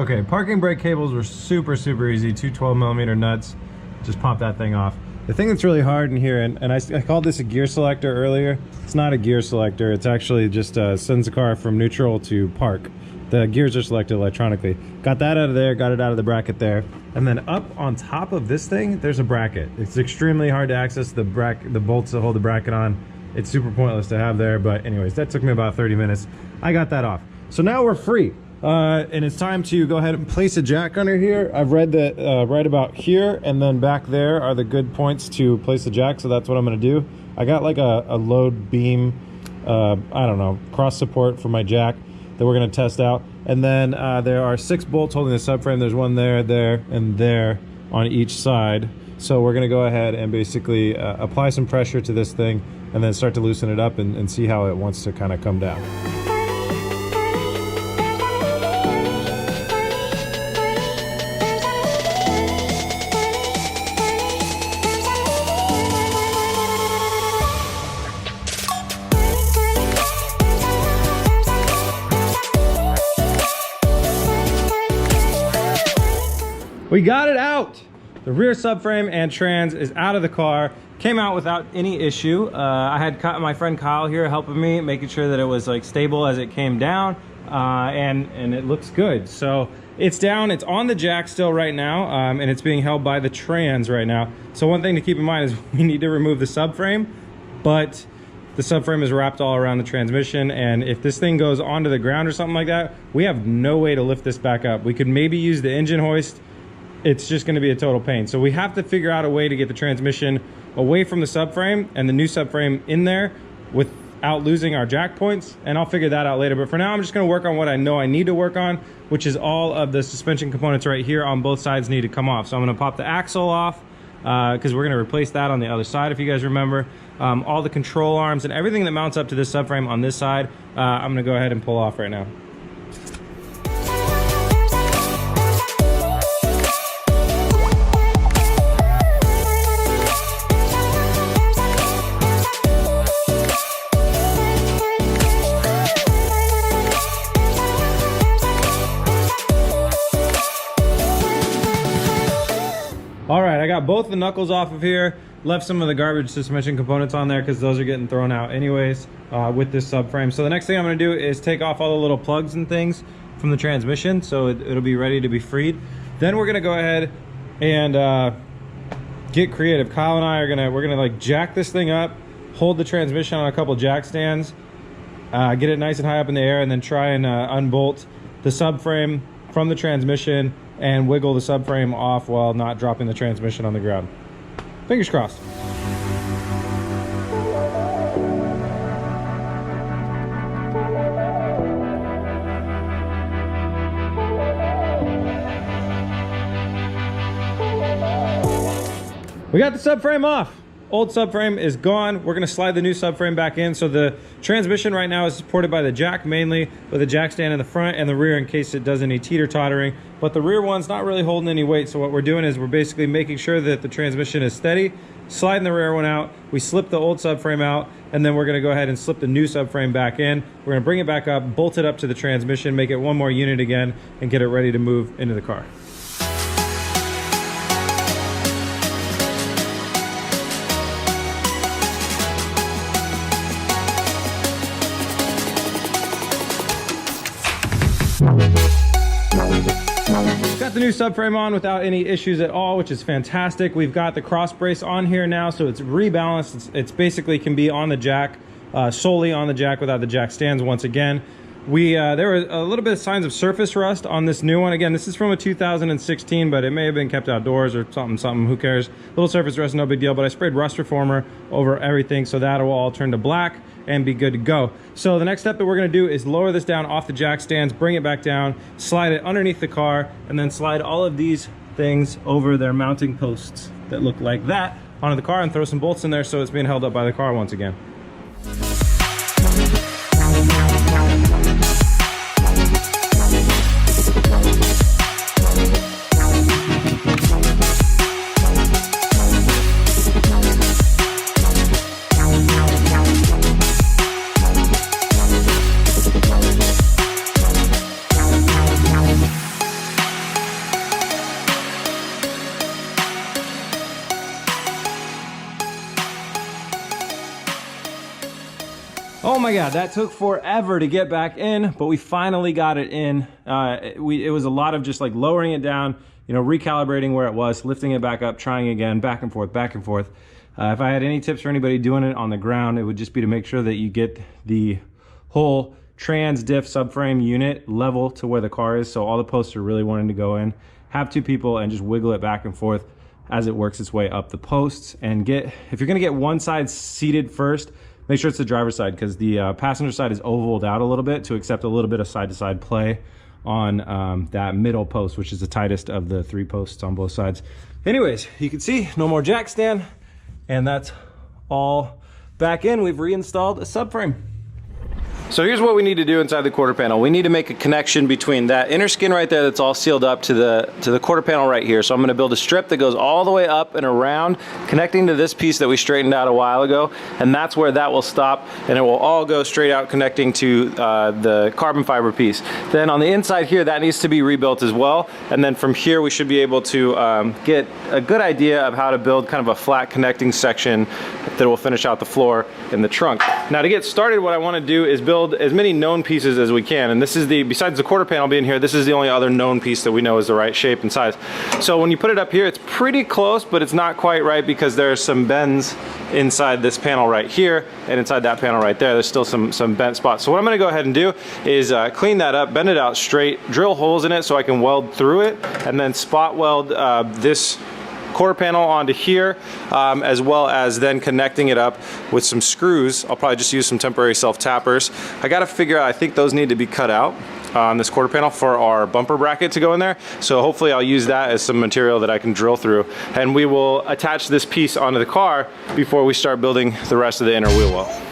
Okay, parking brake cables were super easy. Two 12mm nuts, just pop that thing off. The thing that's really hard in here, and I called this a gear selector earlier. It's not a gear selector, it's actually just sends the car from neutral to park. The gears are selected electronically. Got that out of there, got it out of the bracket there. And then up on top of this thing, there's a bracket. It's extremely hard to access the bolts that hold the bracket on. It's super pointless to have there, but anyways, that took me about 30 minutes. I got that off. So now we're free. And it's time to go ahead and place a jack under here. I've read that right about here and then back there are the good points to place the jack, so that's what I'm gonna do. I got like a load beam, I don't know, cross support for my jack that we're gonna test out. And then there are 6 bolts holding the subframe. There's one there, there, and there on each side. So we're gonna go ahead and basically apply some pressure to this thing and then start to loosen it up and see how it wants to kind of come down. We got it out! The rear subframe and trans is out of the car. Came out without any issue. I had my friend Kyle here helping me, making sure that it was like stable as it came down, and it looks good. So it's down, it's on the jack still right now, and it's being held by the trans right now. So one thing to keep in mind is we need to remove the subframe, but the subframe is wrapped all around the transmission, and if this thing goes onto the ground or something like that, we have no way to lift this back up. We could maybe use the engine hoist. It's just going to be a total pain. So we have to figure out a way to get the transmission away from the subframe and the new subframe in there without losing our jack points, and I'll figure that out later. But for now, I'm just going to work on what I know I need to work on, which is all of the suspension components right here on both sides need to come off. So I'm going to pop the axle off because we're going to replace that on the other side, if you guys remember. All the control arms and everything that mounts up to this subframe on this side, I'm going to go ahead and pull off right now. All right, I got both the knuckles off of here, left some of the garbage suspension components on there because those are getting thrown out anyways with this subframe. So the next thing I'm gonna do is take off all the little plugs and things from the transmission so it'll be ready to be freed. Then we're gonna go ahead and get creative. Kyle and I we're gonna like jack this thing up, hold the transmission on a couple jack stands, get it nice and high up in the air, and then try and unbolt the subframe from the transmission and wiggle the subframe off while not dropping the transmission on the ground. Fingers crossed. We got the subframe off. Old subframe is gone. We're gonna slide the new subframe back in. So the transmission right now is supported by the jack mainly, with a jack stand in the front and the rear in case it does any teeter-tottering. But the rear one's not really holding any weight. So what we're doing is we're basically making sure that the transmission is steady, sliding the rear one out. We slip the old subframe out, and then we're gonna go ahead and slip the new subframe back in. We're gonna bring it back up, bolt it up to the transmission, make it one more unit again, and get it ready to move into the car. Got the new subframe on without any issues at all, which is fantastic. We've got the cross brace on here now, so it's rebalanced. It's basically can be on the jack, solely on the jack without the jack stands once again. There were a little bit of signs of surface rust on this new one. Again, this is from a 2016, but it may have been kept outdoors or something, who cares? Little surface rust, no big deal, but I sprayed rust reformer over everything, so that will all turn to black and be good to go. So the next step that we're gonna do is lower this down off the jack stands, bring it back down, slide it underneath the car, and then slide all of these things over their mounting posts that look like that onto the car, and throw some bolts in there so it's being held up by the car once again. Oh my God, that took forever to get back in, but we finally got it in. It was a lot of just like lowering it down, you know, recalibrating where it was, lifting it back up, trying again, back and forth, back and forth. If I had any tips for anybody doing it on the ground, it would just be to make sure that you get the whole trans diff subframe unit level to where the car is, so all the posts are really wanting to go in. Have two people and just wiggle it back and forth as it works its way up the posts. And if you're gonna get one side seated first, make sure it's the driver's side, because the passenger side is ovaled out a little bit to accept a little bit of side-to-side play on that middle post, which is the tightest of the 3 posts on both sides. Anyways, you can see no more jack stand, and that's all back in. We've reinstalled a subframe. So here's what we need to do inside the quarter panel. We need to make a connection between that inner skin right there that's all sealed up to the quarter panel right here. So I'm gonna build a strip that goes all the way up and around, connecting to this piece that we straightened out a while ago, and that's where that will stop, and it will all go straight out connecting to the carbon fiber piece. Then on the inside here, that needs to be rebuilt as well, and then from here we should be able to get a good idea of how to build kind of a flat connecting section that will finish out the floor in the trunk. Now to get started, what I wanna do is build as many known pieces as we can, and this is besides the quarter panel being here, this is the only other known piece that we know is the right shape and size. So when you put it up here, it's pretty close, but it's not quite right because there's some bends inside this panel right here, and inside that panel right there, there's still some bent spots. So what I'm gonna go ahead and do is clean that up, bend it out straight, drill holes in it so I can weld through it, and then spot weld this quarter panel onto here, as well as then connecting it up with some screws. I'll probably just use some temporary self-tappers. I gotta figure out, I think those need to be cut out on this quarter panel for our bumper bracket to go in there. So hopefully I'll use that as some material that I can drill through. And we will attach this piece onto the car before we start building the rest of the inner wheel well.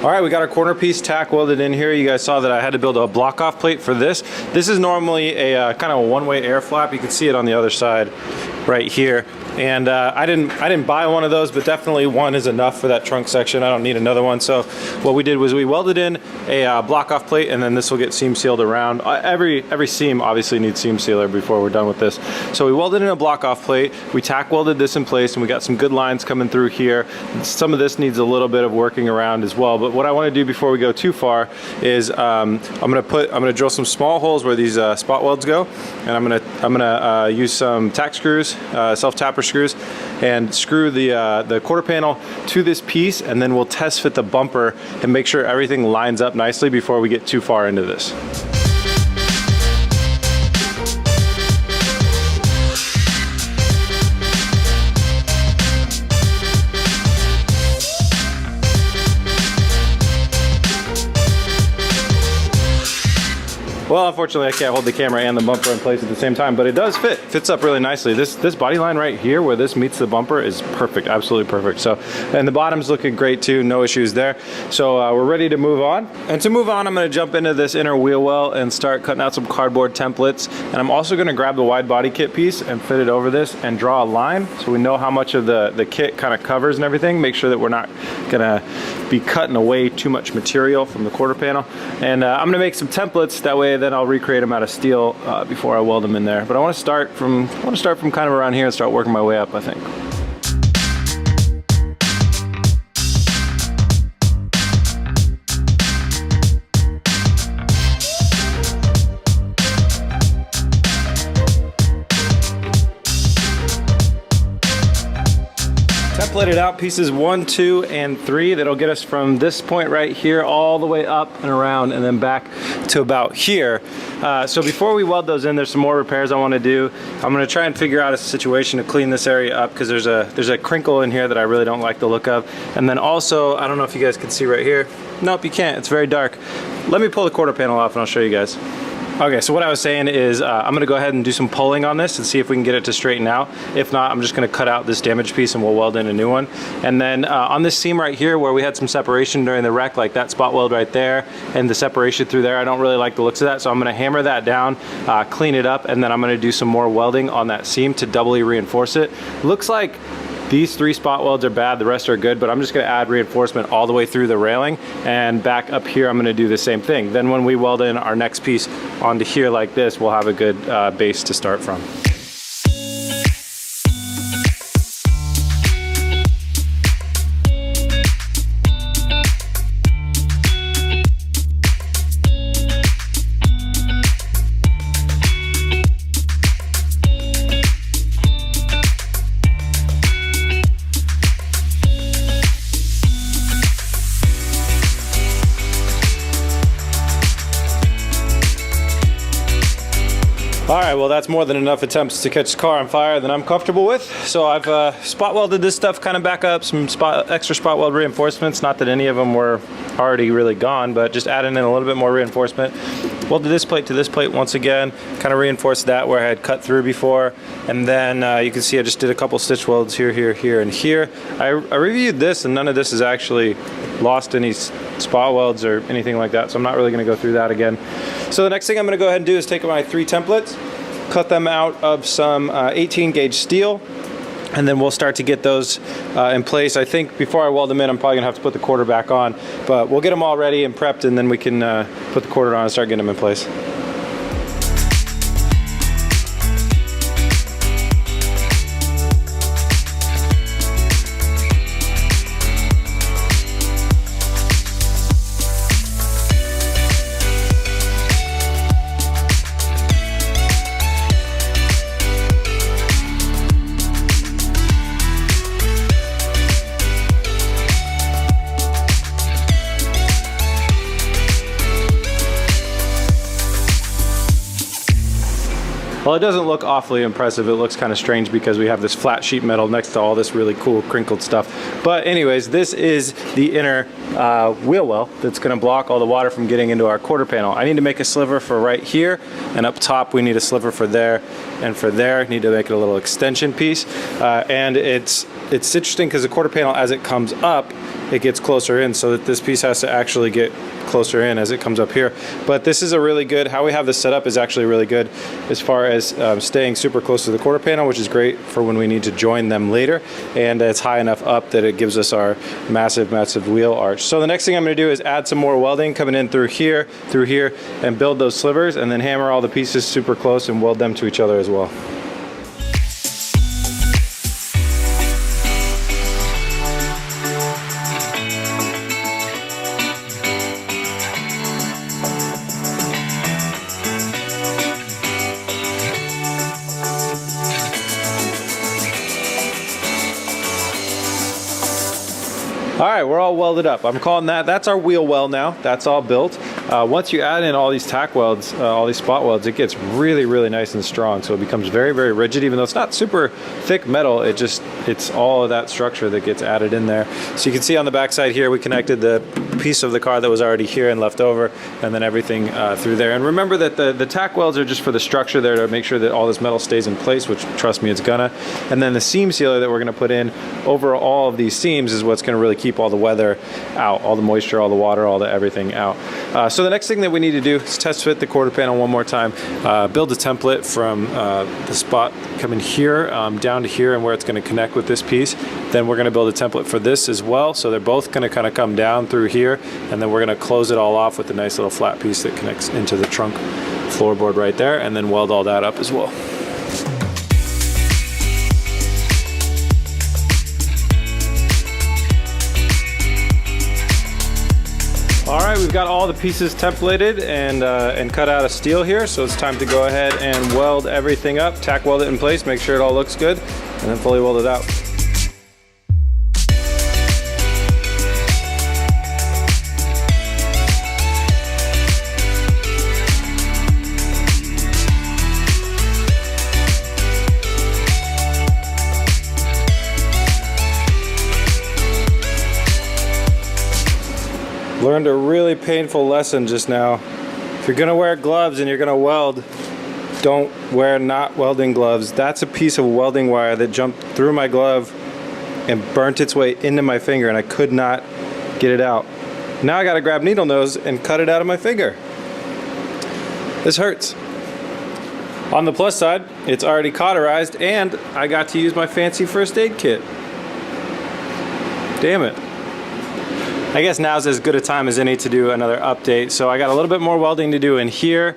All right, we got our corner piece tack welded in here. You guys saw that I had to build a block off plate for this. This is normally a kind of a one-way air flap. You can see it on the other side right here. And I didn't buy one of those, but definitely one is enough for that trunk section. I don't need another one. So what we did was we welded in a block off plate, and then this will get seam sealed around. Every seam obviously needs seam sealer before we're done with this. So we welded in a block off plate. We tack welded this in place, and we got some good lines coming through here. Some of this needs a little bit of working around as well. But what I want to do before we go too far is I'm gonna drill some small holes where these spot welds go, and I'm gonna use some tack screws, self-tapper screws, and screw the quarter panel to this piece, and then we'll test fit the bumper and make sure everything lines up nicely before we get too far into this. Well, unfortunately, I can't hold the camera and the bumper in place at the same time, but it does fit. Fits up really nicely. This body line right here, where this meets the bumper, is perfect, absolutely perfect. So, and the bottom's looking great too, no issues there. So we're ready to move on. And to move on, I'm gonna jump into this inner wheel well and start cutting out some cardboard templates. And I'm also gonna grab the wide body kit piece and fit it over this and draw a line so we know how much of the kit kind of covers and everything. Make sure that we're not gonna be cutting away too much material from the quarter panel. And I'm gonna make some templates, that way then I'll recreate them out of steel before I weld them in there. But I wanna start from kind of around here and start working my way up, I think. Templated out pieces 1, 2, and 3. That'll get us from this point right here all the way up and around and then back to about here. So before we weld those in, there's some more repairs I want to do. I'm going to try and figure out a situation to clean this area up because there's a crinkle in here that I really don't like the look of. And then also, I don't know if you guys can see right here. Nope, you can't. It's very dark. Let me pull the quarter panel off and I'll show you guys. Okay, so what I was saying is I'm gonna go ahead and do some pulling on this and see if we can get it to straighten out. If not, I'm just gonna cut out this damaged piece and we'll weld in a new one. And then on this seam right here where we had some separation during the wreck, like that spot weld right there and the separation through there, I don't really like the looks of that. So I'm gonna hammer that down, clean it up, and then I'm gonna do some more welding on that seam to doubly reinforce it. Looks like These 3 spot welds are bad, the rest are good, but I'm just gonna add reinforcement all the way through the railing, and back up here I'm gonna do the same thing. Then when we weld in our next piece onto here like this, we'll have a good base to start from. All right, well that's more than enough attempts to catch the car on fire that I'm comfortable with. So I've spot welded this stuff kind of back up, some extra spot weld reinforcements. Not that any of them were already really gone, but just adding in a little bit more reinforcement. Welded this plate to this plate once again, kind of reinforced that where I had cut through before. And then you can see I just did a couple stitch welds here, here, here, and here. I reviewed this and none of this is actually lost any spot welds or anything like that, so I'm not really gonna go through that again. So the next thing I'm gonna go ahead and do is take my 3 templates, cut them out of some 18 gauge steel, and then we'll start to get those in place. I think before I weld them in, I'm probably gonna have to put the quarter back on, but we'll get them all ready and prepped, and then we can put the quarter on and start getting them in place. Well, it doesn't look awfully impressive. It looks kind of strange because we have this flat sheet metal next to all this really cool crinkled stuff. But anyways, this is the inner wheel well that's gonna block all the water from getting into our quarter panel. I need to make a sliver for right here, and up top we need a sliver for there, and for there I need to make it a little extension piece. And it's interesting because the quarter panel, as it comes up, it gets closer in, so that this piece has to actually get closer in as it comes up here. But this is a really good, how we have this set up is actually really good as far as staying super close to the quarter panel, which is great for when we need to join them later. And it's high enough up that it gives us our massive, massive wheel arch. So the next thing I'm gonna do is add some more welding coming in through here, and build those slivers, and then hammer all the pieces super close and weld them to each other as well. All right, we're all welded up. I'm calling that's our wheel well now. That's all built. Once you add in all these tack welds, all these spot welds, it gets really, really nice and strong. So it becomes very, very rigid, even though it's not super thick metal. It's all of that structure that gets added in there. So you can see on the backside here, we connected the piece of the car that was already here and left over, and then everything through there. And remember that the tack welds are just for the structure there to make sure that all this metal stays in place, which trust me, it's gonna. And then the seam sealer that we're gonna put in over all of these seams is what's gonna really keep all the weather out, all the moisture, all the water, all the everything out. So the next thing that we need to do is test fit the quarter panel one more time, build a template from the spot coming here down to here and where it's going to connect with this piece. Then we're going to build a template for this as well, so they're both going to kind of come down through here, and then we're going to close it all off with a nice little flat piece that connects into the trunk floorboard right there, and then weld all that up as well. All right, we've got all the pieces templated and cut out of steel here, so it's time to go ahead and weld everything up, tack weld it in place, make sure it all looks good, and then fully weld it out. Learned a really painful lesson just now. If you're gonna wear gloves and you're gonna weld, don't wear not welding gloves. That's a piece of welding wire that jumped through my glove and burnt its way into my finger, and I could not get it out. Now I gotta grab needle nose and cut it out of my finger. This hurts. On the plus side, it's already cauterized, and I got to use my fancy first aid kit. Damn it. I guess now's as good a time as any to do another update. So I got a little bit more welding to do in here.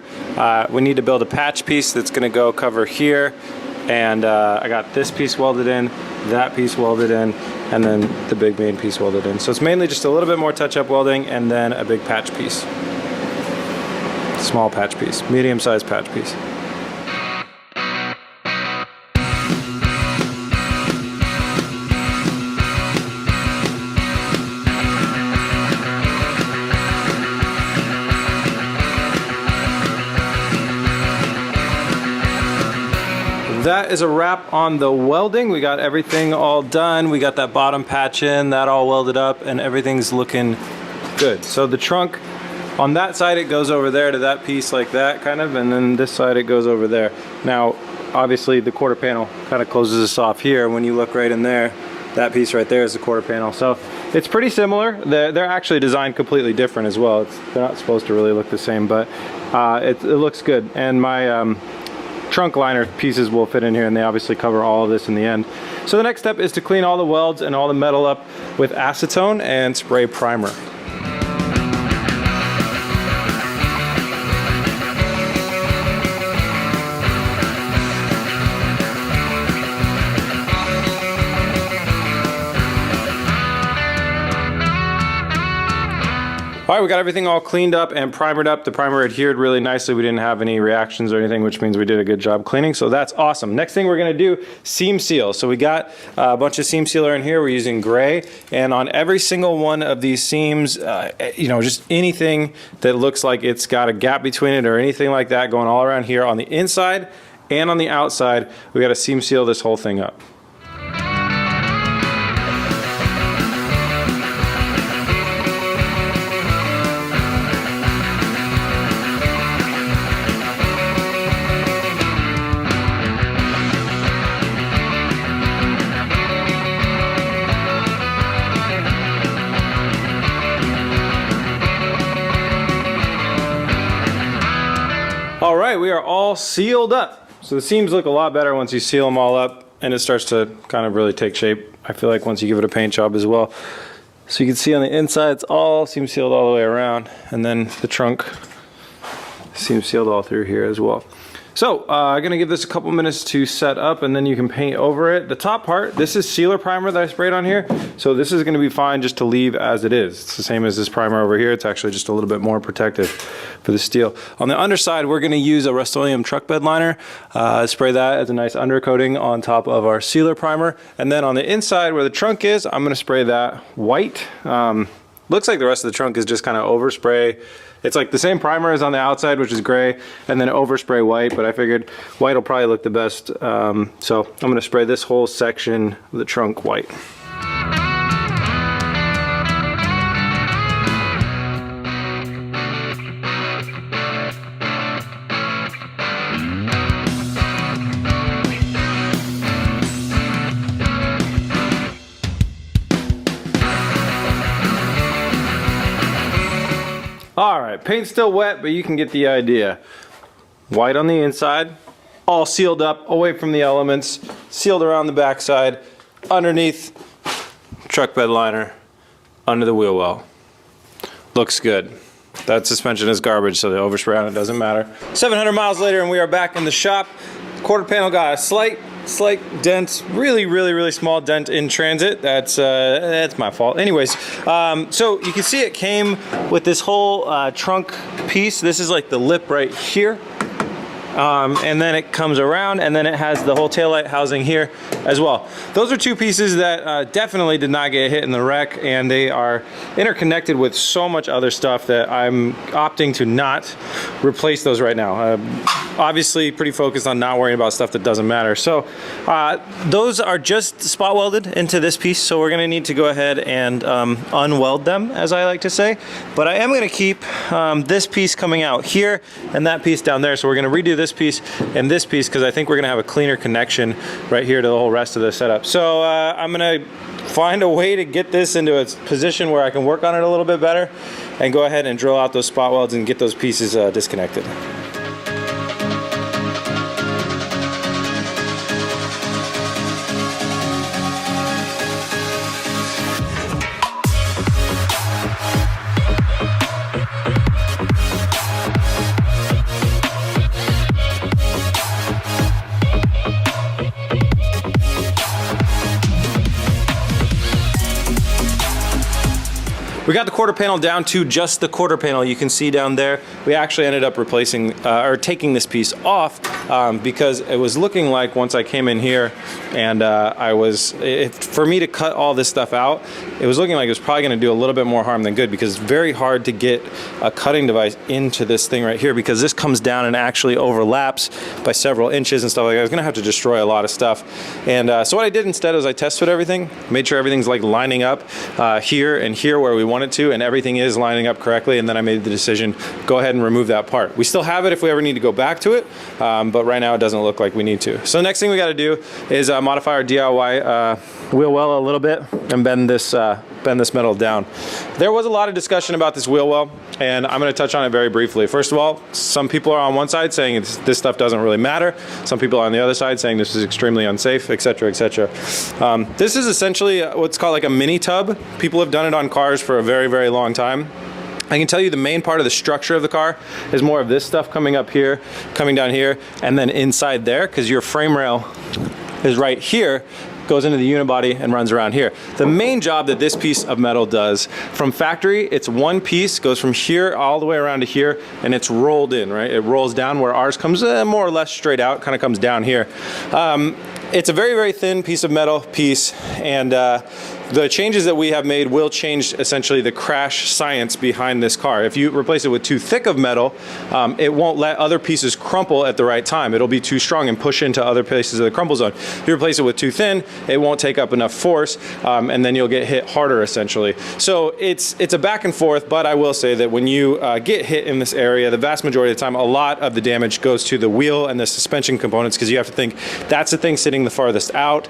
We need to build a patch piece that's gonna go cover here. And I got this piece welded in, that piece welded in, and then the big main piece welded in. So it's mainly just a little bit more touch-up welding and then a big patch piece. Small patch piece, medium-sized patch piece. That is a wrap on the welding. We got everything all done. We got that bottom patch in, that all welded up, and everything's looking good. So the trunk, on that side it goes over there to that piece like that kind of, and then this side it goes over there. Now, obviously the quarter panel kind of closes us off here. When you look right in there, that piece right there is the quarter panel. So it's pretty similar. They're actually designed completely different as well. They're not supposed to really look the same, but it looks good. And my trunk liner pieces will fit in here, and they obviously cover all of this in the end. So the next step is to clean all the welds and all the metal up with acetone and spray primer. All right, we got everything all cleaned up and primered up. The primer adhered really nicely. We didn't have any reactions or anything, which means we did a good job cleaning. So that's awesome. Next thing we're gonna do, seam seal. So we got a bunch of seam sealer in here. We're using gray. And on every single one of these seams, you know, just anything that looks like it's got a gap between it or anything like that going all around here on the inside and on the outside, we gotta seam seal this whole thing up. All right, we are all sealed up. So the seams look a lot better once you seal them all up, and it starts to kind of really take shape, I feel like, once you give it a paint job as well. So you can see on the inside, it's all seam sealed all the way around, and then the trunk seam sealed all through here as well. So I'm gonna give this a couple minutes to set up, and then you can paint over it. The top part, this is sealer primer that I sprayed on here. So this is gonna be fine just to leave as it is. It's the same as this primer over here. It's actually just a little bit more protective for the steel. On the underside, we're gonna use a Rust-Oleum truck bed liner. Spray that as a nice undercoating on top of our sealer primer. And then on the inside where the trunk is, I'm gonna spray that white. Looks like the rest of the trunk is just kind of overspray. It's like the same primer as on the outside, which is gray, and then overspray white, but I figured white will probably look the best. So I'm gonna spray this whole section of the trunk white. All right, paint's still wet, but you can get the idea. White on the inside, all sealed up, away from the elements, sealed around the backside, underneath, truck bed liner, under the wheel well. Looks good. That suspension is garbage, so the overspray on it doesn't matter. 700 miles later, and we are back in the shop. Quarter panel got a slight dent, really small dent in transit. That's my fault. Anyways, so you can see it came with this whole trunk piece. This is like the lip right here. And then it comes around, and then it has the whole taillight housing here as well. Those are two pieces that definitely did not get hit in the wreck, and they are interconnected with so much other stuff that I'm opting to not replace those right now. Obviously pretty focused on not worrying about stuff that doesn't matter. So those are just spot welded into this piece, so we're gonna need to go ahead and unweld them, as I like to say. But I am gonna keep this piece coming out here and that piece down there, so we're gonna redo this piece and this piece, because I think we're gonna have a cleaner connection right here to the whole rest of the setup. So I'm gonna find a way to get this into a position where I can work on it a little bit better and go ahead and drill out those spot welds and get those pieces disconnected. We got the quarter panel down to just the quarter panel. You can see down there, we actually ended up replacing or taking this piece off because it was looking like once I came in here and for me to cut all this stuff out, it was looking like it was probably going to do a little bit more harm than good, because it's very hard to get a cutting device into this thing right here, because this comes down and actually overlaps by several inches and stuff like that. I was going to have to destroy a lot of stuff. And so what I did instead is I test fit everything, made sure everything's like lining up here and here where we want it to, and everything is lining up correctly, and then I made the decision, go ahead and remove that part. We still have it if we ever need to go back to it, but right now it doesn't look like we need to. So the next thing we got to do is modify our DIY wheel well a little bit and bend this metal down. There was a lot of discussion about this wheel well, and I'm going to touch on it very briefly. First of all, some people are on one side saying this stuff doesn't really matter. Some people are on the other side saying this is extremely unsafe, etc., etc. This is essentially what's called like a mini tub. People have done it on cars for a very, very long time. I can tell you the main part of the structure of the car is more of this stuff coming up here, coming down here, and then inside there, because your frame rail is right here, goes into the unibody and runs around here. The main job that this piece of metal does from factory, it's one piece, goes from here all the way around to here, and it's rolled in, right? It rolls down where ours comes more or less straight out, kind of comes down here. It's a very, very thin piece of metal and the changes that we have made will change essentially the crash science behind this car. If you replace it with too thick of metal, it won't let other pieces crumple at the right time. It'll be too strong and push into other places of the crumple zone. If you replace it with too thin, it won't take up enough force, and then you'll get hit harder essentially. So it's a back and forth, but I will say that when you get hit in this area, the vast majority of the time, a lot of the damage goes to the wheel and the suspension components, because you have to think that's the thing sitting the farthest out,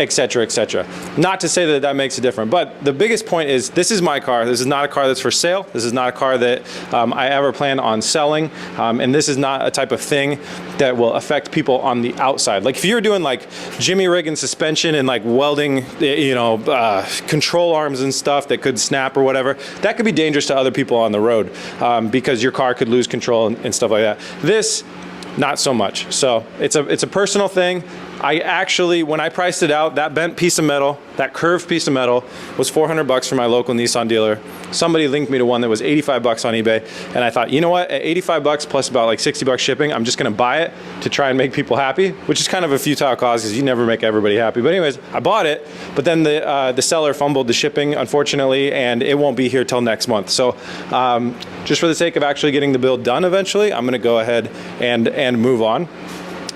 etc., etc. Not to say that that makes it different, but the biggest point is this is my car. This is not a car that's for sale. This is not a car that I ever plan on selling, and this is not a type of thing that will affect people on the outside. Like if you're doing like jimmy rigging suspension and like welding, you know, control arms and stuff that could snap or whatever, that could be dangerous to other people on the road, because your car could lose control and stuff like that. This, not so much. So it's a personal thing. I actually, when I priced it out, that bent piece of metal, that curved piece of metal was $400 from my local Nissan dealer. Somebody linked me to one that was $85 on eBay, and I thought, you know what, at $85 plus about like $60 shipping, I'm just gonna buy it to try and make people happy, which is kind of a futile cause because you never make everybody happy. But anyways, I bought it, but then the seller fumbled the shipping, unfortunately, and it won't be here till next month. So just for the sake of actually getting the build done eventually, I'm gonna go ahead and move on.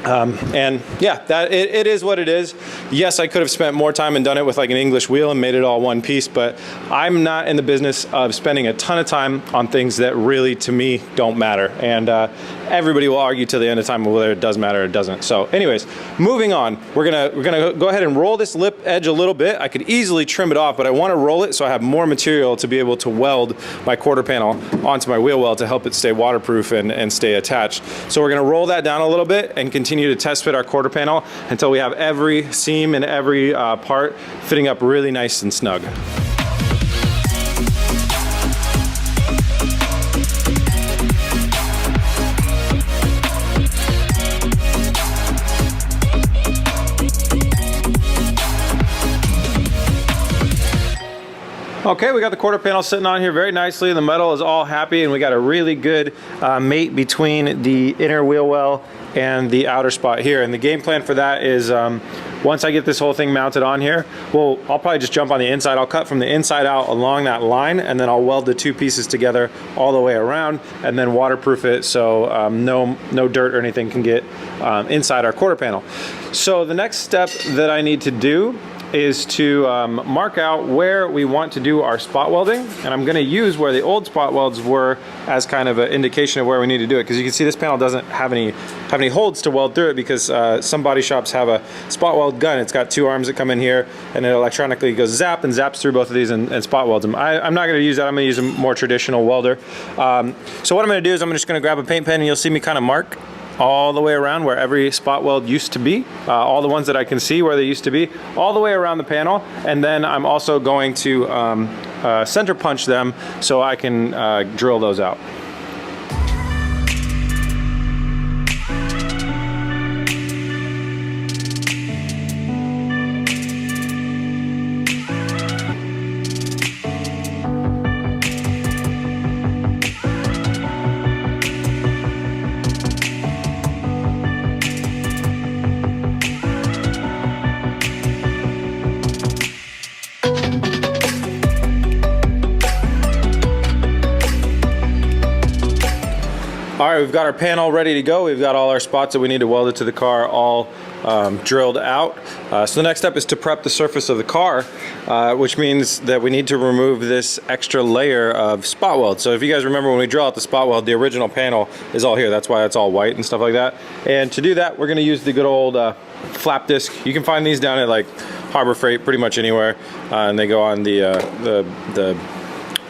And yeah, it is what it is. Yes, I could have spent more time and done it with like an English wheel and made it all one piece, but I'm not in the business of spending a ton of time on things that really, to me, don't matter. And everybody will argue to the end of time whether it does matter or it doesn't. So anyways, moving on, we're gonna go ahead and roll this lip edge a little bit. I could easily trim it off, but I want to roll it so I have more material to be able to weld my quarter panel onto my wheel well to help it stay waterproof and stay attached. So we're gonna roll that down a little bit and continue to test fit our quarter panel until we have every seam and every part fitting up really nice and snug. Okay, we got the quarter panel sitting on here very nicely. The metal is all happy, and we got a really good mate between the inner wheel well and the outer spot here. And the game plan for that is once I get this whole thing mounted on here, well, I'll probably just jump on the inside. I'll cut from the inside out along that line, and then I'll weld the two pieces together all the way around, and then waterproof it so no dirt or anything can get inside our quarter panel. So the next step that I need to do is to mark out where we want to do our spot welding, and I'm going to use where the old spot welds were as kind of an indication of where we need to do it, because you can see this panel doesn't have any holes to weld through it, because some body shops have a spot weld gun. It's got two arms that come in here, and it electronically goes zap and zaps through both of these and spot welds them. I'm not going to use that. I'm going to use a more traditional welder. So what I'm going to do is I'm just going to grab a paint pen, and you'll see me kind of mark all the way around where every spot weld used to be, all the ones that I can see where they used to be, all the way around the panel. And then I'm also going to center punch them so I can drill those out. All right, we've got our panel ready to go. We've got all our spots that we need to weld it to the car all drilled out. So the next step is to prep the surface of the car, which means that we need to remove this extra layer of spot weld. So if you guys remember when we drill out the spot weld, the original panel is all here. That's why it's all white and stuff like that. And to do that, we're gonna use the good old flap disc. You can find these down at like Harbor Freight, pretty much anywhere. And they go on the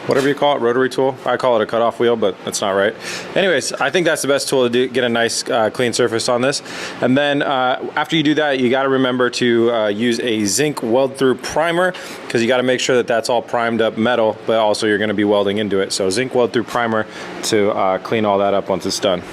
whatever you call it, rotary tool. I call it a cutoff wheel, but that's not right. Anyways, I think that's the best tool to get a nice clean surface on this. And then after you do that, you gotta remember to use a zinc weld through primer, because you gotta make sure that that's all primed up metal, but also you're gonna be welding into it. So zinc weld through primer to clean all that up once it's done.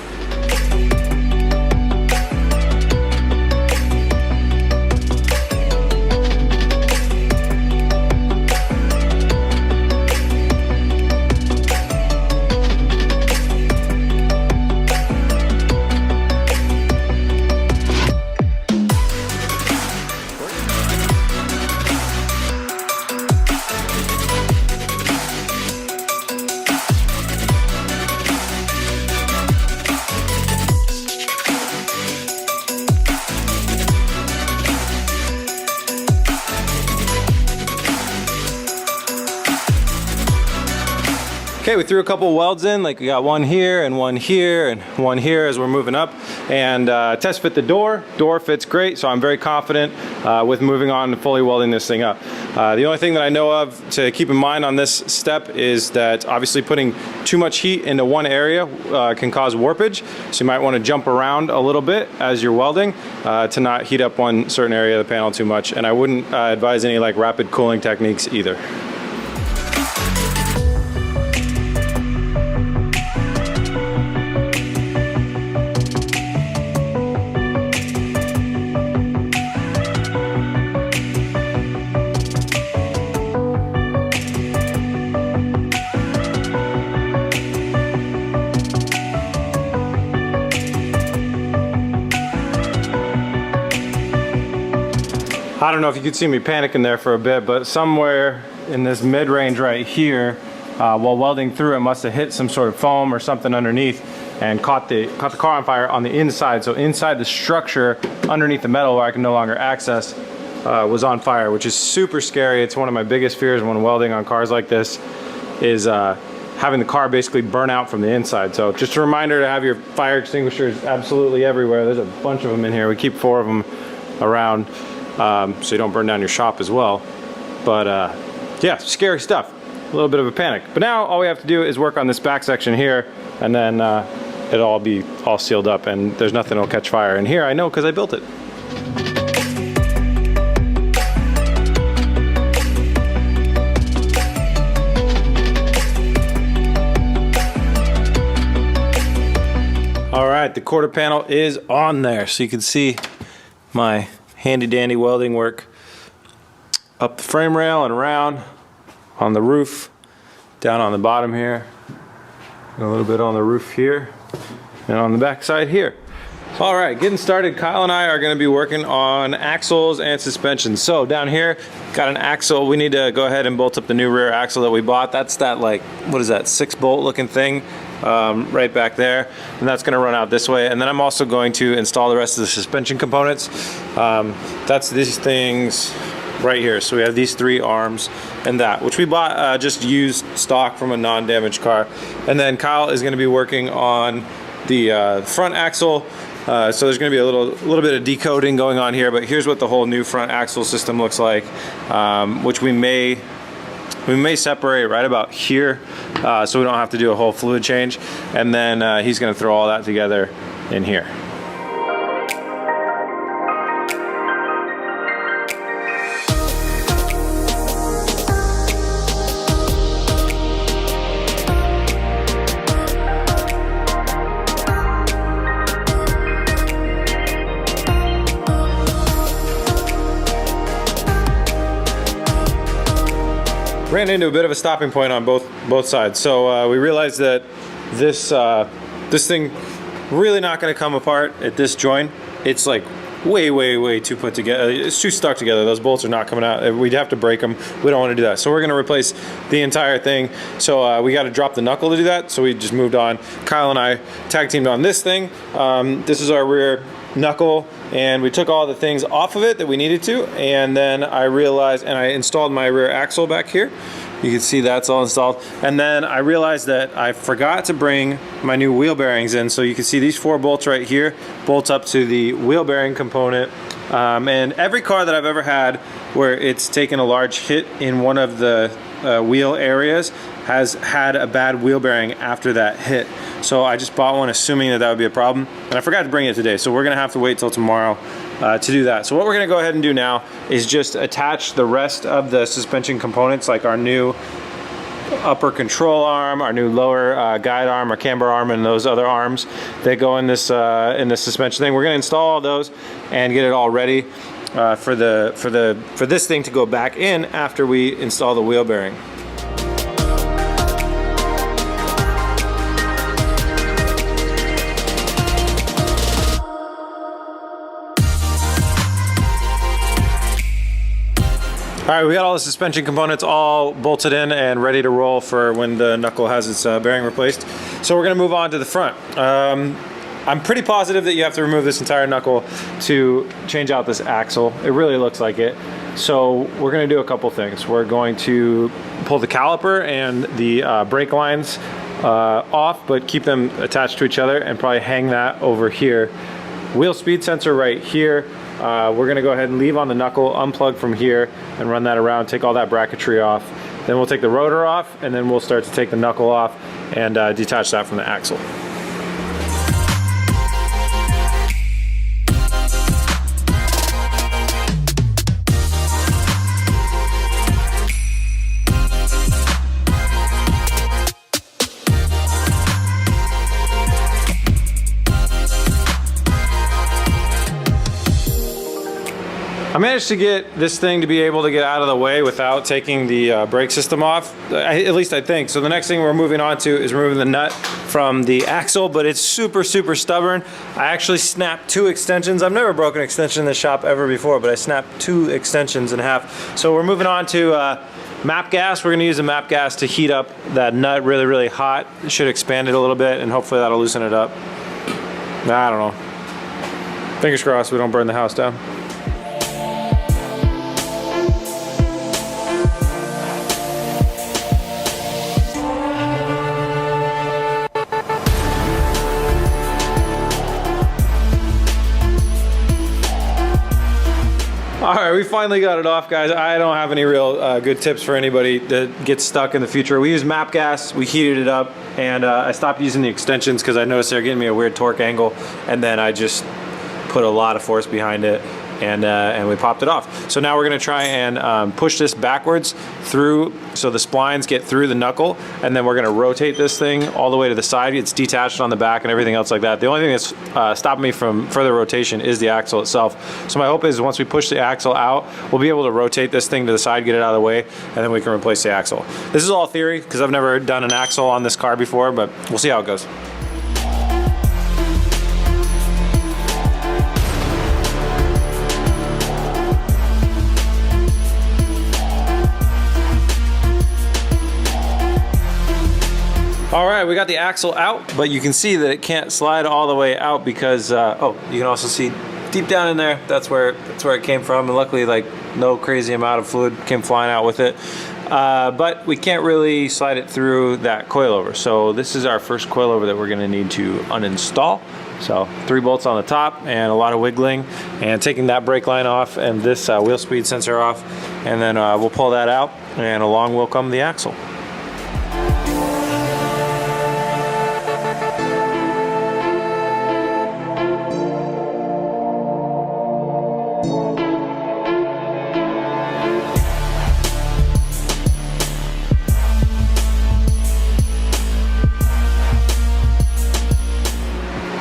Okay, we threw a couple welds in, like we got one here and one here and one here as we're moving up, and test fit the door. Door fits great, so I'm very confident with moving on and fully welding this thing up. The only thing that I know of to keep in mind on this step is that obviously putting too much heat into one area can cause warpage, so you might want to jump around a little bit as you're welding to not heat up one certain area of the panel too much, and I wouldn't advise any like rapid cooling techniques either. I don't know if you could see me panicking there for a bit, but somewhere in this mid-range right here, while welding through, it must have hit some sort of foam or something underneath and caught the car on fire on the inside. So inside the structure, underneath the metal where I can no longer access, was on fire, which is super scary. It's one of my biggest fears when welding on cars like this, is having the car basically burn out from the inside. So just a reminder to have your fire extinguishers absolutely everywhere. There's a bunch of them in here. We keep 4 of them around. So you don't burn down your shop as well. But yeah, scary stuff. A little bit of a panic. But now all we have to do is work on this back section here, and then it'll all be all sealed up, and there's nothing that'll catch fire. And here I know because I built it. All right, the quarter panel is on there, so you can see my handy dandy welding work up the frame rail and around on the roof, down on the bottom here, and a little bit on the roof here, and on the back side here. All right, getting started. Kyle and I are going to be working on axles and suspension. So down here, got an axle. We need to go ahead and bolt up the new rear axle that we bought. That's that, like, what is that, 6-bolt looking thing right back there, and that's going to run out this way. And then I'm also going to install the rest of the suspension components. That's these things right here. So we have these 3 arms and that, which we bought just used stock from a non-damaged car. And then Kyle is going to be working on the front axle. So there's going to be a little bit of decoding going on here, but here's what the whole new front axle system looks like, which we may separate right about here, so we don't have to do a whole fluid change. And then he's going to throw all that together in here. Ran into a bit of a stopping point on both sides. So we realized that this thing really not going to come apart at this joint. It's like way too put together. It's too stuck together. Those bolts are not coming out. We'd have to break them. We don't want to do that. So we're going to replace the entire thing. So we got to drop the knuckle to do that. So we just moved on. Kyle and I tag teamed on this thing. This is our rear knuckle, and we took all the things off of it that we needed to, and then I realized, and I installed my rear axle back here. You can see that's all installed. And then I realized that I forgot to bring my new wheel bearings in. So you can see these 4 bolts right here, bolts up to the wheel bearing component. And every car that I've ever had where it's taken a large hit in one of the wheel areas has had a bad wheel bearing after that hit. So I just bought one assuming that that would be a problem. And I forgot to bring it today. So we're gonna have to wait till tomorrow to do that. So what we're gonna go ahead and do now is just attach the rest of the suspension components, like our new upper control arm, our new lower guide arm or camber arm, and those other arms that go in this suspension thing. We're gonna install all those and get it all ready for this thing to go back in after we install the wheel bearing. All right, we got all the suspension components all bolted in and ready to roll for when the knuckle has its bearing replaced. So we're gonna move on to the front. I'm pretty positive that you have to remove this entire knuckle to change out this axle. It really looks like it. So we're gonna do a couple things. We're going to pull the caliper and the brake lines off, but keep them attached to each other, and probably hang that over here. Wheel speed sensor right here. We're gonna go ahead and leave on the knuckle, unplug from here, and run that around, take all that bracketry off. Then we'll take the rotor off, and then we'll start to take the knuckle off and detach that from the axle. I managed to get this thing to be able to get out of the way without taking the brake system off, at least I think. So the next thing we're moving on to is removing the nut from the axle, but it's super stubborn. I actually snapped 2 extensions. I've never broken an extension in this shop ever before, but I snapped 2 extensions in half. So we're moving on to map gas. We're gonna use the map gas to heat up that nut really hot. It should expand it a little bit, and hopefully that'll loosen it up. I don't know. Fingers crossed we don't burn the house down. All right, we finally got it off, guys. I don't have any real good tips for anybody that gets stuck in the future. We use map gas, we heated it up, and I stopped using the extensions because I noticed they're getting me a weird torque angle, and then I just put a lot of force behind it, and we popped it off. So now we're gonna try and push this backwards through, so the splines get through the knuckle, and then we're gonna rotate this thing all the way to the side. It's detached on the back and everything else like that. The only thing that's stopping me from further rotation is the axle itself. So my hope is once we push the axle out, we'll be able to rotate this thing to the side, get it out of the way, and then we can replace the axle. This is all theory, because I've never done an axle on this car before, but we'll see how it goes. All right, we got the axle out, but you can see that it can't slide all the way out because, oh, you can also see deep down in there, that's where it came from. And luckily, like, no crazy amount of fluid came flying out with it. But we can't really slide it through that coilover. So this is our first coilover that we're gonna need to uninstall. So 3 bolts on the top and a lot of wiggling and taking that brake line off and this wheel speed sensor off. And then we'll pull that out and along will come the axle.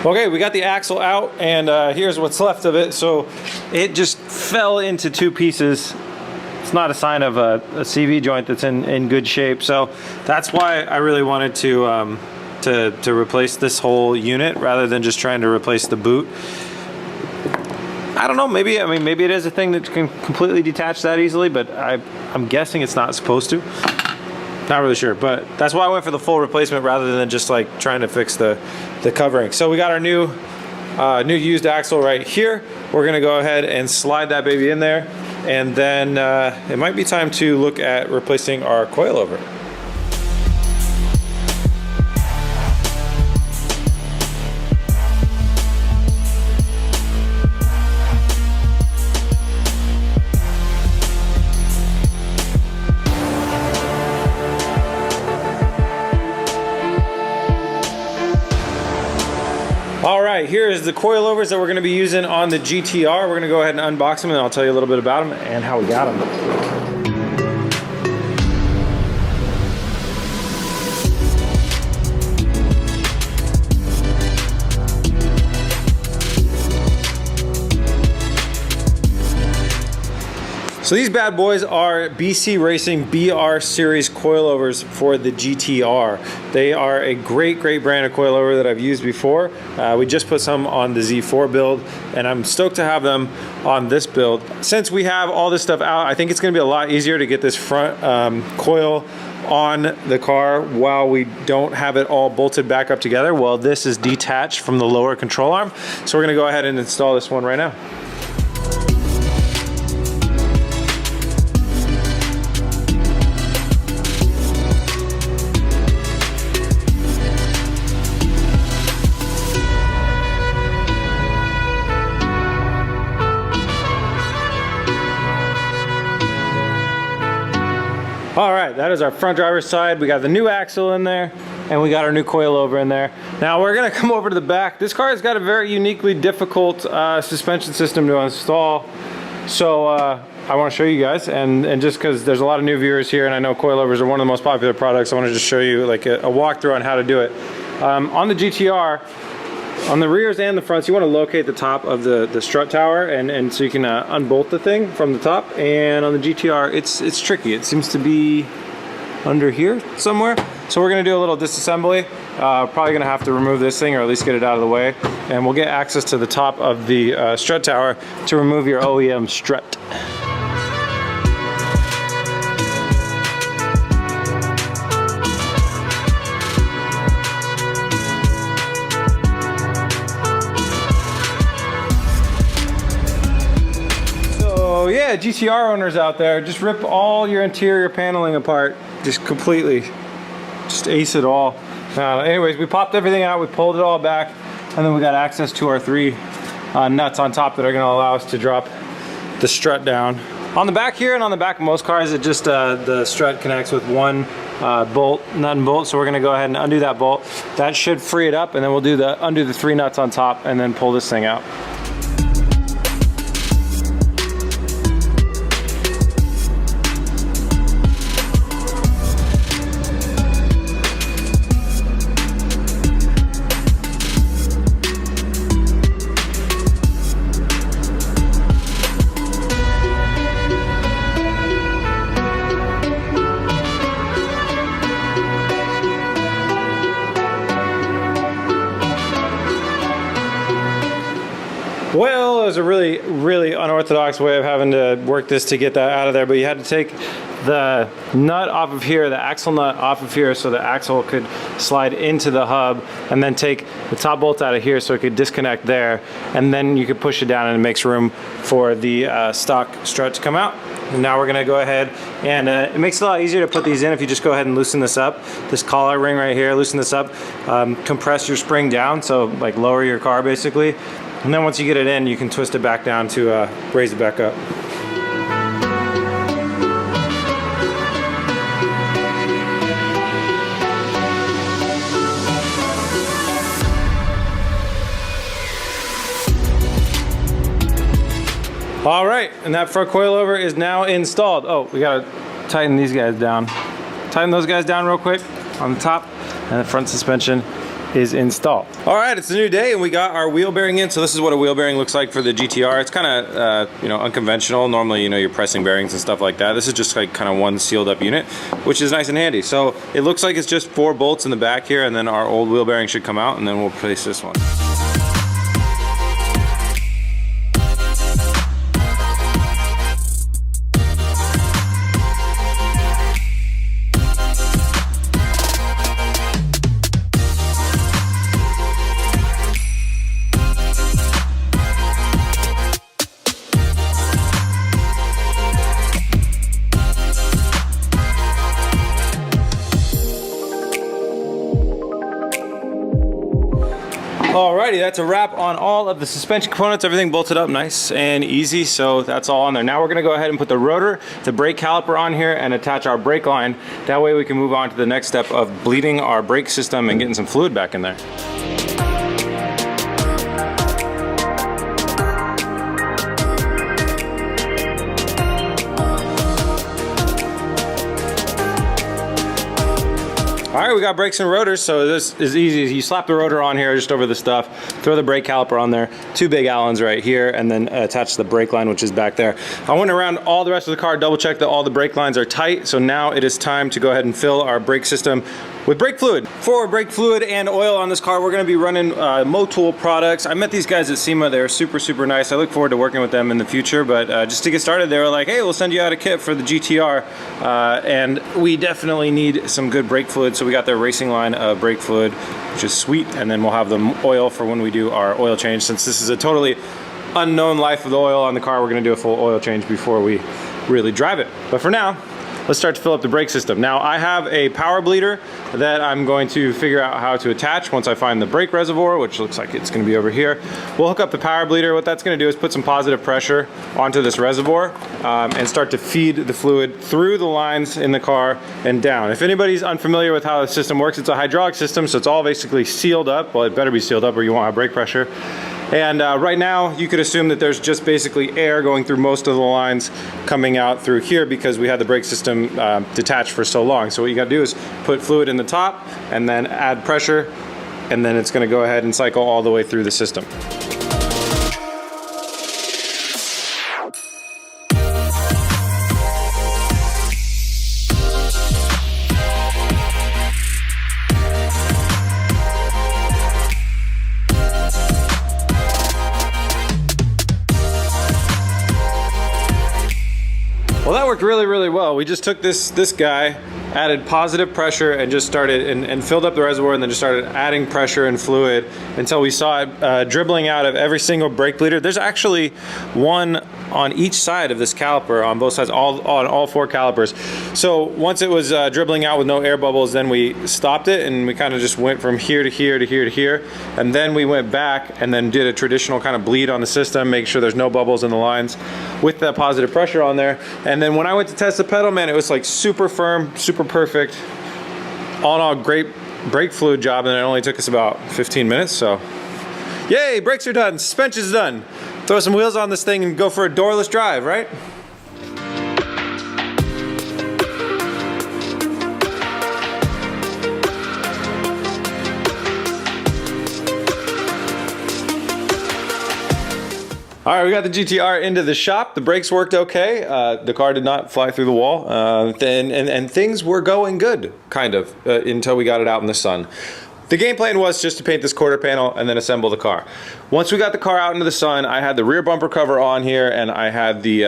Okay, we got the axle out, and here's what's left of it. So it just fell into 2 pieces. It's not a sign of a CV joint that's in good shape. So that's why I really wanted to replace this whole unit rather than just trying to replace the boot. I don't know, maybe, I mean, maybe it is a thing that can completely detach that easily, but I'm guessing it's not supposed to. Not really sure, but that's why I went for the full replacement rather than just like trying to fix the covering. So we got our new used axle right here. We're gonna go ahead and slide that baby in there, and then it might be time to look at replacing our coilover. All right, here is the coilovers that we're gonna be using on the GTR. We're gonna go ahead and unbox them, and I'll tell you a little bit about them and how we got them. So these bad boys are BC Racing BR Series coilovers for the GTR. They are a great brand of coilover that I've used before. We just put some on the Z4 build, and I'm stoked to have them on this build. Since we have all this stuff out, I think it's gonna be a lot easier to get this front coil on the car while we don't have it all bolted back up together. Well, this is detached from the lower control arm. So we're gonna go ahead and install this one right now. All right, that is our front driver's side. We got the new axle in there, and we got our new coilover in there. Now we're gonna come over to the back. This car has got a very uniquely difficult suspension system to install. So I wanna show you guys, and just cause there's a lot of new viewers here, and I know coilovers are one of the most popular products, I wanna just show you like a walkthrough on how to do it. On the GTR, on the rears and the fronts, you want to locate the top of the strut tower, and so you can unbolt the thing from the top. And on the GTR, it's tricky. It seems to be under here somewhere. So we're going to do a little disassembly. Probably going to have to remove this thing, or at least get it out of the way. And we'll get access to the top of the strut tower to remove your OEM strut. Yeah, GTR owners out there, just rip all your interior paneling apart, just completely, just ace it all. Anyways, we popped everything out, we pulled it all back, and then we got access to our 3 nuts on top that are going to allow us to drop the strut down. On the back here and on the back of most cars, it just the strut connects with one bolt, nut and bolt. So we're going to go ahead and undo that bolt. That should free it up, and then we'll undo the 3 nuts on top and then pull this thing out. Well, it was a really unorthodox way of having to work this to get that out of there, but you had to take the nut off of here, the axle nut off of here, so the axle could slide into the hub, and then take the top bolt out of here so it could disconnect there, and then you could push it down and it makes room for the stock strut to come out. And now we're gonna go ahead and it makes it a lot easier to put these in if you just go ahead and loosen this up. This collar ring right here, loosen this up, compress your spring down, so like lower your car basically. And then once you get it in, you can twist it back down to raise it back up. All right, and that front coilover is now installed. Oh, we gotta tighten these guys down. Tighten those guys down real quick on the top, and the front suspension is installed. All right, it's a new day and we got our wheel bearing in. So this is what a wheel bearing looks like for the GTR. It's kind of unconventional. Normally, you're pressing bearings and stuff like that. This is just like kind of one sealed up unit, which is nice and handy. So it looks like it's just 4 bolts in the back here, and then our old wheel bearing should come out, and then we'll replace this one. Alrighty, that's a wrap on all of the suspension components. Everything bolted up nice and easy, so that's all on there. Now we're gonna go ahead and put the rotor, the brake caliper on here and attach our brake line. That way we can move on to the next step of bleeding our brake system and getting some fluid back in there. All right, we got brakes and rotors, so this is easy. You slap the rotor on here just over the stuff, throw the brake caliper on there, 2 big Allens right here, and then attach the brake line, which is back there. I went around all the rest of the car, double check that all the brake lines are tight, so now it is time to go ahead and fill our brake system with brake fluid. For brake fluid and oil on this car, we're gonna be running Motul products. I met these guys at SEMA. They're super nice. I look forward to working with them in the future, but just to get started, they were like, hey, we'll send you out a kit for the GTR, and we definitely need some good brake fluid, so we got their racing line of brake fluid, which is sweet, and then we'll have the oil for when we do our oil change. Since this is a totally unknown life of the oil on the car, we're gonna do a full oil change before we really drive it. But for now, let's start to fill up the brake system. Now I have a power bleeder that I'm going to figure out how to attach once I find the brake reservoir, which looks like it's gonna be over here. We'll hook up the power bleeder. What that's gonna do is put some positive pressure onto this reservoir and start to feed the fluid through the lines in the car and down. If anybody's unfamiliar with how the system works, it's a hydraulic system, so it's all basically sealed up. Well, it better be sealed up or you won't have brake pressure. And right now, you could assume that there's just basically air going through most of the lines coming out through here because we had the brake system detached for so long. So what you gotta do is put fluid in the top and then add pressure, and then it's gonna go ahead and cycle all the way through the system. Well, that worked really well. We just took this guy, added positive pressure, and just started and filled up the reservoir, and then just started adding pressure and fluid until we saw it dribbling out of every single brake bleeder. There's actually one on each side of this caliper, on both sides, on all 4 calipers. So once it was dribbling out with no air bubbles, then we stopped it, and we kind of just went from here to here to here to here, and then we went back and then did a traditional kind of bleed on the system, make sure there's no bubbles in the lines with that positive pressure on there. And then when I went to test the pedal, man, it was like super firm, super perfect. All in all, great brake fluid job, and it only took us about 15 minutes, so yay, brakes are done, suspension's done. Throw some wheels on this thing and go for a doorless drive, right? All right, we got the GTR into the shop. The brakes worked okay. The car did not fly through the wall. And things were going good, kind of, until we got it out in the sun. The game plan was just to paint this quarter panel and then assemble the car. Once we got the car out into the sun, I had the rear bumper cover on here, and I had the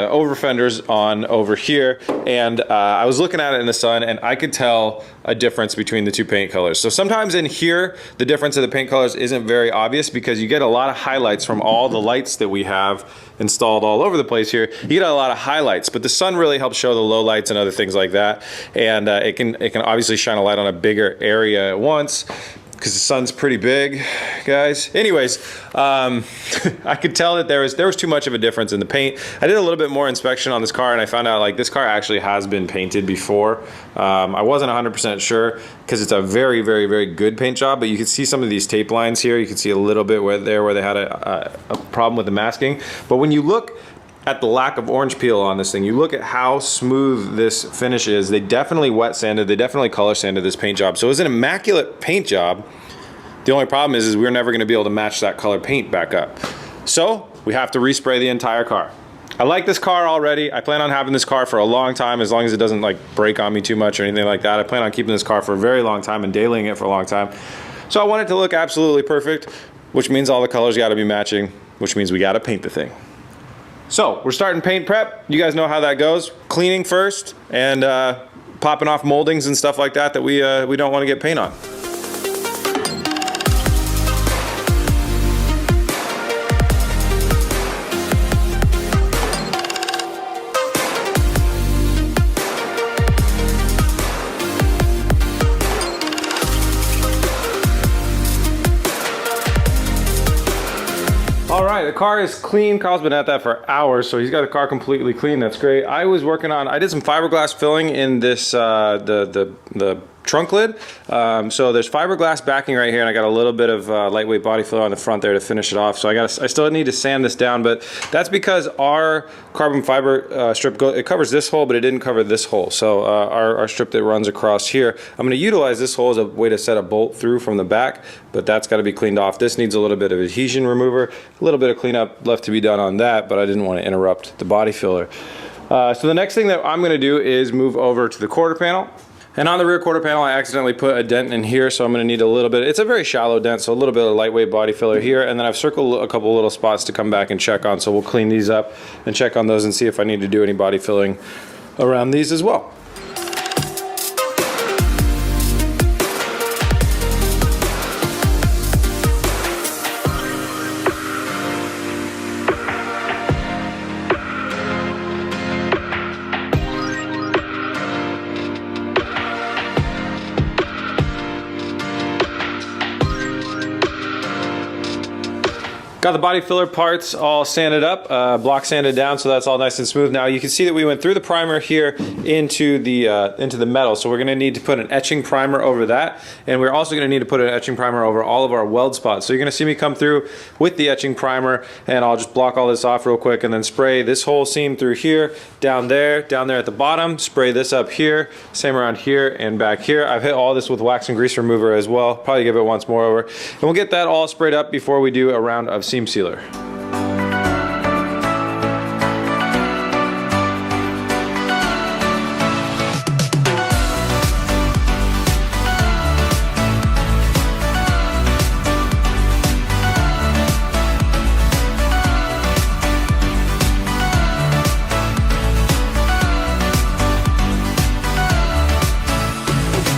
over fenders on over here, and I was looking at it in the sun, and I could tell a difference between the 2 paint colors. So sometimes in here, the difference of the paint colors isn't very obvious because you get a lot of highlights from all the lights that we have installed all over the place here. You get a lot of highlights, but the sun really helps show the low lights and other things like that, and it can obviously shine a light on a bigger area at once, because the sun's pretty big, guys. Anyways, I could tell that there was too much of a difference in the paint. I did a little bit more inspection on this car, and I found out like this car actually has been painted before. I wasn't 100% sure because it's a very good paint job, but you can see some of these tape lines here. You can see a little bit where they had a problem with the masking. But when you look at the lack of orange peel on this thing, you look at how smooth this finish is. They definitely wet sanded, they definitely color sanded this paint job. So it was an immaculate paint job. The only problem is we're never gonna be able to match that color paint back up. So we have to respray the entire car. I like this car already. I plan on having this car for a long time, as long as it doesn't like break on me too much or anything like that. I plan on keeping this car for a very long time and dailying it for a long time. So I want it to look absolutely perfect, which means all the colors gotta be matching, which means we gotta paint the thing. So we're starting paint prep. You guys know how that goes. Cleaning first and popping off moldings and stuff like that we don't want to get paint on. the car is clean. Kyle's been at that for hours, so he's got the car completely clean. That's great. I was working on, I did some fiberglass filling in this, the trunk lid. So there's fiberglass backing right here, and I got a little bit of lightweight body filler on the front there to finish it off. So I still need to sand this down, but that's because our carbon fiber strip, it covers this hole, but it didn't cover this hole. So our strip that runs across here, I'm going to utilize this hole as a way to set a bolt through from the back, but that's got to be cleaned off. This needs a little bit of adhesion remover, a little bit of cleanup left to be done on that, but I didn't want to interrupt the body filler. So the next thing that I'm going to do is move over to the quarter panel. And on the rear quarter panel, I accidentally put a dent in here, so I'm going to need a little bit. It's a very shallow dent, so a little bit of lightweight body filler here, and then I've circled a couple little spots to come back and check on, so we'll clean these up and check on those and see if I need to do any body filling around these as well. Got the body filler parts all sanded up, block sanded down, so that's all nice and smooth. Now you can see that we went through the primer here into the metal, so we're going to need to put an etching primer over that, and we're also going to need to put an etching primer over all of our weld spots. So you're going to see me come through with the etching primer, and I'll just block all this off real quick, and then spray this whole seam through here, down there at the bottom, spray this up here, same around here and back here. I've hit all this with wax and grease remover as well. Probably give it once more over, and we'll get that all sprayed up before we do a round of seam sealer.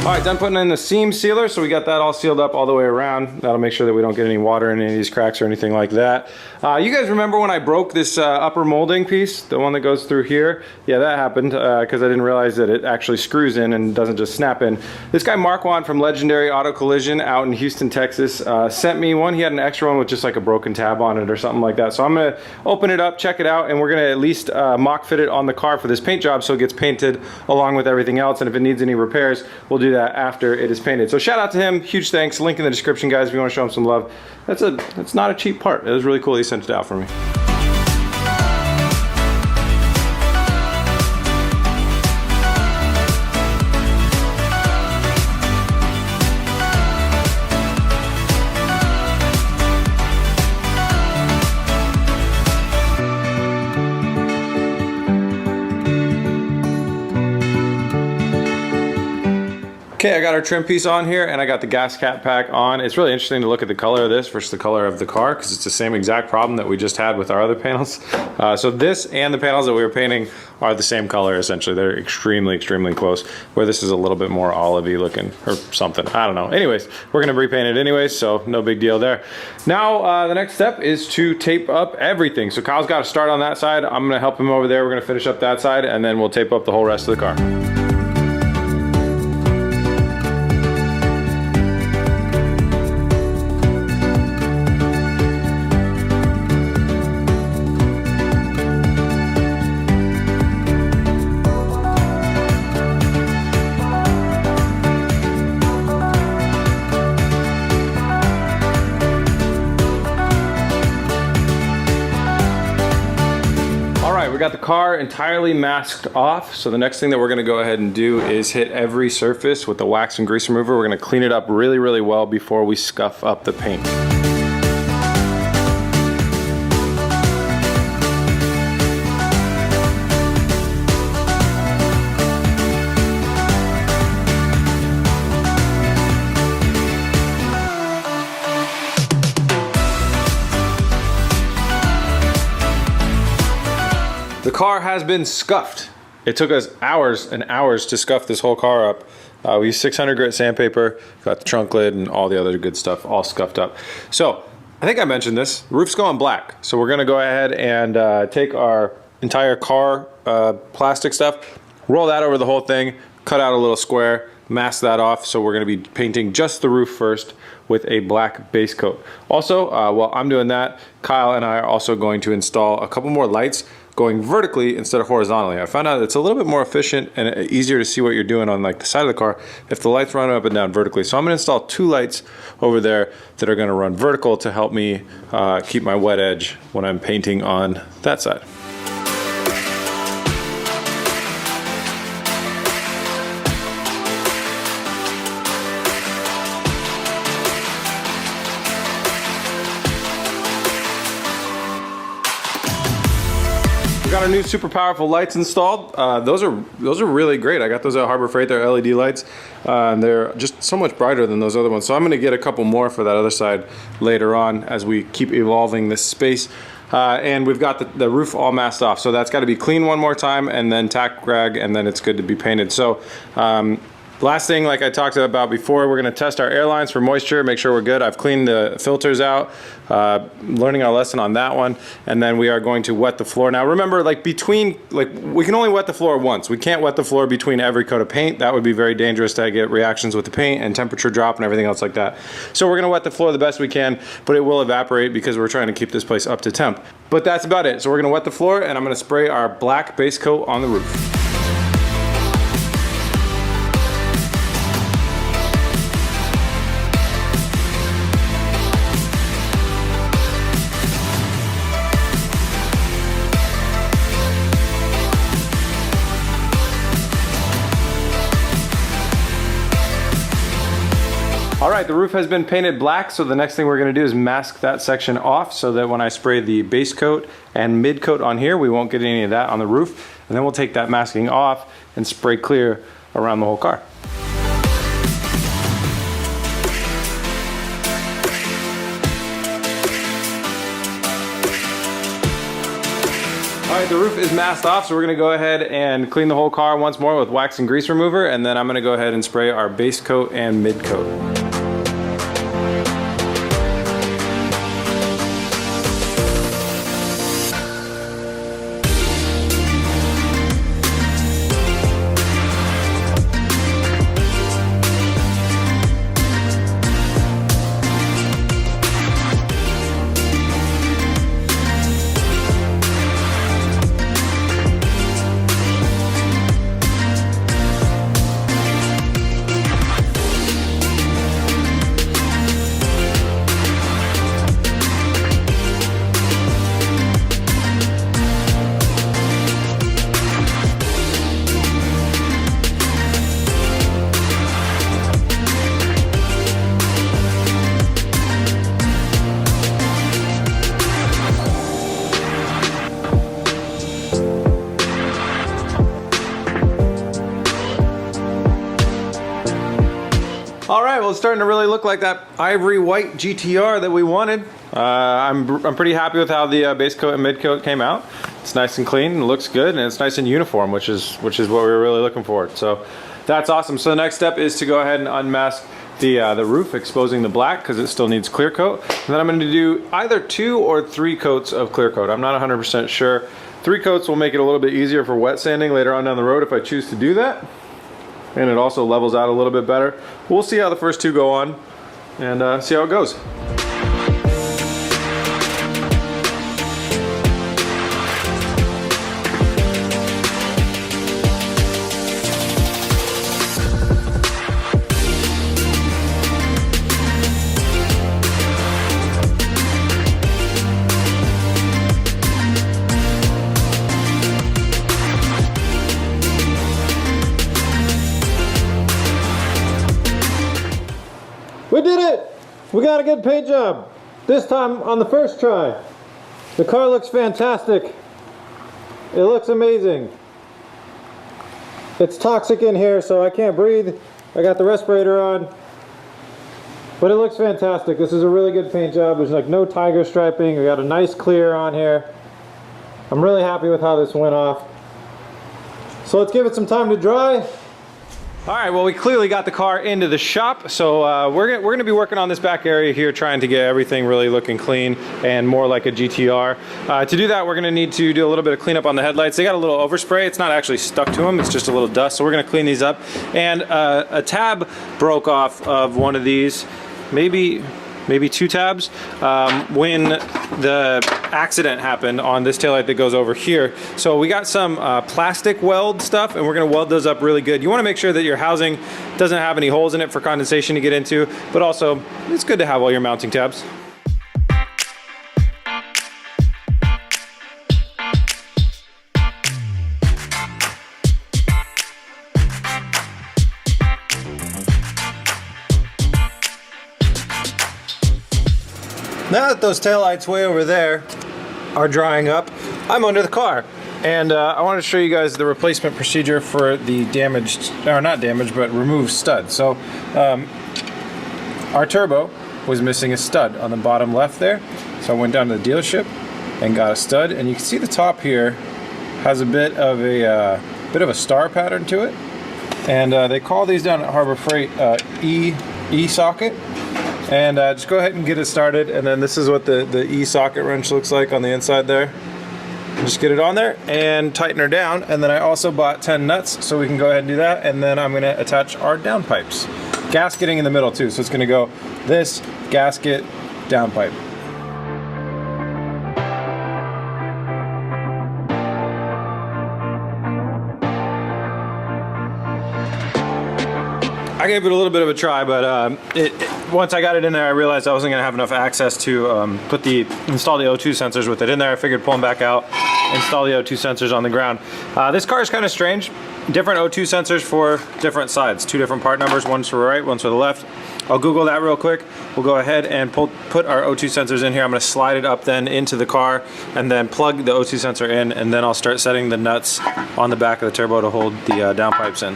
All right, done putting in the seam sealer, so we got that all sealed up all the way around. That'll make sure that we don't get any water in any of these cracks or anything like that. You guys remember when I broke this upper molding piece, the one that goes through here? Yeah, that happened because I didn't realize that it actually screws in and doesn't just snap in. This guy Marquand from Legendary Auto Collision out in Houston, Texas, sent me one. He had an extra one with just like a broken tab on it or something like that. So I'm gonna open it up, check it out, and we're gonna at least mock fit it on the car for this paint job so it gets painted along with everything else. And if it needs any repairs, we'll do that after it is painted. So shout out to him, huge thanks. Link in the description, guys, if you want to show him some love. That's not a cheap part. It was really cool he sent it out for me. Okay, I got our trim piece on here and I got the gas cap pack on. It's really interesting to look at the color of this versus the color of the car because it's the same exact problem that we just had with our other panels. So this and the panels that we were painting are the same color essentially. They're extremely, extremely close, where this is a little bit more olivey looking or something. I don't know. Anyways, we're gonna repaint it anyways, so no big deal there. Now, the next step is to tape up everything. So Kyle's got to start on that side. I'm gonna help him over there. We're gonna finish up that side and then we'll tape up the whole rest of the car. We got the car entirely masked off, so the next thing that we're going to go ahead and do is hit every surface with the wax and grease remover. We're going to clean it up really, really well before we scuff up the paint. The car has been scuffed. It took us hours and hours to scuff this whole car up. We used 600 grit sandpaper, got the trunk lid and all the other good stuff all scuffed up. So I think I mentioned this, the roof's going black. So we're gonna go ahead and take our entire car plastic stuff, roll that over the whole thing, cut out a little square, mask that off. So we're gonna be painting just the roof first with a black base coat. Also, while I'm doing that, Kyle and I are also going to install a couple more lights going vertically instead of horizontally. I found out it's a little bit more efficient and easier to see what you're doing on like the side of the car if the lights run up and down vertically. So I'm gonna install 2 lights over there that are gonna run vertical to help me keep my wet edge when I'm painting on that side. Got our new super powerful lights installed. Those are really great. I got those at Harbor Freight. They're LED lights. They're just so much brighter than those other ones. So I'm gonna get a couple more for that other side later on as we keep evolving this space. And we've got the roof all masked off. So that's gotta be clean one more time and then tack rag, and then it's good to be painted. So last thing, like I talked about before, we're gonna test our air lines for moisture, make sure we're good. I've cleaned the filters out, learning our lesson on that one, and then we are going to wet the floor. Now remember, like we can only wet the floor once. We can't wet the floor between every coat of paint. That would be very dangerous to get reactions with the paint and temperature drop and everything else like that. So we're gonna wet the floor the best we can, but it will evaporate because we're trying to keep this place up to temp. But that's about it. So we're gonna wet the floor and I'm gonna spray our black base coat on the roof. All right, the roof has been painted black, so the next thing we're gonna do is mask that section off so that when I spray the base coat and mid coat on here, we won't get any of that on the roof. And then we'll take that masking off and spray clear around the whole car. All right, the roof is masked off, so we're gonna go ahead and clean the whole car once more with wax and grease remover, and then I'm gonna go ahead and spray our base coat and mid coat. All right, well, it's starting to really look like that ivory white GTR that we wanted. I'm pretty happy with how the base coat and mid coat came out. It's nice and clean, it looks good, and it's nice and uniform, which is what we were really looking for. So that's awesome. So the next step is to go ahead and unmask the roof, exposing the black because it still needs clear coat. And then I'm going to do either 2 or 3 coats of clear coat. I'm not 100% sure. 3 coats will make it a little bit easier for wet sanding later on down the road if I choose to do that. And it also levels out a little bit better. We'll see how the first 2 go on and see how it goes. We did it! We got a good paint job. This time on the first try. The car looks fantastic. It looks amazing. It's toxic in here, so I can't breathe. I got the respirator on. But it looks fantastic. This is a really good paint job. There's like no tiger striping. We got a nice clear on here. I'm really happy with how this went off. So let's give it some time to dry All right, well, we clearly got the car into the shop, so we're gonna be working on this back area here, trying to get everything really looking clean and more like a GTR. To do that, we're gonna need to do a little bit of cleanup on the headlights. They got a little overspray. It's not actually stuck to them, it's just a little dust, so we're gonna clean these up. And a tab broke off of one of these, maybe 2 tabs, when the accident happened on this taillight that goes over here. So we got some plastic weld stuff, and we're gonna weld those up really good. You wanna make sure that your housing doesn't have any holes in it for condensation to get into, but also it's good to have all your mounting tabs. Now that those taillights way over there are drying up, I'm under the car. And I wanted to show you guys the replacement procedure for the damaged, or not damaged, but removed stud. So our turbo was missing a stud on the bottom left there. So I went down to the dealership and got a stud. And you can see the top here has a bit of a star pattern to it. And they call these down at Harbor Freight E-socket. And just go ahead and get it started, and then this is what the E-socket wrench looks like on the inside there. Just get it on there and tighten her down, and then I also bought 10 nuts, so we can go ahead and do that, and then I'm going to attach our downpipes. Gasketing in the middle too, so it's going to go this, gasket, downpipe. I gave it a little bit of a try, but once I got it in there, I realized I wasn't going to have enough access to install the O2 sensors with it in there. I figured pull them back out, install the O2 sensors on the ground. This car is kind of strange. Different O2 sensors for different sides. 2 different part numbers, one's for the right, one's for the left. I'll Google that real quick. We'll go ahead and put our O2 sensors in here. I'm going to slide it up then into the car and then plug the O2 sensor in, and then I'll start setting the nuts on the back of the turbo to hold the downpipes in.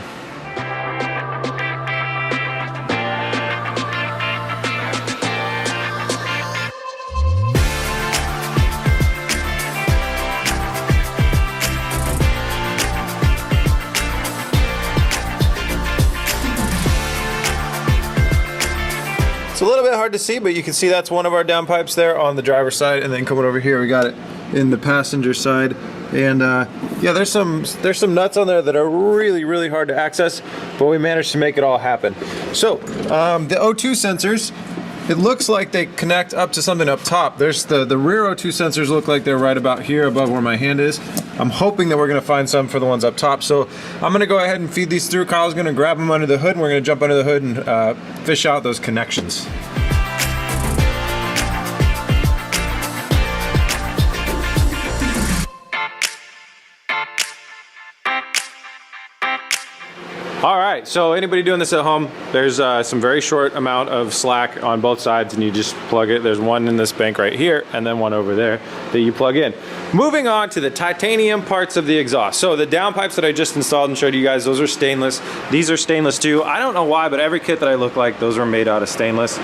It's a little bit hard to see, but you can see that's one of our downpipes there on the driver's side, and then coming over here we got it in the passenger side. And yeah, there's some nuts on there that are really hard to access, but we managed to make it all happen. So the O2 sensors, it looks like they connect up to something up top. There's the rear O2 sensors look like they're right about here above where my hand is. I'm hoping that we're gonna find some for the ones up top. So I'm gonna go ahead and feed these through. Kyle's gonna grab them under the hood, and we're gonna jump under the hood and fish out those connections. All right, so anybody doing this at home, there's some very short amount of slack on both sides, and you just plug it. There's one in this bank right here, and then one over there that you plug in. Moving on to the titanium parts of the exhaust. So the downpipes that I just installed and showed you guys, those are stainless. These are stainless too. I don't know why, but every kit that I look like, those are made out of stainless.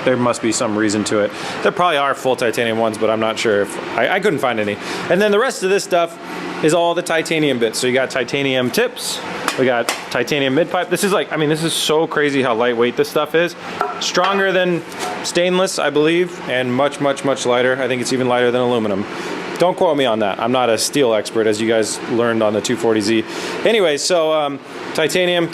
There must be some reason to it. There probably are full titanium ones, but I'm not sure if, I couldn't find any. And then the rest of this stuff is all the titanium bits. So you got titanium tips, we got titanium mid-pipe. This is like, I mean, this is so crazy how lightweight this stuff is. Stronger than stainless, I believe, and much lighter. I think it's even lighter than aluminum. Don't quote me on that. I'm not a steel expert, as you guys learned on the 240Z. Anyway, so titanium,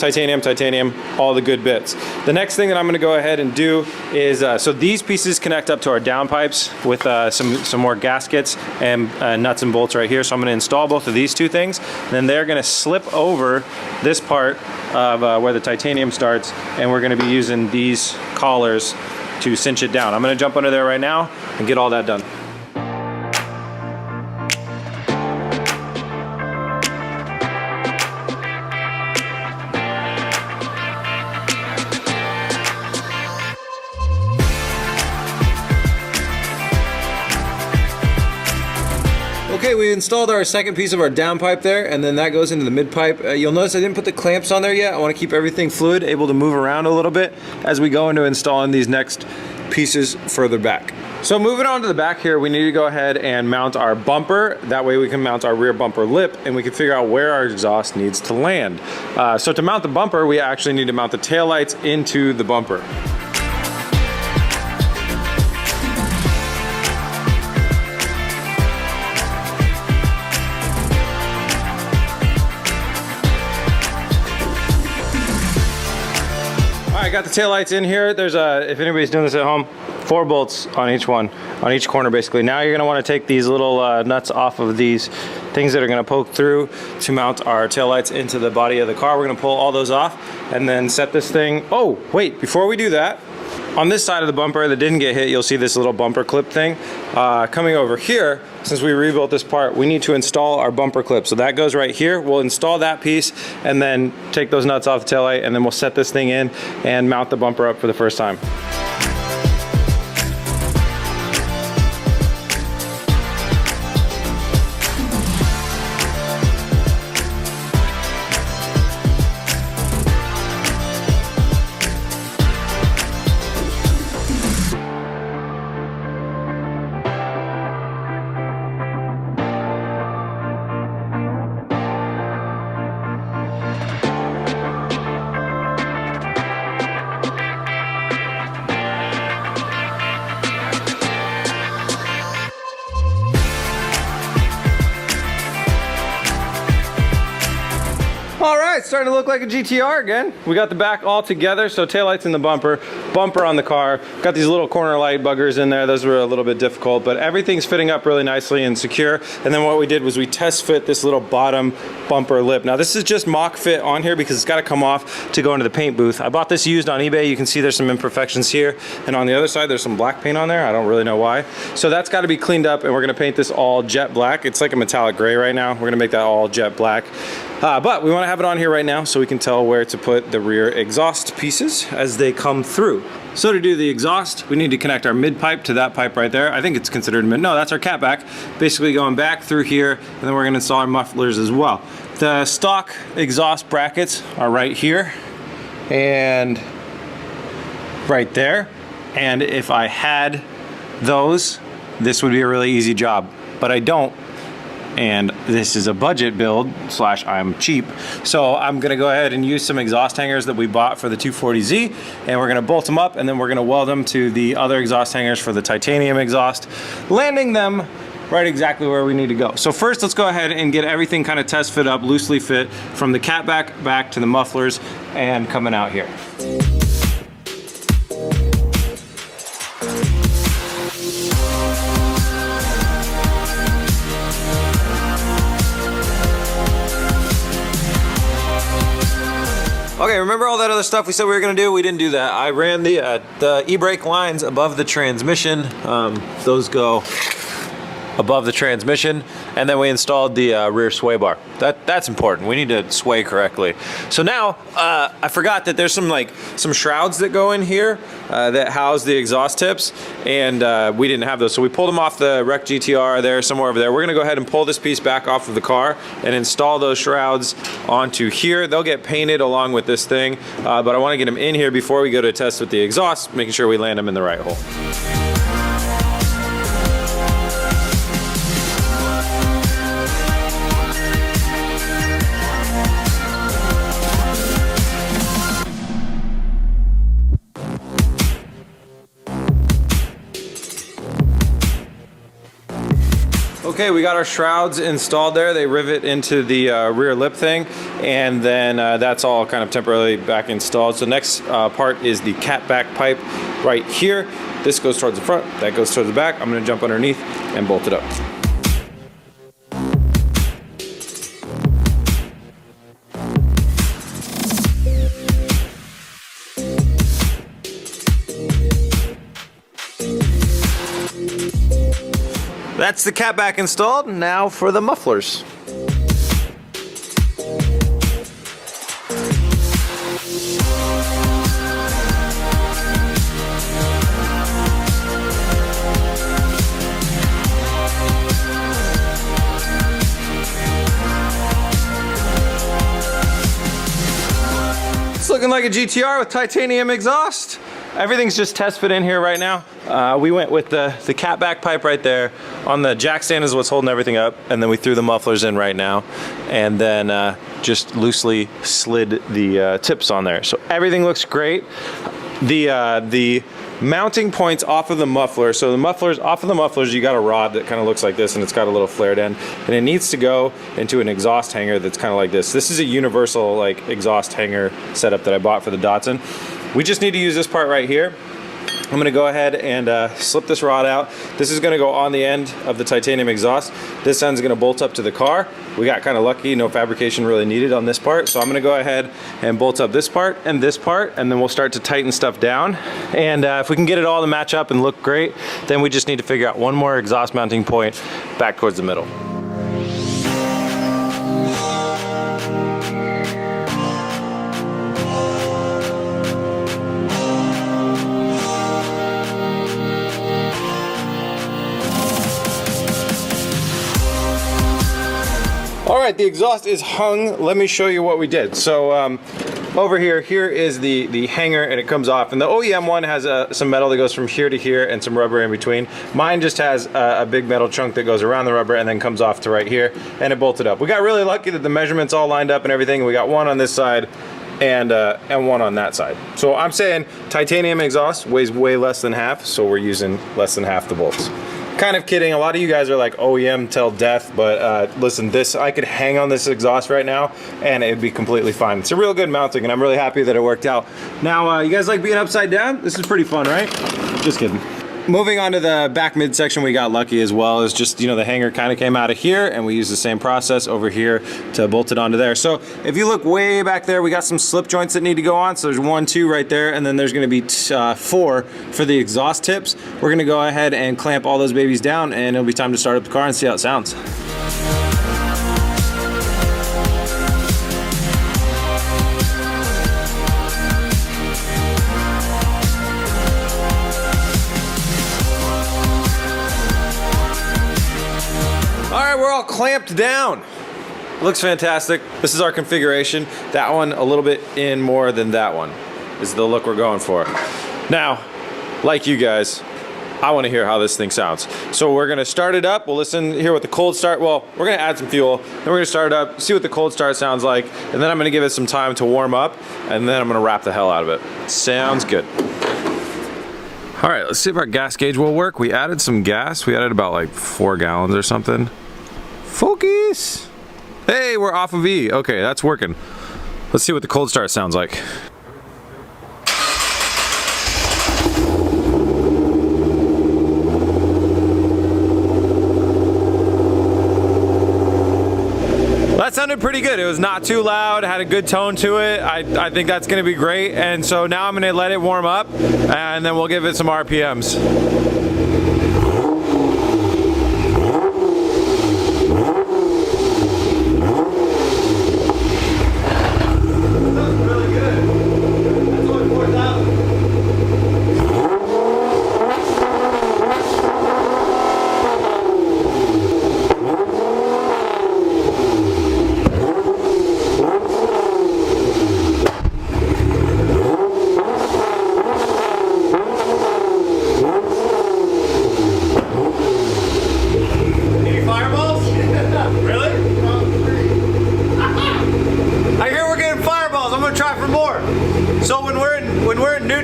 all the good bits. The next thing that I'm gonna go ahead and do is, so these pieces connect up to our downpipes with some more gaskets and nuts and bolts right here. So I'm gonna install both of these 2 things. And then they're gonna slip over this part of where the titanium starts, and we're gonna be using these collars to cinch it down. I'm gonna jump under there right now and get all that done. Okay, we installed our second piece of our downpipe there, and then that goes into the mid-pipe. You'll notice I didn't put the clamps on there yet. I want to keep everything fluid, able to move around a little bit as we go into installing these next pieces further back. So moving on to the back here, we need to go ahead and mount our bumper. That way we can mount our rear bumper lip and we can figure out where our exhaust needs to land. So to mount the bumper, we actually need to mount the taillights into the bumper. I got the taillights in here. There's if anybody's doing this at home, 4 bolts on each one, on each corner basically. Now you're gonna wanna take these little nuts off of these things that are gonna poke through to mount our taillights into the body of the car. We're gonna pull all those off and then set this thing. Oh, wait, before we do that, on this side of the bumper that didn't get hit, you'll see this little bumper clip thing. Coming over here, since we rebuilt this part, we need to install our bumper clip. So that goes right here. We'll install that piece and then take those nuts off the taillight, and then we'll set this thing in and mount the bumper up for the first time. All right, starting to look like a GTR again. We got the back all together, so taillights in the bumper, bumper on the car. Got these little corner light buggers in there. Those were a little bit difficult, but everything's fitting up really nicely and secure. And then what we did was we test fit this little bottom bumper lip. Now this is just mock fit on here because it's got to come off to go into the paint booth. I bought this used on eBay. You can see there's some imperfections here, and on the other side there's some black paint on there. I don't really know why. So that's got to be cleaned up, and we're gonna paint this all jet black. It's like a metallic gray right now. We're gonna make that all jet black. But we want to have it on here right now so we can tell where to put the rear exhaust pieces as they come through. So to do the exhaust, we need to connect our mid pipe to that pipe right there. I think it's considered mid. No, that's our cat back. Basically going back through here, and then we're going to install our mufflers as well. The stock exhaust brackets are right here and right there. And if I had those, this would be a really easy job, but I don't. And this is a budget build slash I'm cheap, so I'm gonna go ahead and use some exhaust hangers that we bought for the 240Z, and we're gonna bolt them up, and then we're gonna weld them to the other exhaust hangers for the titanium exhaust, landing them right exactly where we need to go. So first, let's go ahead and get everything kind of test fit up, loosely fit, from the cat back to the mufflers and coming out here. Okay, remember all that other stuff we said we were gonna do? We didn't do that. I ran the e-brake lines above the transmission. Those go above the transmission, and then we installed the rear sway bar. That's important. We need to sway correctly. So now I forgot that there's some shrouds that go in here that house the exhaust tips, and we didn't have those, so we pulled them off the wrecked GTR there, somewhere over there. We're gonna go ahead and pull this piece back off of the car and install those shrouds onto here. They'll get painted along with this thing, but I want to get them in here before we go to test with the exhaust, making sure we land them in the right hole. Okay, we got our shrouds installed there. They rivet into the rear lip thing, and then that's all kind of temporarily back installed. So next part is the cat back pipe right here. This goes towards the front, that goes towards the back. I'm gonna jump underneath and bolt it up. That's the cat back installed. Now for the mufflers. It's looking like a GTR with titanium exhaust. everything's just test fit in here right now. We went with the catback pipe right there. On the jack stand is what's holding everything up, and then we threw the mufflers in right now, and then just loosely slid the tips on there. So everything looks great. The mounting points off of the muffler, so the mufflers, off of the mufflers, you got a rod that kind of looks like this, and it's got a little flared end, and it needs to go into an exhaust hanger that's kind of like this. This is a universal like exhaust hanger setup that I bought for the Datsun. We just need to use this part right here. I'm gonna go ahead and slip this rod out. This is gonna go on the end of the titanium exhaust. This end's gonna bolt up to the car. We got kind of lucky, no fabrication really needed on this part. So I'm gonna go ahead and bolt up this part, and then we'll start to tighten stuff down. And if we can get it all to match up and look great, then we just need to figure out one more exhaust mounting point back towards the middle. All right, the exhaust is hung. Let me show you what we did. So over here is the hanger, and it comes off. And the OEM one has some metal that goes from here to here and some rubber in between. Mine just has a big metal chunk that goes around the rubber and then comes off to right here, and it bolted up. We got really lucky that the measurements all lined up and everything. We got one on this side and one on that side. So I'm saying titanium exhaust weighs way less than half, so we're using less than half the bolts. Kind of kidding. A lot of you guys are like OEM till death, but listen, I could hang on this exhaust right now and it'd be completely fine. It's a real good mounting, and I'm really happy that it worked out. Now, you guys like being upside down? This is pretty fun, right? Just kidding. Moving on to the back midsection, we got lucky as well. It's just, you know, the hanger kind of came out of here, and we used the same process over here to bolt it onto there. So if you look way back there, we got some slip joints that need to go on. So there's 1, 2 right there, and then there's gonna be 4 for the exhaust tips. We're gonna go ahead and clamp all those babies down, and it'll be time to start up the car and see how it sounds. We're all clamped down. Looks fantastic. This is our configuration. That one a little bit in more than that one is the look we're going for. Now, like you guys, I want to hear how this thing sounds. So we're gonna start it up. We'll listen, hear what the cold start, well, we're gonna add some fuel, then we're gonna start it up, see what the cold start sounds like, and then I'm gonna give it some time to warm up, and then I'm gonna wrap the hell out of it. Sounds good. All right, let's see if our gas gauge will work. We added some gas. We added about like 4 gallons or something. Focus! Hey, we're off of E. Okay, that's working. Let's see what the cold start sounds like. That sounded pretty good. It was not too loud, had a good tone to it. I think that's gonna be great. And so now I'm gonna let it warm up, and then we'll give it some RPMs.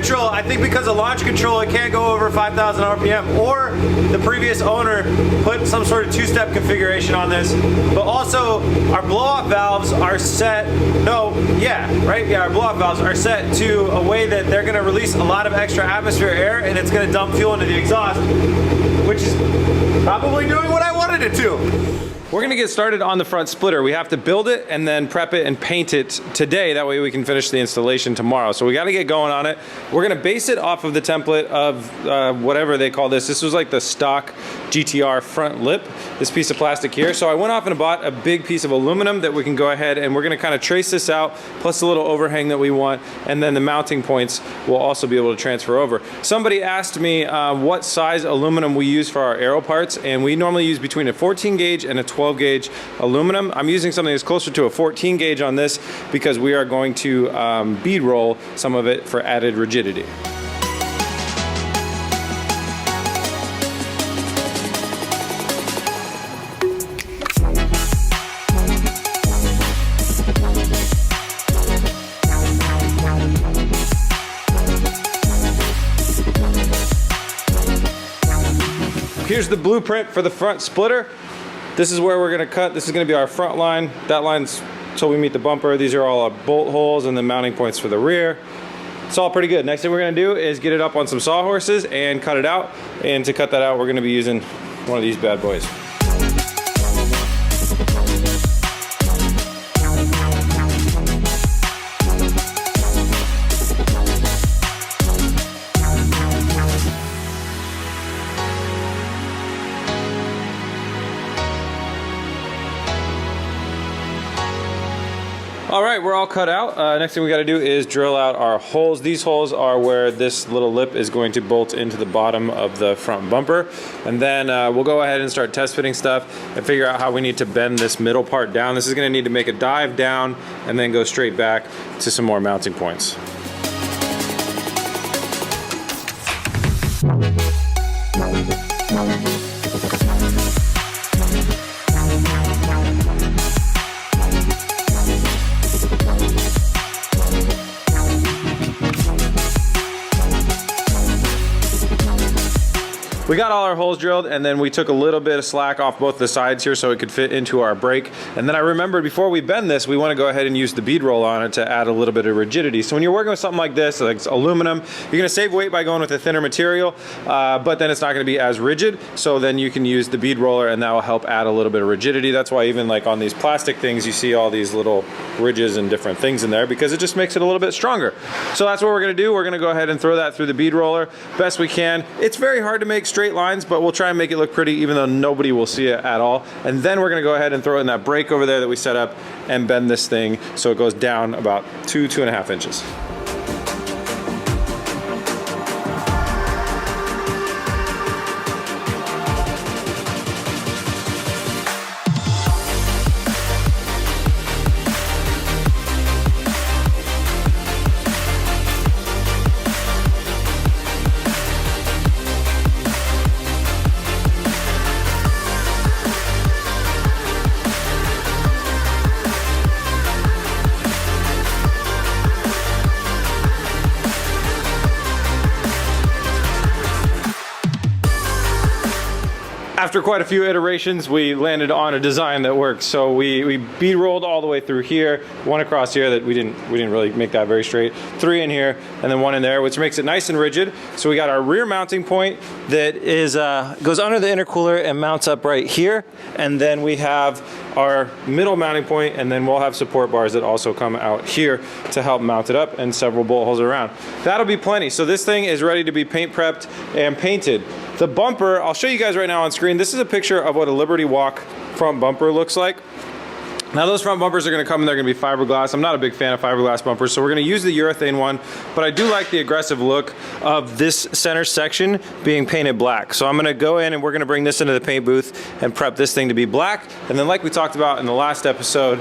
I think because of launch control, it can't go over 5,000 RPM, or the previous owner put some sort of 2-step configuration on this. But also, our blow-off valves are set, our blow-off valves are set to a way that they're gonna release a lot of extra atmosphere air, and it's gonna dump fuel into the exhaust, which is probably doing what I wanted it to. We're gonna get started on the front splitter. We have to build it and then prep it and paint it today. That way we can finish the installation tomorrow. So we gotta get going on it. We're gonna base it off of the template of whatever they call this. This was like the stock GTR front lip, this piece of plastic here. So I went off and bought a big piece of aluminum that we can go ahead and we're gonna kind of trace this out, plus the little overhang that we want, and then the mounting points will also be able to transfer over. Somebody asked me what size aluminum we use for our aero parts, and we normally use between a 14 gauge and a 12 gauge aluminum. I'm using something that's closer to a 14 gauge on this because we are going to bead roll some of it for added rigidity. here's the blueprint for the front splitter. This is where we're gonna cut. This is gonna be our front line. That line's till we meet the bumper. These are all our bolt holes and the mounting points for the rear. It's all pretty good. Next thing we're gonna do is get it up on some sawhorses and cut it out. And to cut that out, we're gonna be using one of these bad boys. All right, we're all cut out. Next thing we got to do is drill out our holes. These holes are where this little lip is going to bolt into the bottom of the front bumper. And then we'll go ahead and start test fitting stuff and figure out how we need to bend this middle part down. This is going to need to make a dive down and then go straight back to some more mounting points. We got all our holes drilled, and then we took a little bit of slack off both the sides here so it could fit into our brake. And then I remembered before we bend this, we want to go ahead and use the bead roll on it to add a little bit of rigidity. So when you're working with something like this, like aluminum, you're going to save weight by going with a thinner material, but then it's not going to be as rigid. So then you can use the bead roller, and that will help add a little bit of rigidity. That's why even like on these plastic things, you see all these little ridges and different things in there, because it just makes it a little bit stronger. So that's what we're going to do. We're going to go ahead and throw that through the bead roller best we can. It's very hard to make straight lines, but we'll try and make it look pretty even though nobody will see it at all. And then we're gonna go ahead and throw in that brake over there that we set up and bend this thing so it goes down about 2.5 inches. After quite a few iterations, we landed on a design that works. So we bead rolled all the way through here, one across here that we didn't really make that very straight, 3 in here, and then 1 in there, which makes it nice and rigid. So we got our rear mounting point that is goes under the intercooler and mounts up right here, and then we have our middle mounting point, and then we'll have support bars that also come out here to help mount it up, and several bolt holes around. That'll be plenty. So this thing is ready to be paint prepped and painted. The bumper, I'll show you guys right now on screen. This is a picture of what a Liberty Walk front bumper looks like. Now those front bumpers are going to come and they're going to be fiberglass. I'm not a big fan of fiberglass bumpers, so we're going to use the urethane one, but I do like the aggressive look of this center section being painted black. So I'm going to go in and we're going to bring this into the paint booth and prep this thing to be black. And then like we talked about in the last episode,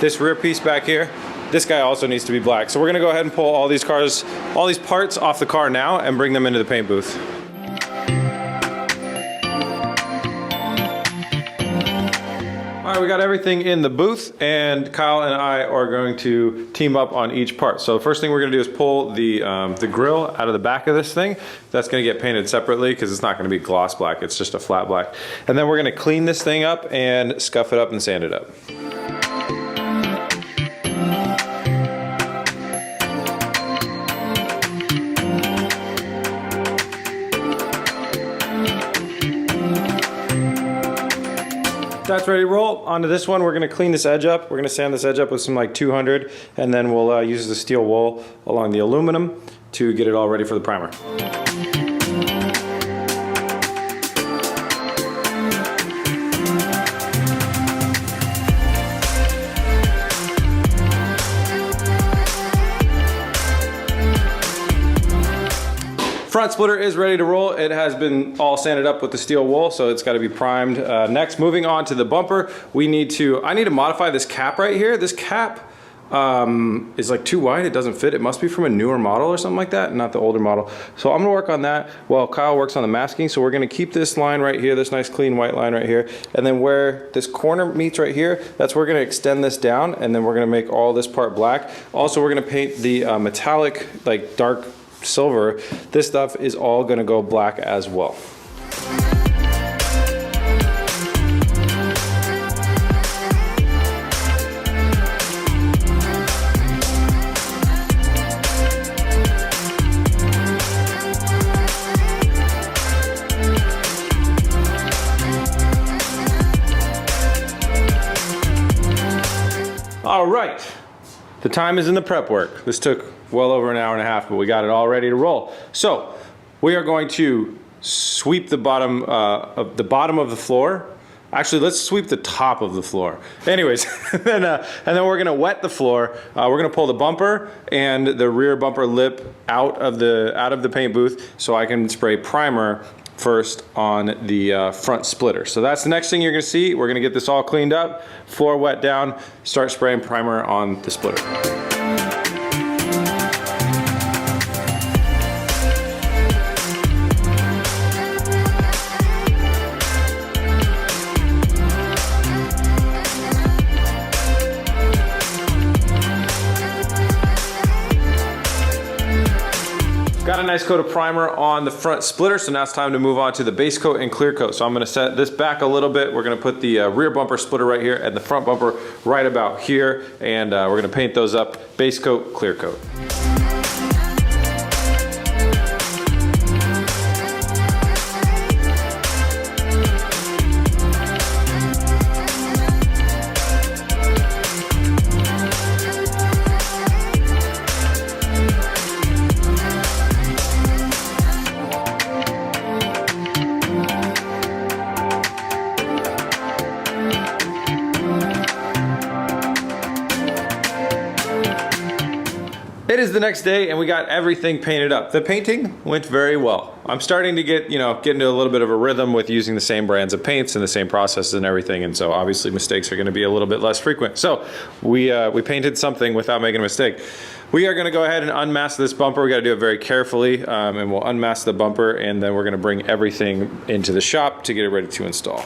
this rear piece back here, this guy also needs to be black. So we're going to go ahead and pull all these parts off the car now and bring them into the paint booth. All right, we got everything in the booth, and Kyle and I are going to team up on each part. So the first thing we're gonna do is pull the grill out of the back of this thing. That's gonna get painted separately because it's not gonna be gloss black, it's just a flat black. And then we're gonna clean this thing up and scuff it up and sand it up. That's ready to roll. Onto this one, we're gonna clean this edge up. We're gonna sand this edge up with some like 200, and then we'll use the steel wool along the aluminum to get it all ready for the primer. Front splitter is ready to roll. It has been all sanded up with the steel wool, so it's got to be primed. Next, moving on to the bumper, I need to modify this cap right here. This cap is like too wide, it doesn't fit. It must be from a newer model or something like that, not the older model. So I'm gonna work on that while Kyle works on the masking. So we're gonna keep this line right here, this nice clean white line right here. And then where this corner meets right here, that's where we're gonna extend this down, and then we're gonna make all this part black. Also, we're gonna paint the metallic, like dark silver. This stuff is all gonna go black as well. All right, the time is in the prep work. This took well over an hour and a half, but we got it all ready to roll. So we are going to sweep the bottom of the floor. Actually, let's sweep the top of the floor. Anyways, and then we're gonna wet the floor. We're gonna pull the bumper and the rear bumper lip out of the paint booth so I can spray primer first on the front splitter. So that's the next thing you're gonna see. We're gonna get this all cleaned up, floor wet down, start spraying primer on the splitter. Got a nice coat of primer on the front splitter, so now it's time to move on to the base coat and clear coat. So I'm gonna set this back a little bit. We're gonna put the rear bumper splitter right here and the front bumper right about here, and we're gonna paint those up, base coat, clear coat. It is the next day and we got everything painted up. The painting went very well. I'm starting to get into a little bit of a rhythm with using the same brands of paints and the same processes and everything, and so obviously mistakes are gonna be a little bit less frequent. So we painted something without making a mistake. We are gonna go ahead and unmask this bumper. We gotta do it very carefully, and we'll unmask the bumper, and then we're gonna bring everything into the shop to get it ready to install.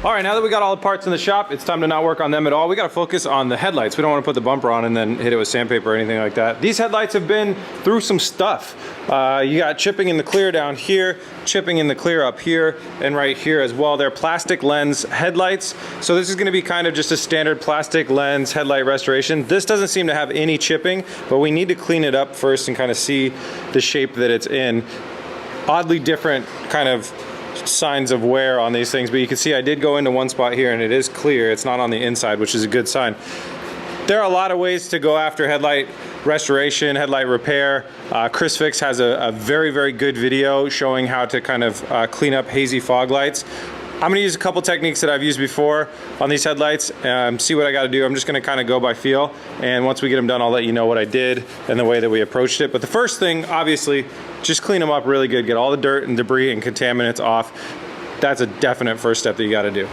All right, now that we got all the parts in the shop, it's time to not work on them at all. We gotta focus on the headlights. We don't wanna put the bumper on and then hit it with sandpaper or anything like that. These headlights have been through some stuff. You got chipping in the clear down here, chipping in the clear up here, and right here as well. They're plastic lens headlights. So this is gonna be kind of just a standard plastic lens headlight restoration. This doesn't seem to have any chipping, but we need to clean it up first and kind of see the shape that it's in. Oddly different kind of signs of wear on these things, but you can see I did go into one spot here and it is clear. It's not on the inside, which is a good sign. There are a lot of ways to go after headlight restoration, headlight repair. Chris Fix has a very, very good video showing how to kind of clean up hazy fog lights. I'm gonna use a couple techniques that I've used before on these headlights, see what I gotta do. I'm just gonna kind of go by feel, and once we get them done, I'll let you know what I did and the way that we approached it. But the first thing, obviously, just clean them up really good, get all the dirt and debris and contaminants off. That's a definite first step that you gotta do.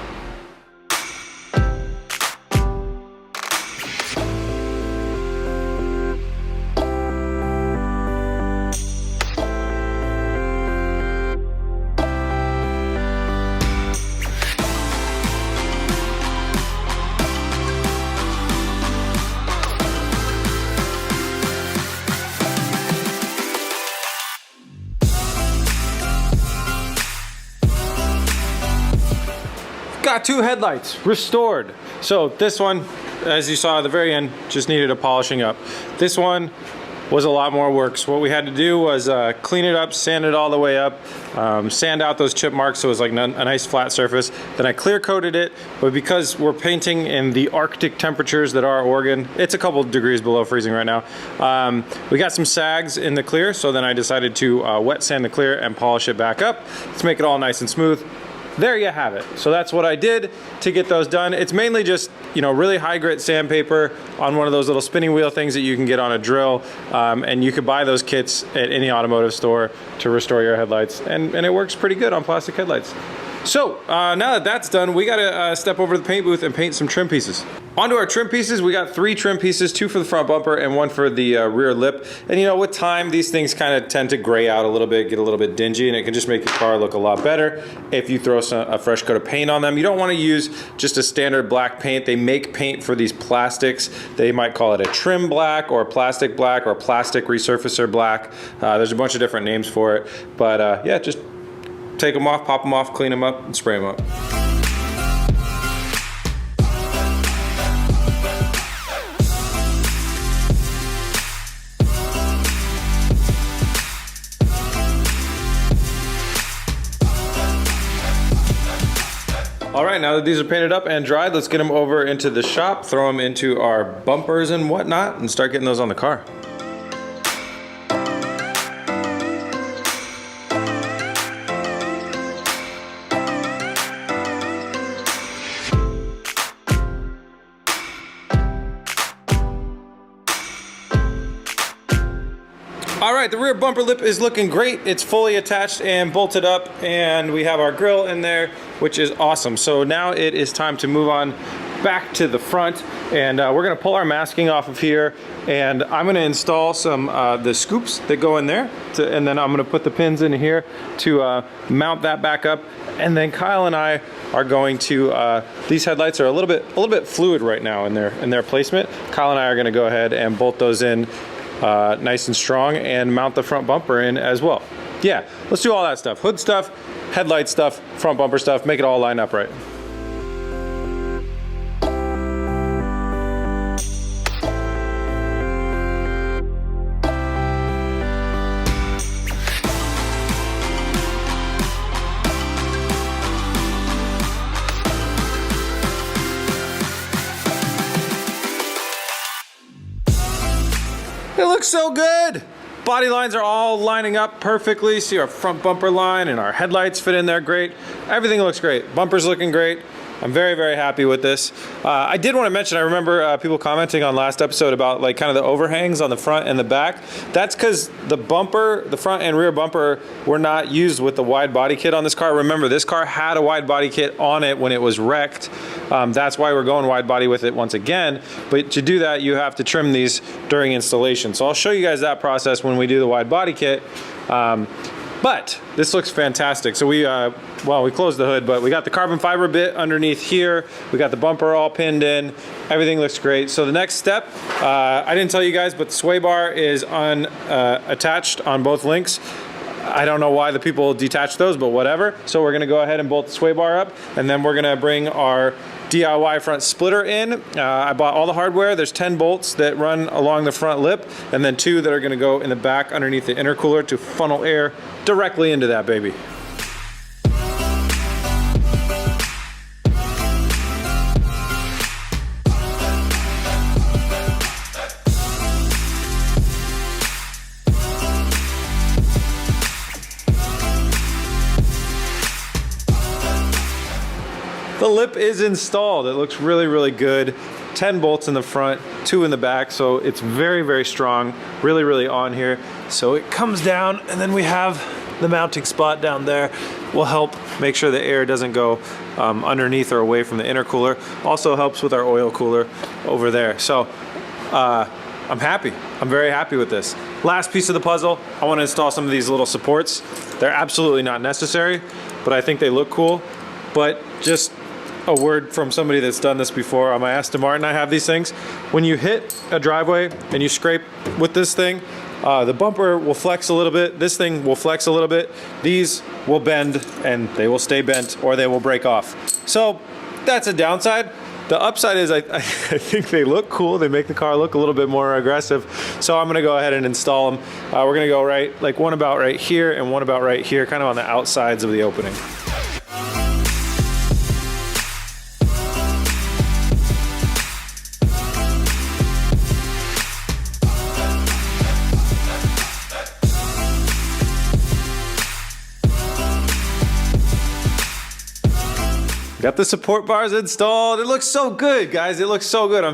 Got two headlights restored. So this one, as you saw at the very end, just needed a polishing up. This one was a lot more work. So what we had to do was clean it up, sand it all the way up, sand out those chip marks so it was like a nice flat surface. Then I clear coated it, but because we're painting in the Arctic temperatures that are Oregon, it's a couple degrees below freezing right now. We got some sags in the clear, so then I decided to wet sand the clear and polish it back up. Let's make it all nice and smooth. There you have it. So that's what I did to get those done. It's mainly just, really high grit sandpaper on one of those little spinning wheel things that you can get on a drill. And you could buy those kits at any automotive store to restore your headlights. And it works pretty good on plastic headlights. So now that that's done, we gotta step over to the paint booth and paint some trim pieces. Onto our trim pieces, we got 3 trim pieces, 2 for the front bumper and 1 for the rear lip. And with time, these things kind of tend to gray out a little bit, get a little bit dingy, and it can just make your car look a lot better if you throw a fresh coat of paint on them. You don't want to use just a standard black paint. They make paint for these plastics. They might call it a trim black or a plastic resurfacer black. There's a bunch of different names for it, but yeah, just take them off, pop them off, clean them up, and spray them up. All right, now that these are painted up and dried, let's get them over into the shop, throw them into our bumpers and whatnot, and start getting those on the car. All right, the rear bumper lip is looking great. It's fully attached and bolted up, and we have our grille in there, which is awesome. So now it is time to move on back to the front, and we're gonna pull our masking off of here, and I'm gonna install some the scoops that go in there, and then I'm gonna put the pins in here to mount that back up. And then Kyle and I are going to, these headlights are a little bit fluid right now in their placement. Kyle and I are gonna go ahead and bolt those in nice and strong and mount the front bumper in as well. Yeah, let's do all that stuff. Hood stuff, headlight stuff, front bumper stuff, make it all line up right. It looks so good. Body lines are all lining up perfectly. See our front bumper line and our headlights fit in there great. Everything looks great. Bumper's looking great. I'm very, very happy with this. I did want to mention, I remember people commenting on last episode about like kind of the overhangs on the front and the back. That's because the bumper, the front and rear bumper were not used with the wide body kit on this car. Remember, this car had a wide body kit on it when it was wrecked. That's why we're going wide body with it once again. But to do that, you have to trim these during installation. So I'll show you guys that process when we do the wide body kit. But this looks fantastic. So we closed the hood, but we got the carbon fiber bit underneath here. We got the bumper all pinned in. Everything looks great. So the next step, I didn't tell you guys, but the sway bar is attached on both links. I don't know why the people detach those, but whatever. So we're gonna go ahead and bolt the sway bar up, and then we're gonna bring our DIY front splitter in. I bought all the hardware. There's 10 bolts that run along the front lip, and then 2 that are gonna go in the back underneath the intercooler to funnel air directly into that baby. The lip is installed. It looks really, really good. 10 bolts in the front, 2 in the back, so it's very, very strong, really, really on here. So it comes down, and then we have the mounting spot down there. Will help make sure the air doesn't go underneath or away from the intercooler. Also helps with our oil cooler over there. So I'm happy. I'm very happy with this. Last piece of the puzzle, I want to install some of these little supports. They're absolutely not necessary, but I think they look cool. But just a word from somebody that's done this before. On my Aston Martin, I have these things. When you hit a driveway and you scrape with this thing, the bumper will flex a little bit. This thing will flex a little bit. These will bend and they will stay bent or they will break off. So that's a downside. The upside is I think they look cool. They make the car look a little bit more aggressive. So I'm gonna go ahead and install them. We're gonna go one about right here and one about right here, kind of on the outsides of the opening. Got the support bars installed. It looks so good, guys. It looks so good. I'm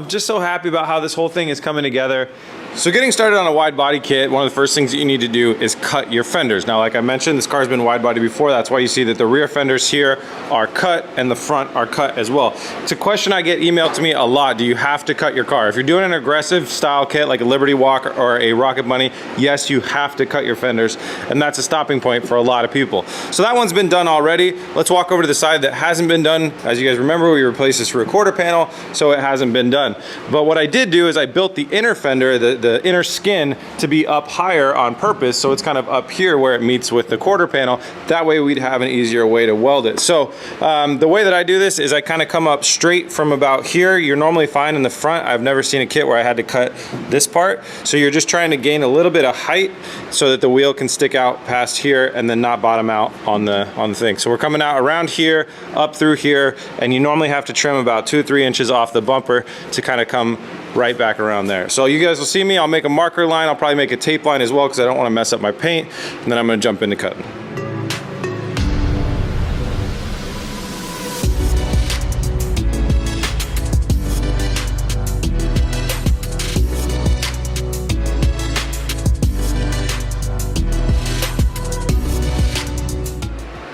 just so happy about how this whole thing is coming together. So getting started on a wide body kit, one of the first things that you need to do is cut your fenders. Now, like I mentioned, this car's been wide body before. That's why you see that the rear fenders here are cut and the front are cut as well. It's a question I get emailed to me a lot. Do you have to cut your car? If you're doing an aggressive style kit like a Liberty Walk or a Rocket Bunny, yes, you have to cut your fenders, and that's a stopping point for a lot of people. So that one's been done already. Let's walk over to the side that hasn't been done. As you guys remember, we replaced this rear quarter panel, so it hasn't been done. But what I did do is I built the inner fender, the the inner skin to be up higher on purpose, so it's kind of up here where it meets with the quarter panel. That way we'd have an easier way to weld it. So the way that I do this is I kind of come up straight from about here. You're normally fine in the front. I've never seen a kit where I had to cut this part. So you're just trying to gain a little bit of height so that the wheel can stick out past here and then not bottom out on the thing. So we're coming out around here, up through here, and you normally have to trim about 2 or 3 inches off the bumper to kind of come right back around there. So you guys will see me, I'll make a marker line, I'll probably make a tape line as well because I don't want to mess up my paint, and then I'm going to jump into cutting.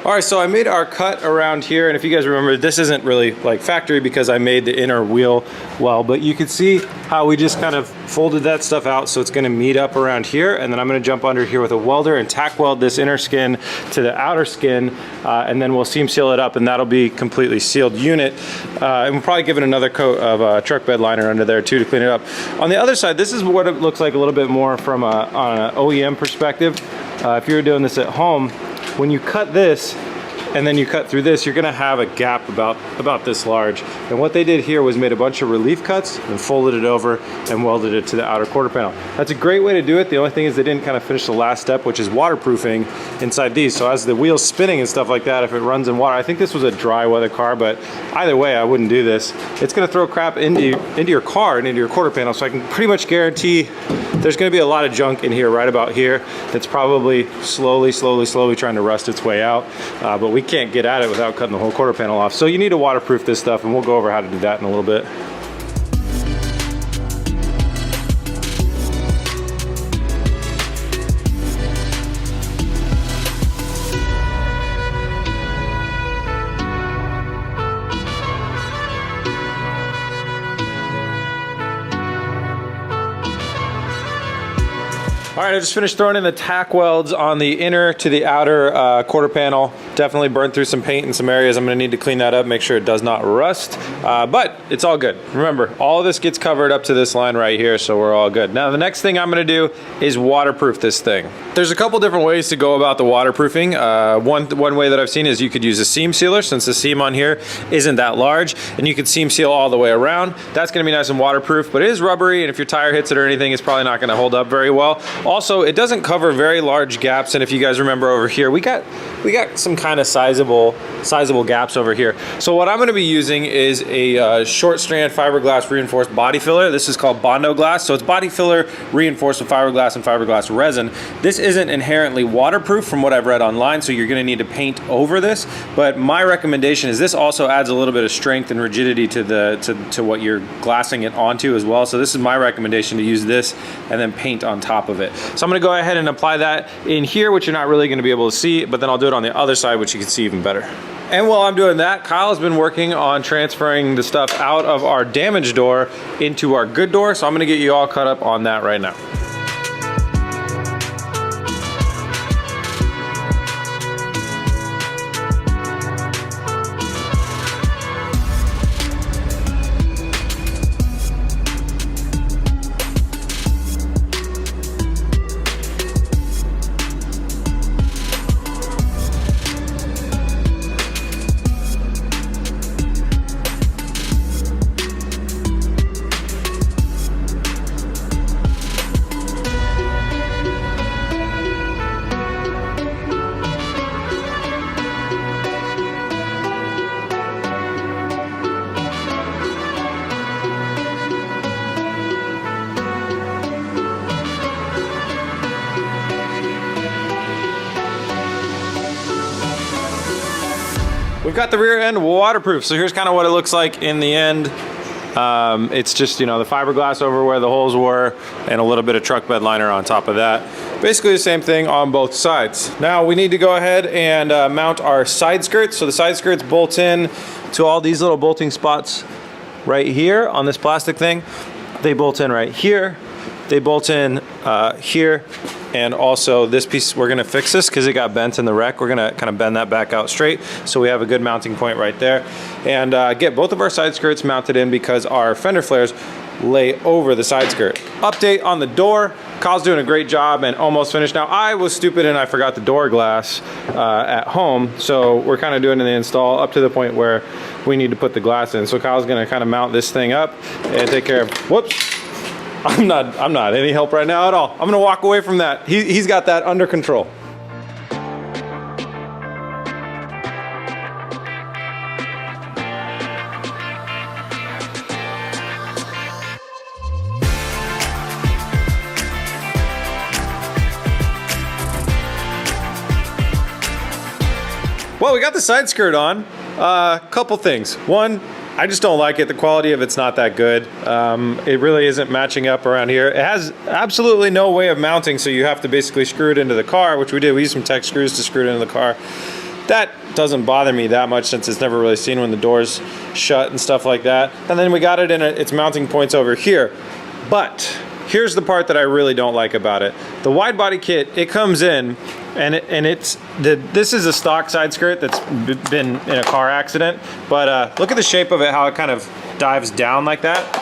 All right, so I made our cut around here, and if you guys remember, this isn't really like factory because I made the inner wheel well, but you can see how we just kind of folded that stuff out so it's gonna meet up around here, and then I'm gonna jump under here with a welder and tack weld this inner skin to the outer skin, and then we'll seam seal it up, and that'll be completely sealed unit. And we'll probably give it another coat of truck bed liner under there too to clean it up. On the other side, this is what it looks like a little bit more from on an OEM perspective. If you were doing this at home, when you cut this and then you cut through this, you're gonna have a gap about this large. And what they did here was made a bunch of relief cuts and folded it over and welded it to the outer quarter panel. That's a great way to do it. The only thing is they didn't kind of finish the last step, which is waterproofing inside these. So as the wheel's spinning and stuff like that, if it runs in water, I think this was a dry weather car, but either way, I wouldn't do this. It's gonna throw crap into your car and into your quarter panel. So I can pretty much guarantee there's gonna be a lot of junk in here right about here that's probably slowly trying to rust its way out. But we can't get at it without cutting the whole quarter panel off. So you need to waterproof this stuff, and we'll go over how to do that in a little bit. All right, I just finished throwing in the tack welds on the inner to the outer quarter panel. Definitely burned through some paint in some areas. I'm gonna need to clean that up, make sure it does not rust, but it's all good. Remember, all of this gets covered up to this line right here, so we're all good. Now, the next thing I'm gonna do is waterproof this thing. There's a couple different ways to go about the waterproofing. One way that I've seen is you could use a seam sealer, since the seam on here isn't that large, and you could seam seal all the way around. That's gonna be nice and waterproof, but it is rubbery, and if your tire hits it or anything, it's probably not gonna hold up very well. Also, it doesn't cover very large gaps, and if you guys remember over here, we got some kind of sizable gaps over here. So what I'm going to be using is a short strand fiberglass reinforced body filler. This is called Bondo glass, so it's body filler reinforced with fiberglass and fiberglass resin. This isn't inherently waterproof from what I've read online, so you're going to need to paint over this, but my recommendation is this also adds a little bit of strength and rigidity to what you're glassing it onto as well. So this is my recommendation, to use this and then paint on top of it. So I'm gonna go ahead and apply that in here, which you're not really gonna be able to see, but then I'll do it on the other side, which you can see even better. And while I'm doing that, Kyle has been working on transferring the stuff out of our damaged door into our good door, so I'm gonna get you all caught up on that right now. We've got the rear end waterproof, so here's kind of what it looks like in the end. It's just, you know, the fiberglass over where the holes were and a little bit of truck bed liner on top of that. Basically the same thing on both sides. Now we need to go ahead and mount our side skirts. So the side skirts bolt in to all these little bolting spots right here on this plastic thing. They bolt in right here. They bolt in here. And also this piece, we're gonna fix this because it got bent in the wreck. We're gonna kind of bend that back out straight so we have a good mounting point right there. And get both of our side skirts mounted in because our fender flares lay over the side skirt. Update on the door. Kyle's doing a great job and almost finished. Now I was stupid and I forgot the door glass at home, so we're kind of doing the install up to the point where we need to put the glass in. So Kyle's gonna kind of mount this thing up and take care of, whoops. I'm not any help right now at all. I'm gonna walk away from that. He's got that under control. Well, we got the side skirt on. Couple things. One, I just don't like it. The quality of it's not that good. It really isn't matching up around here. It has absolutely no way of mounting, so you have to basically screw it into the car, which we did. We used some tech screws to screw it into the car. That doesn't bother me that much since it's never really seen when the door's shut and stuff like that. And then we got it in its mounting points over here. But here's the part that I really don't like about it. The wide body kit, it comes in and this is a stock side skirt that's been in a car accident, but look at the shape of it, how it kind of dives down like that.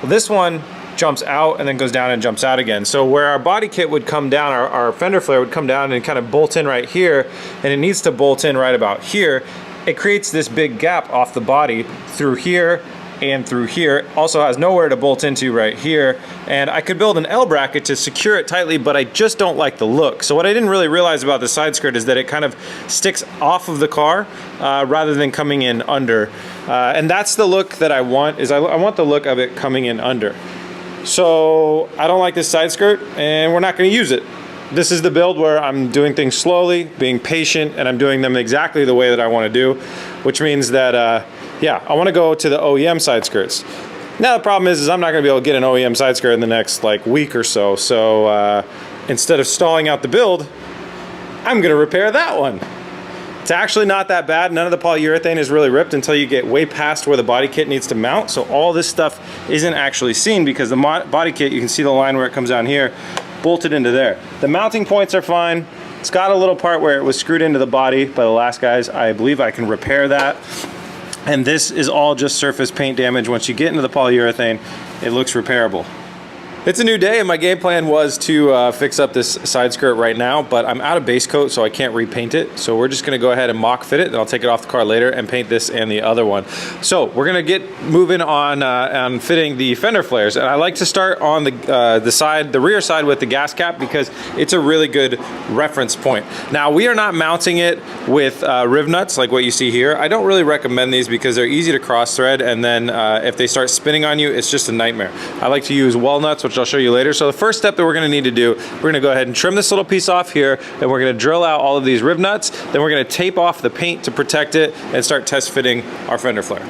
Well, this one jumps out and then goes down and jumps out again. So where our body kit would come down, our fender flare would come down and kind of bolt in right here, and it needs to bolt in right about here. It creates this big gap off the body through here and through here. Also has nowhere to bolt into right here, and I could build an L bracket to secure it tightly, but I just don't like the look. So what I didn't really realize about the side skirt is that it kind of sticks off of the car rather than coming in under, and that's the look that I want. Is I want the look of it coming in under. So I don't like this side skirt, and we're not going to use it. This is the build where I'm doing things slowly, being patient, and I'm doing them exactly the way that I want to do, which means that yeah, I want to go to the OEM side skirts. Now the problem is I'm not going to be able to get an OEM side skirt in the next like week or so. So instead of stalling out the build, I'm going to repair that one. It's actually not that bad. None of the polyurethane is really ripped until you get way past where the body kit needs to mount. So all this stuff isn't actually seen because the body kit, you can see the line where it comes down here, bolted into there. The mounting points are fine. It's got a little part where it was screwed into the body by the last guys. I believe I can repair that. And this is all just surface paint damage. Once you get into the polyurethane, it looks repairable. It's a new day, and my game plan was to fix up this side skirt right now, but I'm out of base coat, so I can't repaint it. So we're just gonna go ahead and mock fit it, and I'll take it off the car later and paint this and the other one. So we're gonna get moving on fitting the fender flares. And I like to start on the rear side with the gas cap because it's a really good reference point. Now we are not mounting it with riv nuts like what you see here. I don't really recommend these because they're easy to cross thread, and then if they start spinning on you, it's just a nightmare. I like to use walnuts, which I'll show you later. So the first step that we're gonna need to do, we're gonna go ahead and trim this little piece off here, and we're gonna drill out all of these rib nuts, then we're gonna tape off the paint to protect it and start test fitting our fender flare.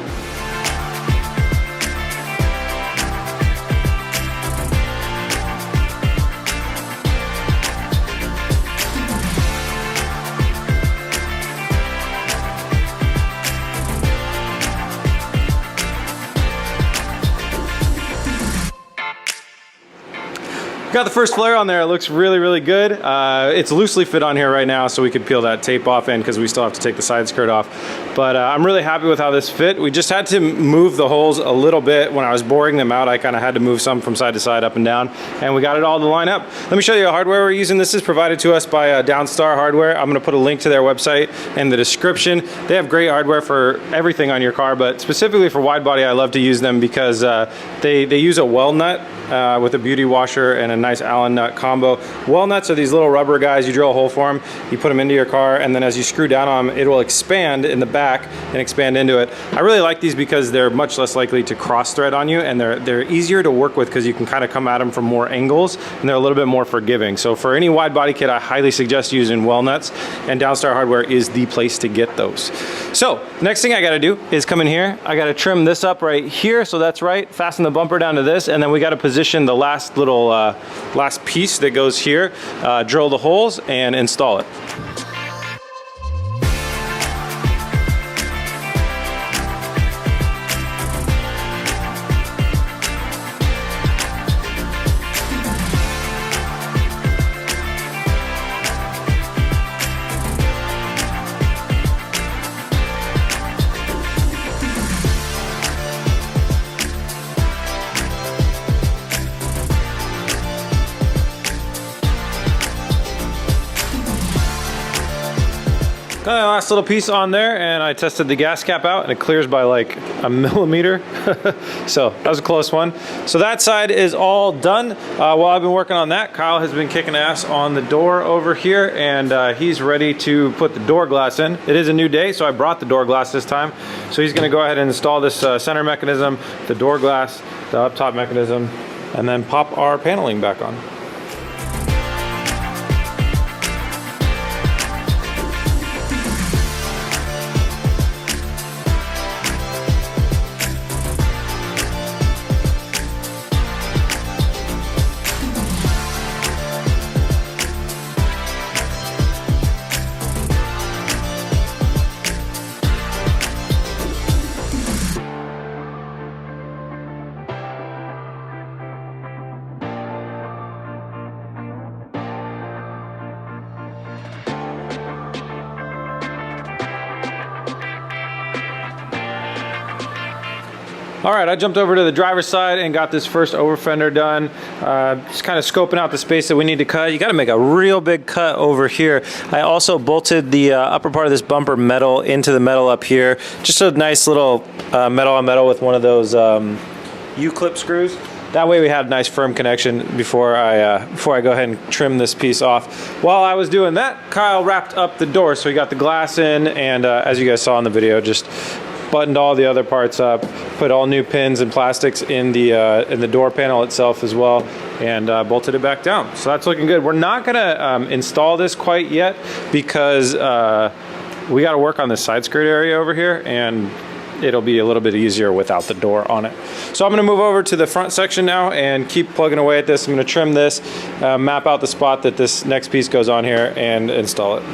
Got the first flare on there. It looks really, really good. It's loosely fit on here right now, so we could peel that tape off in because we still have to take the side skirt off. But I'm really happy with how this fit. We just had to move the holes a little bit. When I was boring them out, I kind of had to move some from side to side, up and down, and we got it all to line up. Let me show you the hardware we're using. This is provided to us by Downstar Hardware. I'm gonna put a link to their website in the description. They have great hardware for everything on your car, but specifically for wide body, I love to use them because they use a weld nut with a beauty washer and a nice Allen nut combo. Weld nuts are these little rubber guys. You drill a hole for them, you put them into your car, and then as you screw down on them, it will expand in the back and expand into it. I really like these because they're much less likely to cross thread on you, and they're easier to work with because you can kind of come at them from more angles, and they're a little bit more forgiving. So for any wide body kit, I highly suggest using weld nuts, and Downstar Hardware is the place to get those. So next thing I gotta do is come in here. I gotta trim this up right here, so that's right. Fasten the bumper down to this, and then we gotta position the last little last piece that goes here, drill the holes and install it. last little piece on there, and I tested the gas cap out, and it clears by like a millimeter. So that was a close one. So that side is all done. While I've been working on that, Kyle has been kicking ass on the door over here, and he's ready to put the door glass in. It is a new day, so I brought the door glass this time. So he's gonna go ahead and install this center mechanism, the door glass, the up top mechanism, and then pop our paneling back on. All right, I jumped over to the driver's side and got this first over fender done. Just kind of scoping out the space that we need to cut. You got to make a real big cut over here. I also bolted the upper part of this bumper metal into the metal up here. Just a nice little metal on metal with one of those U-clip screws. That way we had a nice firm connection before I go ahead and trim this piece off. While I was doing that, Kyle wrapped up the door, so he got the glass in, and as you guys saw in the video, just buttoned all the other parts up, put all new pins and plastics in the door panel itself as well, and bolted it back down. So that's looking good. We're not gonna install this quite yet because we got to work on this side skirt area over here, and it'll be a little bit easier without the door on it. So I'm gonna move over to the front section now and keep plugging away at this. I'm gonna trim this, map out the spot that this next piece goes on here, and install it.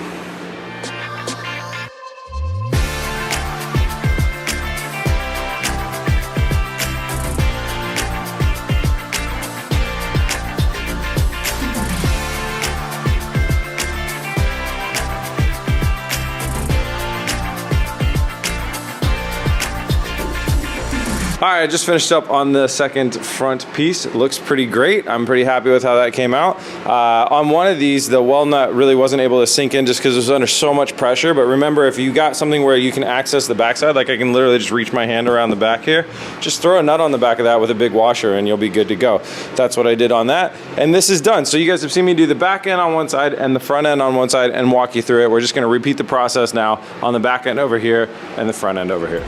All right, I just finished up on the second front piece. It looks pretty great. I'm pretty happy with how that came out. On one of these, the weld nut really wasn't able to sink in just because it was under so much pressure. But remember, if you got something where you can access the backside, like I can literally just reach my hand around the back here, just throw a nut on the back of that with a big washer and you'll be good to go. That's what I did on that. And this is done. So you guys have seen me do the back end on one side and the front end on one side and walk you through it. We're just gonna repeat the process now on the back end over here and the front end over here.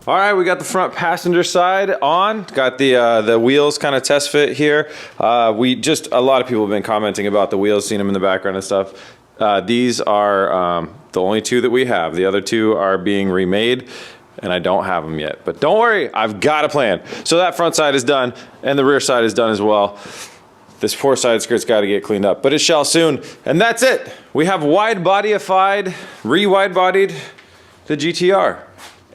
All right, we got the front passenger side on. Got the wheels kind of test fit here. A lot of people have been commenting about the wheels, seen them in the background and stuff. These are the only two that we have. The other two are being remade, and I don't have them yet. But don't worry, I've got a plan. So that front side is done, and the rear side is done as well. This poor side skirt's got to get cleaned up, but it shall soon. And that's it. We have wide-bodyified, re-wide-bodied the GTR.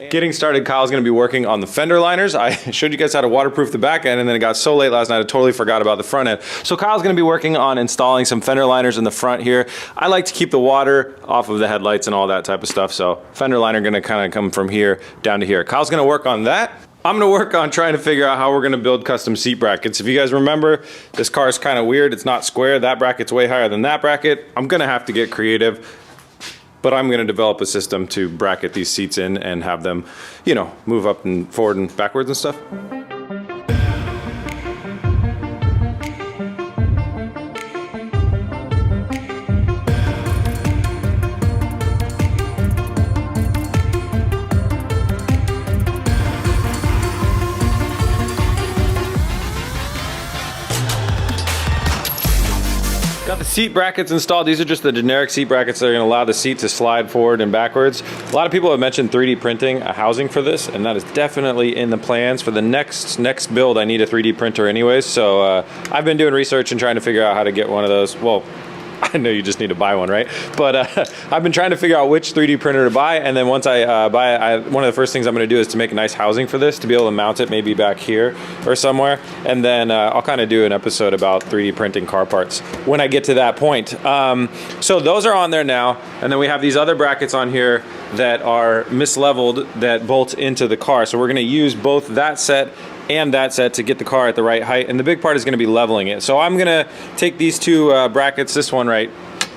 Getting started, Kyle's gonna be working on the fender liners. I showed you guys how to waterproof the back end, and then it got so late last night I totally forgot about the front end. So Kyle's gonna be working on installing some fender liners in the front here. I like to keep the water off of the headlights and all that type of stuff, so fender liner gonna kind of come from here down to here. Kyle's gonna work on that. I'm gonna work on trying to figure out how we're gonna build custom seat brackets. If you guys remember, this car is kind of weird. It's not square. That bracket's way higher than that bracket. I'm gonna have to get creative. But I'm gonna develop a system to bracket these seats in and have them, you know, move up and forward and backwards and stuff. seat brackets installed. These are just the generic seat brackets that are going to allow the seat to slide forward and backwards. A lot of people have mentioned 3D printing a housing for this, and that is definitely in the plans. For the next build, I need a 3D printer anyways, so I've been doing research and trying to figure out how to get one of those. Well, I know you just need to buy one, right? But I've been trying to figure out which 3D printer to buy, and then once I buy it, one of the first things I'm going to do is to make a nice housing for this, to be able to mount it maybe back here or somewhere, and then I'll kind of do an episode about 3D printing car parts when I get to that point. So those are on there now, and then we have these other brackets on here that are misleveled that bolt into the car. So we're going to use both that set and that set to get the car at the right height, and the big part is going to be leveling it. So I'm going to take these two brackets, this one right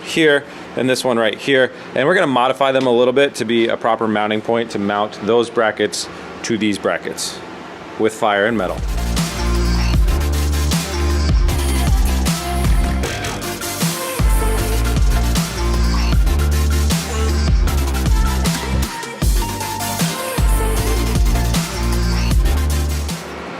here and this one right here, and we're going to modify them a little bit to be a proper mounting point to mount those brackets to these brackets with fire and metal.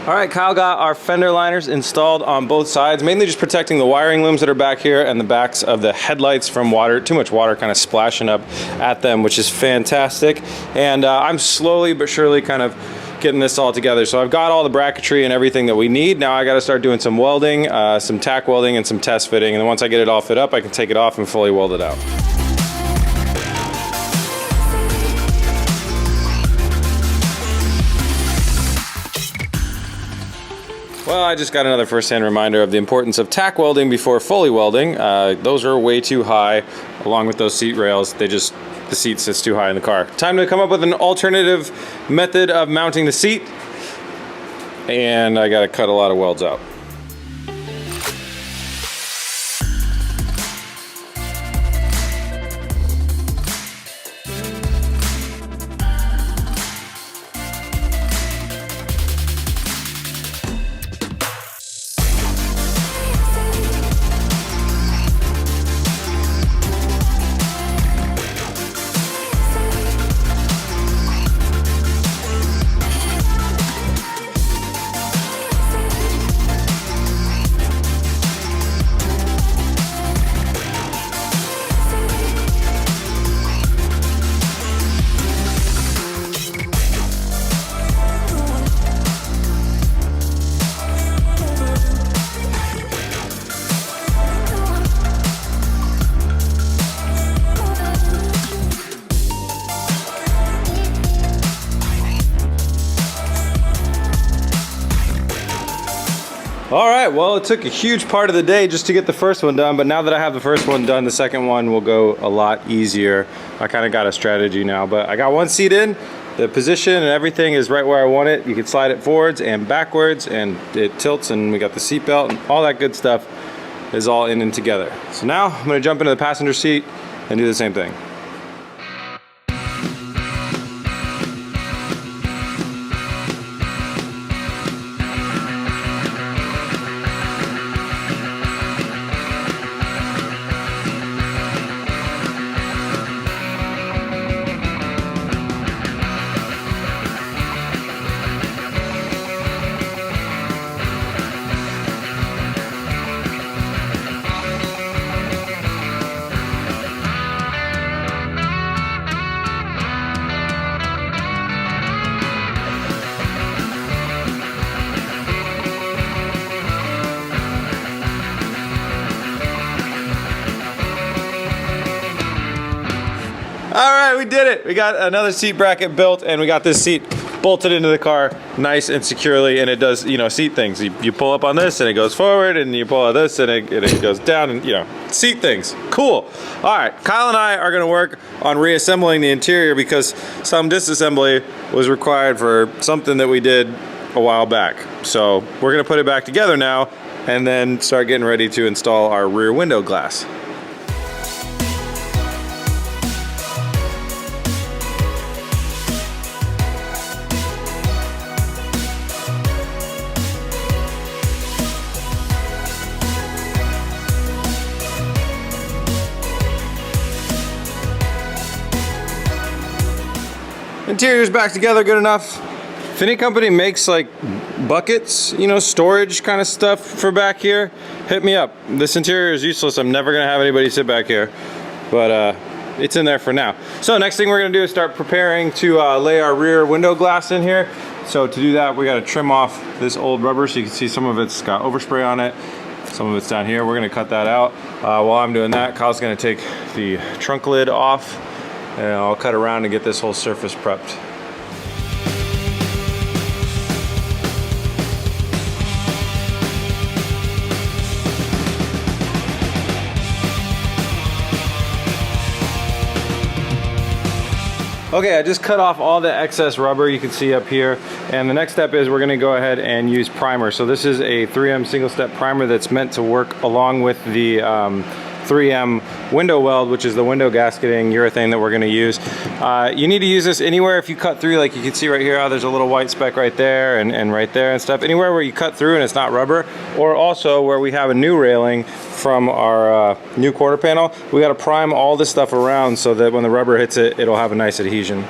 All right, Kyle got our fender liners installed on both sides, mainly just protecting the wiring looms that are back here and the backs of the headlights from water. Too much water kind of splashing up at them, which is fantastic. And I'm slowly but surely kind of getting this all together. So I've got all the bracketry and everything that we need. Now I got to start doing some welding, some tack welding and some test fitting. And then once I get it all fit up, I can take it off and fully weld it out. Well, I just got another first-hand reminder of the importance of tack welding before fully welding. Those are way too high, along with those seat rails. The seat sits too high in the car. Time to come up with an alternative method of mounting the seat. And I gotta cut a lot of welds out. All right, well, it took a huge part of the day just to get the first one done, but now that I have the first one done, the second one will go a lot easier. I kind of got a strategy now, but I got one seat in, the position and everything is right where I want it. You can slide it forwards and backwards, and it tilts, and we got the seat belt, and all that good stuff is all in and together. So now I'm gonna jump into the passenger seat and do the same thing. All right, we did it. We got another seat bracket built, and we got this seat bolted into the car nice and securely, and it does, you know, seat things. You pull up on this and it goes forward, and you pull on this and it goes down, and, you know, seat things. Cool. All right, Kyle and I are gonna work on reassembling the interior because some disassembly was required for something that we did a while back. So we're gonna put it back together now and then start getting ready to install our rear window glass. Interior's back together good enough. If any company makes like buckets, you know, storage kind of stuff for back here, hit me up. This interior is useless. I'm never gonna have anybody sit back here, but it's in there for now. So next thing we're gonna do is start preparing to lay our rear window glass in here. So to do that, we gotta trim off this old rubber so you can see some of it's got overspray on it. Some of it's down here. We're gonna cut that out. While I'm doing that, Kyle's gonna take the trunk lid off and I'll cut around and get this whole surface prepped. Okay, I just cut off all the excess rubber you can see up here, and the next step is we're gonna go ahead and use primer. So this is a 3M single step primer that's meant to work along with the 3M window weld, which is the window gasketing urethane that we're gonna use. You need to use this anywhere if you cut through, like you can see right here, how there's a little white speck right there and right there and stuff. Anywhere where you cut through and it's not rubber, or also where we have a new railing from our new quarter panel, we gotta prime all this stuff around so that when the rubber hits it, it'll have a nice adhesion.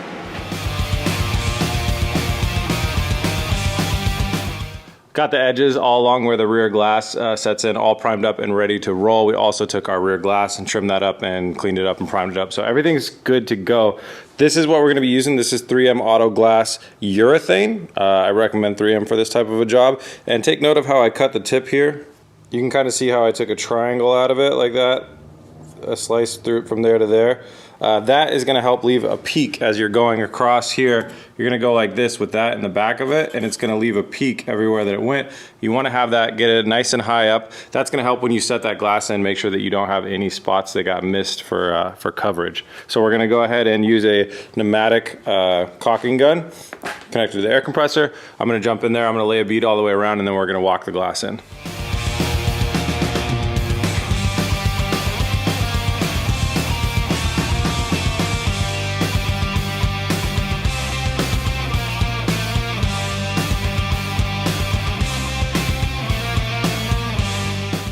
Got the edges all along where the rear glass sets in, all primed up and ready to roll. We also took our rear glass and trimmed that up and cleaned it up and primed it up. So everything's good to go. This is what we're gonna be using. This is 3M Auto Glass Urethane. I recommend 3M for this type of a job. And take note of how I cut the tip here. You can kind of see how I took a triangle out of it like that. A slice through it from there to there. That is going to help leave a peak as you're going across here. You're going to go like this with that in the back of it, and it's going to leave a peak everywhere that it went. You want to have that, get it nice and high up. That's going to help when you set that glass in, make sure that you don't have any spots that got missed for coverage. So we're going to go ahead and use a pneumatic caulking gun connected to the air compressor. I'm going to jump in there, I'm going to lay a bead all the way around, and then we're going to walk the glass in.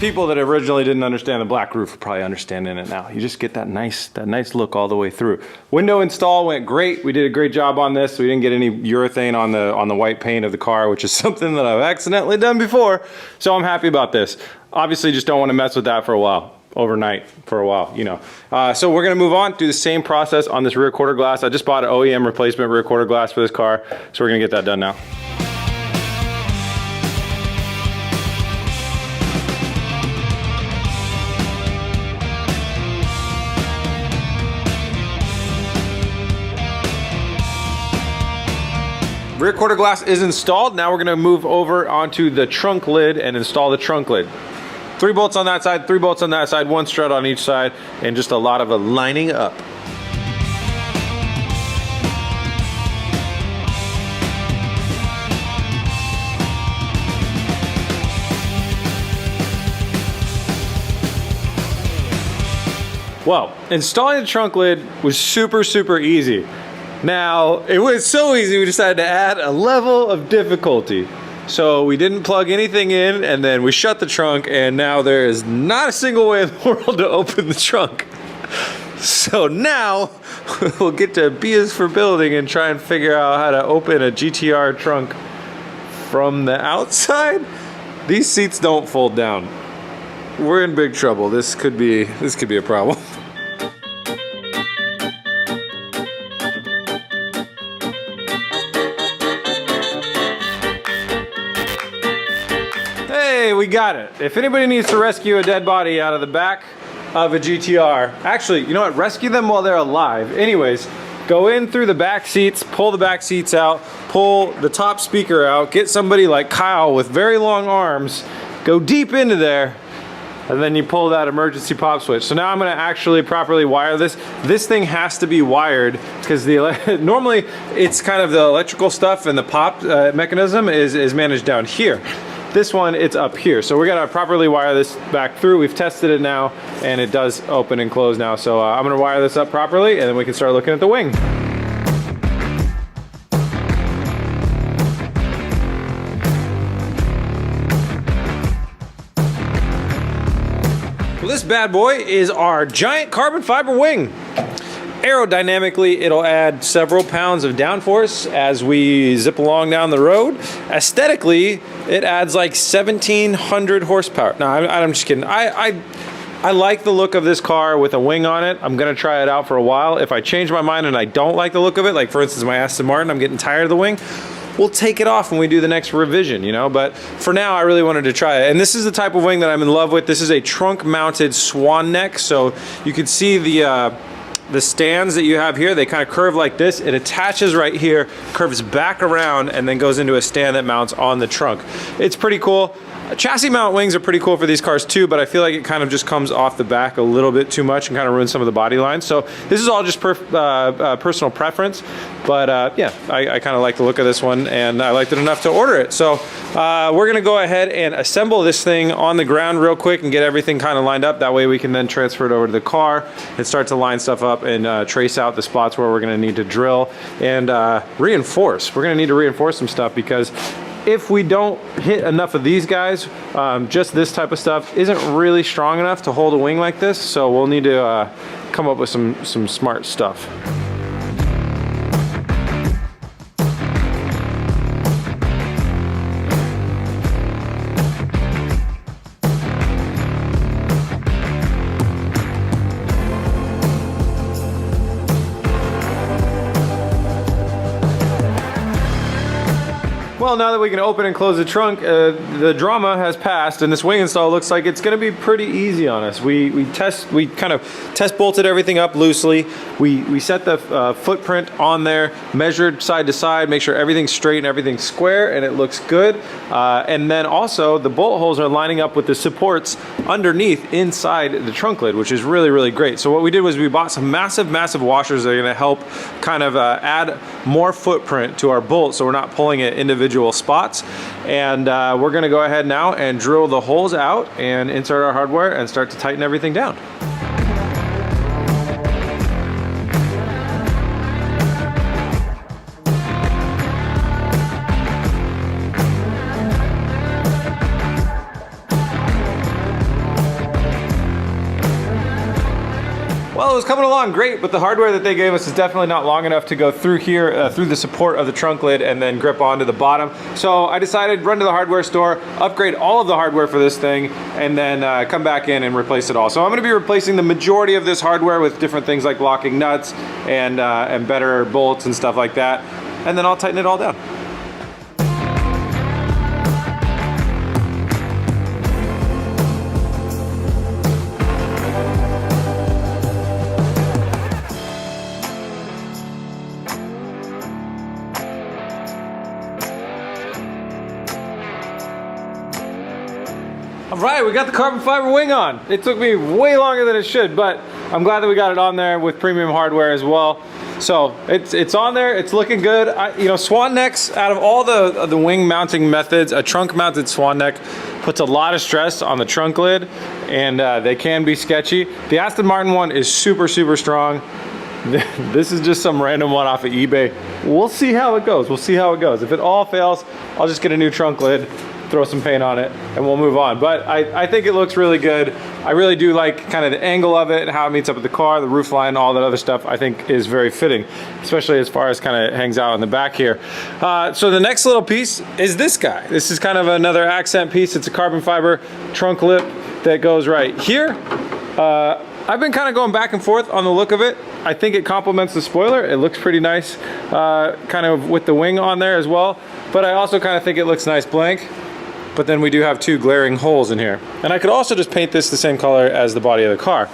People that originally didn't understand the black roof are probably understanding it now. You just get that nice look all the way through. Window install went great. We did a great job on this. We didn't get any urethane on the white paint of the car, which is something that I've accidentally done before. So I'm happy about this. Obviously just don't want to mess with that for a while. Overnight for a while, you know. So we're gonna move on, do the same process on this rear quarter glass. I just bought an OEM replacement rear quarter glass for this car. So we're gonna get that done now. Rear quarter glass is installed. Now we're gonna move over onto the trunk lid and install the trunk lid. 3 bolts on that side, 3 bolts on that side, 1 strut on each side, and just a lot of lining up. Well, installing the trunk lid was super easy. Now, it was so easy we decided to add a level of difficulty. So we didn't plug anything in, and then we shut the trunk, and now there is not a single way in the world to open the trunk. So now we'll get to B is for building and try and figure out how to open a GTR trunk from the outside. These seats don't fold down. We're in big trouble. This could be a problem. Hey, we got it. If anybody needs to rescue a dead body out of the back of a GTR, actually, you know what? Rescue them while they're alive. Anyways, go in through the back seats, pull the back seats out, pull the top speaker out, get somebody like Kyle with very long arms, go deep into there, and then you pull that emergency pop switch. So now I'm gonna actually properly wire this. This thing has to be wired because normally it's kind of the electrical stuff and the pop mechanism is managed down here. This one, it's up here. So we're gonna properly wire this back through. We've tested it now and it does open and close now. So I'm gonna wire this up properly and then we can start looking at the wing. Well, this bad boy is our giant carbon fiber wing. Aerodynamically, it'll add several pounds of downforce as we zip along down the road. Aesthetically, it adds like 1,700 horsepower. No, I'm just kidding. I like the look of this car with a wing on it. I'm gonna try it out for a while. If I change my mind and I don't like the look of it, like for instance my Aston Martin, I'm getting tired of the wing, we'll take it off when we do the next revision, you know? But for now, I really wanted to try it. And this is the type of wing that I'm in love with. This is a trunk-mounted swan neck, so you can see the stands that you have here, they kind of curve like this. It attaches right here, curves back around, and then goes into a stand that mounts on the trunk. It's pretty cool. Chassis mount wings are pretty cool for these cars too, but I feel like it kind of just comes off the back a little bit too much and kind of ruins some of the body lines. So this is all just personal preference, but yeah, I kind of like the look of this one and I liked it enough to order it. So we're gonna go ahead and assemble this thing on the ground real quick and get everything kind of lined up. That way we can then transfer it over to the car and start to line stuff up and trace out the spots where we're gonna need to drill and reinforce. We're gonna need to reinforce some stuff because if we don't hit enough of these guys, just this type of stuff isn't really strong enough to hold a wing like this, so we'll need to come up with some smart stuff. Well, now that we can open and close the trunk, the drama has passed, and this wing install looks like it's going to be pretty easy on us. We kind of test bolted everything up loosely. We set the footprint on there, measured side to side, make sure everything's straight and everything's square, and it looks good. And then also the bolt holes are lining up with the supports underneath inside the trunk lid, which is really, really great. So what we did was we bought some massive washers that are going to help kind of add more footprint to our bolt, so we're not pulling it individual spots. And we're going to go ahead now and drill the holes out and insert our hardware and start to tighten everything down. Well, it was coming along great, but the hardware that they gave us is definitely not long enough to go through here, through the support of the trunk lid and then grip onto the bottom. So I decided run to the hardware store, upgrade all of the hardware for this thing, and then come back in and replace it all. So I'm gonna be replacing the majority of this hardware with different things like locking nuts and better bolts and stuff like that. And then I'll tighten it all down. All right, we got the carbon fiber wing on. It took me way longer than it should, but I'm glad that we got it on there with premium hardware as well. So it's on there, it's looking good. You know, swan necks, out of all the wing mounting methods, a trunk mounted swan neck puts a lot of stress on the trunk lid, and they can be sketchy. The Aston Martin one is super strong. This is just some random one off of eBay. We'll see how it goes. We'll see how it goes. If it all fails, I'll just get a new trunk lid, throw some paint on it, and we'll move on. But I think it looks really good. I really do like kind of the angle of it and how it meets up with the car, the roof line, all that other stuff I think is very fitting, especially as far as kind of hangs out in the back here. So the next little piece is this guy. This is kind of another accent piece. It's a carbon fiber trunk lip that goes right here. I've been kind of going back and forth on the look of it. I think it complements the spoiler. It looks pretty nice, kind of with the wing on there as well. But I also kind of think it looks nice blank. But then we do have two glaring holes in here. And I could also just paint this the same color as the body of the car.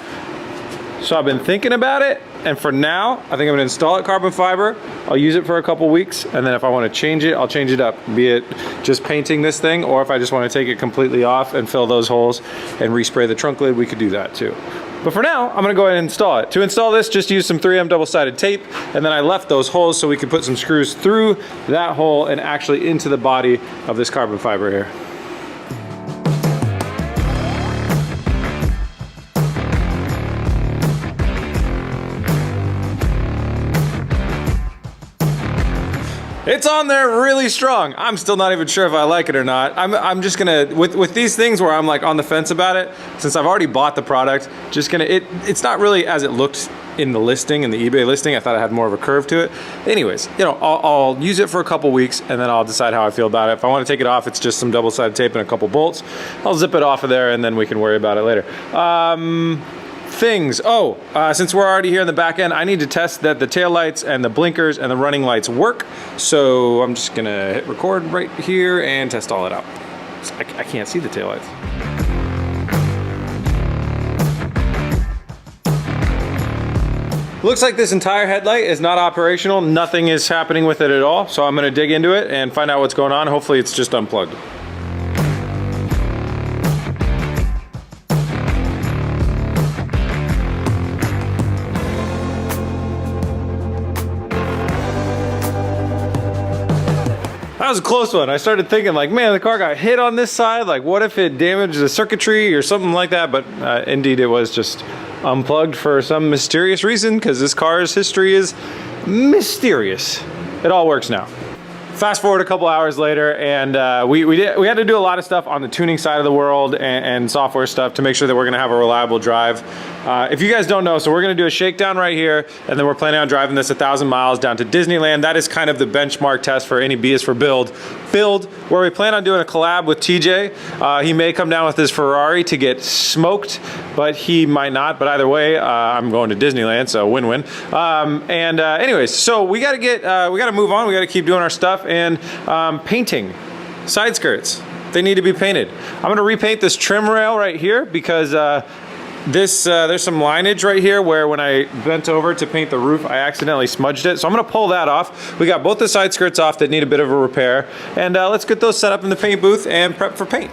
So I've been thinking about it, and for now, I think I'm gonna install it carbon fiber. I'll use it for a couple weeks, and then if I wanna change it, I'll change it up. Be it just painting this thing, or if I just wanna take it completely off and fill those holes and respray the trunk lid, we could do that too. But for now, I'm gonna go ahead and install it. To install this, just use some 3M double-sided tape, and then I left those holes so we could put some screws through that hole and actually into the body of this carbon fiber here. It's on there really strong. I'm still not even sure if I like it or not. I'm just gonna, with these things where I'm like on the fence about it, since I've already bought the product, just gonna, it's not really as it looked in the listing, in the eBay listing. I thought it had more of a curve to it. Anyways, you know, I'll use it for a couple weeks and then I'll decide how I feel about it. If I want to take it off, it's just some double-sided tape and a couple bolts. I'll zip it off of there and then we can worry about it later. Things. Since we're already here in the back end, I need to test that the tail lights and the blinkers and the running lights work. So I'm just gonna hit record right here and test all it out. I can't see the tail lights. Looks like this entire headlight is not operational. Nothing is happening with it at all. So I'm gonna dig into it and find out what's going on. Hopefully it's just unplugged. That was a close one. I started thinking like, man, the car got hit on this side. Like, what if it damaged the circuitry or something like that? But indeed, it was just unplugged for some mysterious reason because this car's history is mysterious. It all works now. Fast forward a couple hours later, and we had to do a lot of stuff on the tuning side of the world and software stuff to make sure that we're gonna have a reliable drive. If you guys don't know, so we're gonna do a shakedown right here, and then we're planning on driving this 1,000 miles down to Disneyland. That is kind of the benchmark test for any B is for build, where we plan on doing a collab with TJ. He may come down with his Ferrari to get smoked, but he might not. But either way, I'm going to Disneyland, so win-win. Anyways, so we gotta move on. We gotta keep doing our stuff. And painting side skirts, they need to be painted. I'm gonna repaint this trim rail right here because there's some lineage right here where when I bent over to paint the roof, I accidentally smudged it. So I'm gonna pull that off. We got both the side skirts off that need a bit of a repair, and let's get those set up in the paint booth and prep for paint.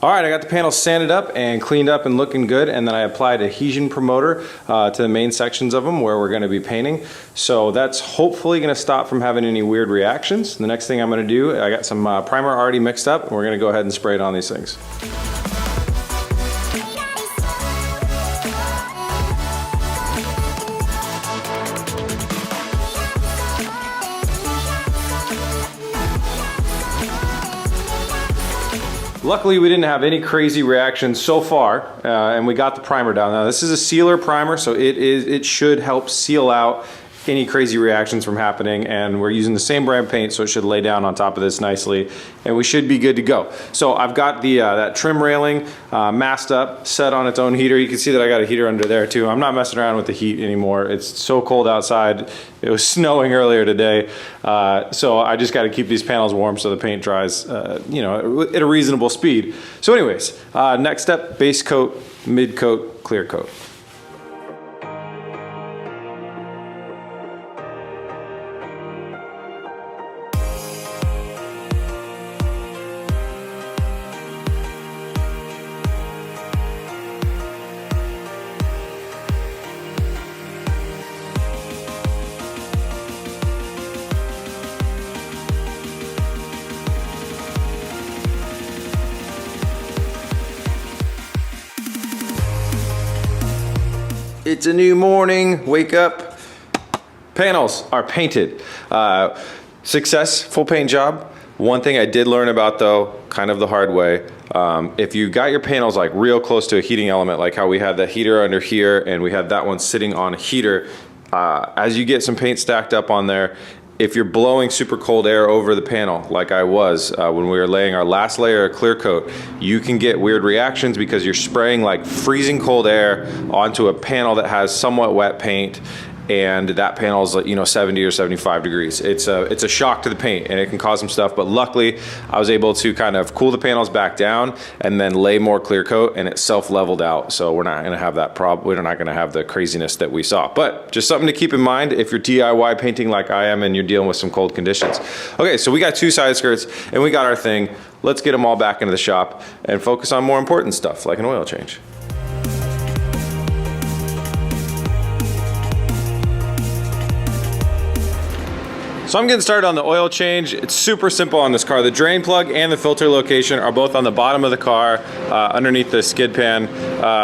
All right, I got the panels sanded up and cleaned up and looking good, and then I applied adhesion promoter to the main sections of them where we're gonna be painting. So that's hopefully gonna stop from having any weird reactions. The next thing I'm gonna do, I got some primer already mixed up, and we're gonna go ahead and spray it on these things. Luckily, we didn't have any crazy reactions so far, and we got the primer down. Now, this is a sealer primer, so it should help seal out any crazy reactions from happening, and we're using the same brand paint, so it should lay down on top of this nicely, and we should be good to go. So I've got the that trim railing masked up, set on its own heater. You can see that I got a heater under there too. I'm not messing around with the heat anymore. It's so cold outside. It was snowing earlier today, so I just got to keep these panels warm so the paint dries, you know, at a reasonable speed. So anyways, next step, base coat, mid coat, clear coat. It's a new morning, wake up. Panels are painted. Success, full paint job. One thing I did learn about though, kind of the hard way, if you got your panels like real close to a heating element, like how we had the heater under here and we had that one sitting on a heater, as you get some paint stacked up on there, if you're blowing super cold air over the panel, like I was when we were laying our last layer of clear coat, you can get weird reactions because you're spraying like freezing cold air onto a panel that has somewhat wet paint, and that panel is, you know, 70 or 75 degrees. It's a shock to the paint, and it can cause some stuff, but luckily I was able to kind of cool the panels back down and then lay more clear coat, and it self-leveled out, so we're not gonna have that problem. We're not gonna have the craziness that we saw. But just something to keep in mind if you're DIY painting like I am and you're dealing with some cold conditions. Okay, so we got two side skirts and we got our thing. Let's get them all back into the shop and focus on more important stuff like an oil change. So I'm getting started on the oil change. It's super simple on this car. The drain plug and the filter location are both on the bottom of the car, underneath the skid pan.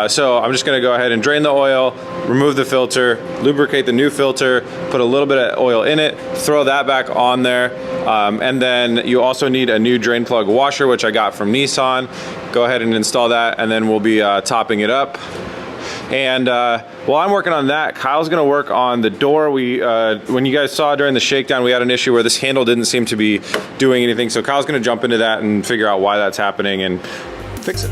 So I'm just gonna go ahead and drain the oil, remove the filter, lubricate the new filter, put a little bit of oil in it, throw that back on there. And then you also need a new drain plug washer, which I got from Nissan. Go ahead and install that, and then we'll be topping it up. And while I'm working on that, Kyle's gonna work on the door. When you guys saw during the shakedown, we had an issue where this handle didn't seem to be doing anything. So Kyle's gonna jump into that and figure out why that's happening and fix it.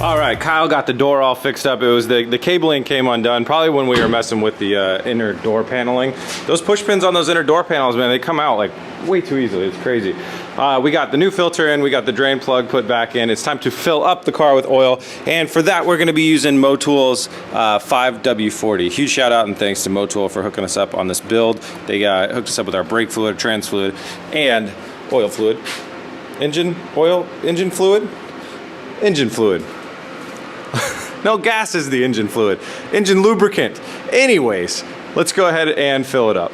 All right, Kyle got the door all fixed up. It was the cabling came undone, probably when we were messing with the inner door paneling. Those push pins on those inner door panels, man, they come out like way too easily. It's crazy. We got the new filter in, we got the drain plug put back in. It's time to fill up the car with oil. And for that, we're gonna be using Motool's 5W40. Huge shout out and thanks to Motool for hooking us up on this build. They hooked us up with our brake fluid, trans fluid, and oil fluid. Engine oil, engine fluid? Engine fluid. No, gas is the engine fluid. Engine lubricant. Anyways, let's go ahead and fill it up.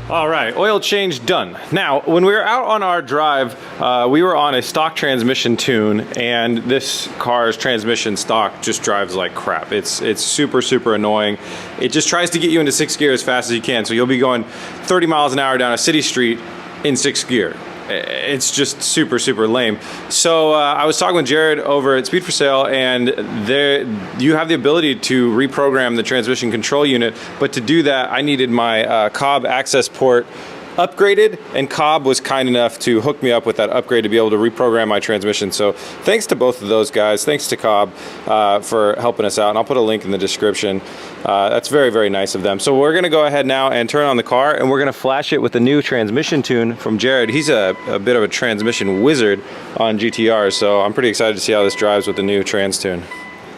All right, oil change done. Now, when we were out on our drive, we were on a stock transmission tune, and this car's transmission stock just drives like crap. It's super, super annoying. It just tries to get you into 6th gear as fast as you can, so you'll be going 30 miles an hour down a city street in 6th gear. It's just super, super lame. So I was talking with Jared over at Speed for Sale, and you have the ability to reprogram the transmission control unit, but to do that, I needed my Cobb access port upgraded, and Cobb was kind enough to hook me up with that upgrade to be able to reprogram my transmission. So thanks to both of those guys. Thanks to Cobb for helping us out, and I'll put a link in the description. That's very, very nice of them. So we're gonna go ahead now and turn on the car, and we're gonna flash it with the new transmission tune from Jared. He's a bit of a transmission wizard on GTR, so I'm pretty excited to see how this drives with the new trans tune.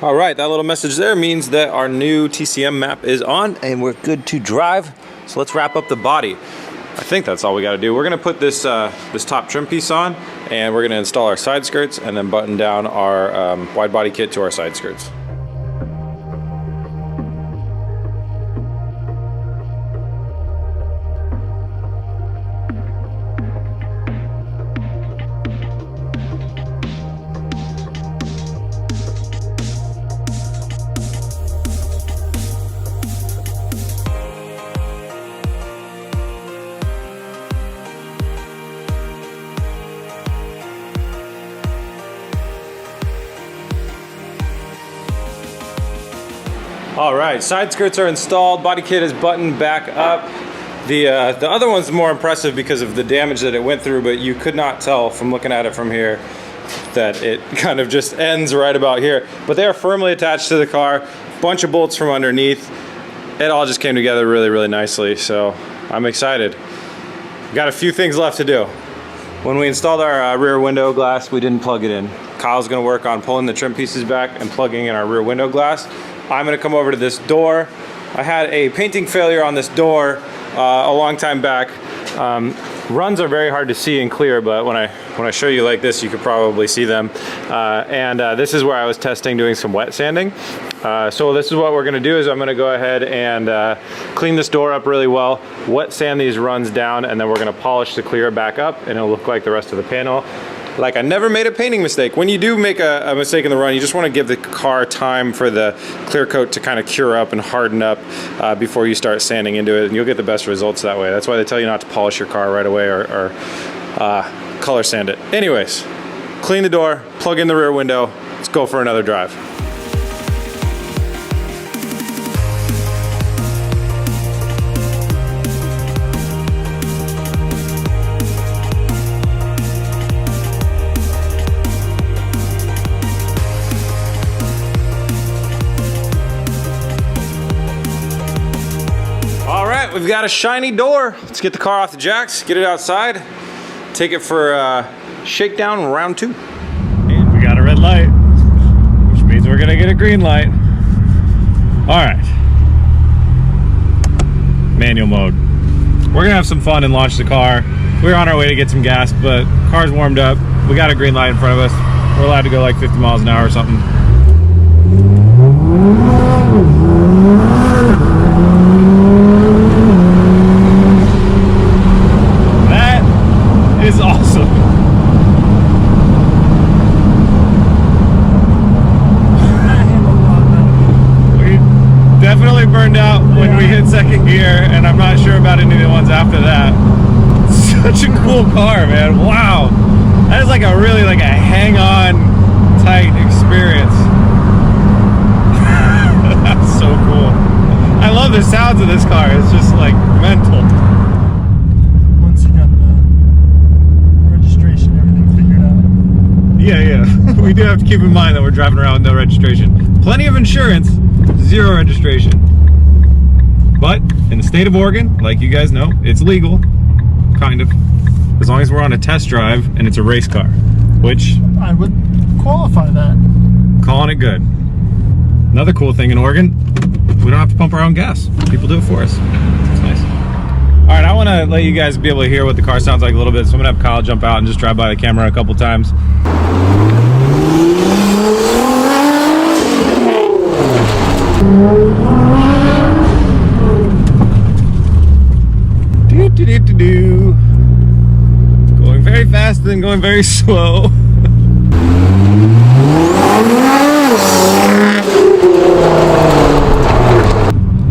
All right, that little message there means that our new TCM map is on and we're good to drive. So let's wrap up the body. I think that's all we got to do. We're going to put this this top trim piece on, and we're going to install our side skirts and then button down our wide body kit to our side skirts. All right, side skirts are installed, body kit is buttoned back up. The other one's more impressive because of the damage that it went through, but you could not tell from looking at it from here that it kind of just ends right about here. But they are firmly attached to the car, bunch of bolts from underneath. It all just came together really, really nicely, so I'm excited. Got a few things left to do. When we installed our rear window glass, we didn't plug it in. Kyle's gonna work on pulling the trim pieces back and plugging in our rear window glass. I'm gonna come over to this door. I had a painting failure on this door a long time back. Runs are very hard to see and clear, but when I show you like this, you could probably see them. This is where I was testing doing some wet sanding. So this is what we're gonna do is I'm gonna go ahead and clean this door up really well, wet sand these runs down, and then we're gonna polish the clear back up, and it'll look like the rest of the panel. Like I never made a painting mistake. When you do make a mistake in the run, you just want to give the car time for the clear coat to kind of cure up and harden up before you start sanding into it, and you'll get the best results that way. That's why they tell you not to polish your car right away or color sand it. Anyways, clean the door, plug in the rear window, let's go for another drive. we've got a shiny door. Let's get the car off the jacks, get it outside, take it for shakedown round 2. And we got a red light, which means we're gonna get a green light. All right, manual mode. We're gonna have some fun and launch the car. We're on our way to get some gas, but car's warmed up. We got a green light in front of us. We're allowed to go like 50 miles an hour or something. That is awesome. We definitely burned out when we hit second gear, and I'm not sure about any of the ones after that. Such a cool car, man. Wow. That is like a really like a hang-on tight experience. That's so cool. I love the sounds of this car. It's just like mental. Once you got the registration, everything figured out. Yeah. We do have to keep in mind that we're driving around with no registration. Plenty of insurance, 0 registration. But in the state of Oregon, like you guys know, it's legal, kind of. As long as we're on a test drive and it's a race car, which I would qualify that. Calling it good. Another cool thing in Oregon, we don't have to pump our own gas. People do it for us. It's nice. All right, I want to let you guys be able to hear what the car sounds like a little bit, so I'm gonna have Kyle jump out and just drive by the camera a couple times. Do. Going very fast, then going very slow.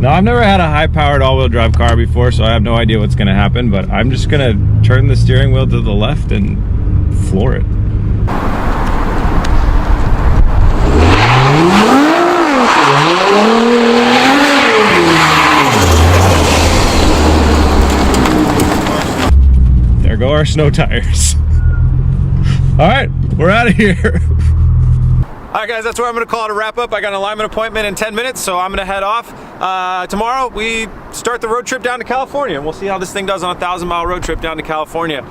Now, I've never had a high-powered all-wheel drive car before, so I have no idea what's going to happen, but I'm just going to turn the steering wheel to the left and floor it. There go our snow tires. All right, we're out of here. All right, guys, that's where I'm gonna call it a wrap up. I got an alignment appointment in 10 minutes, so I'm gonna head off. Tomorrow, we start the road trip down to California, and we'll see how this thing does on a 1,000-mile road trip down to California.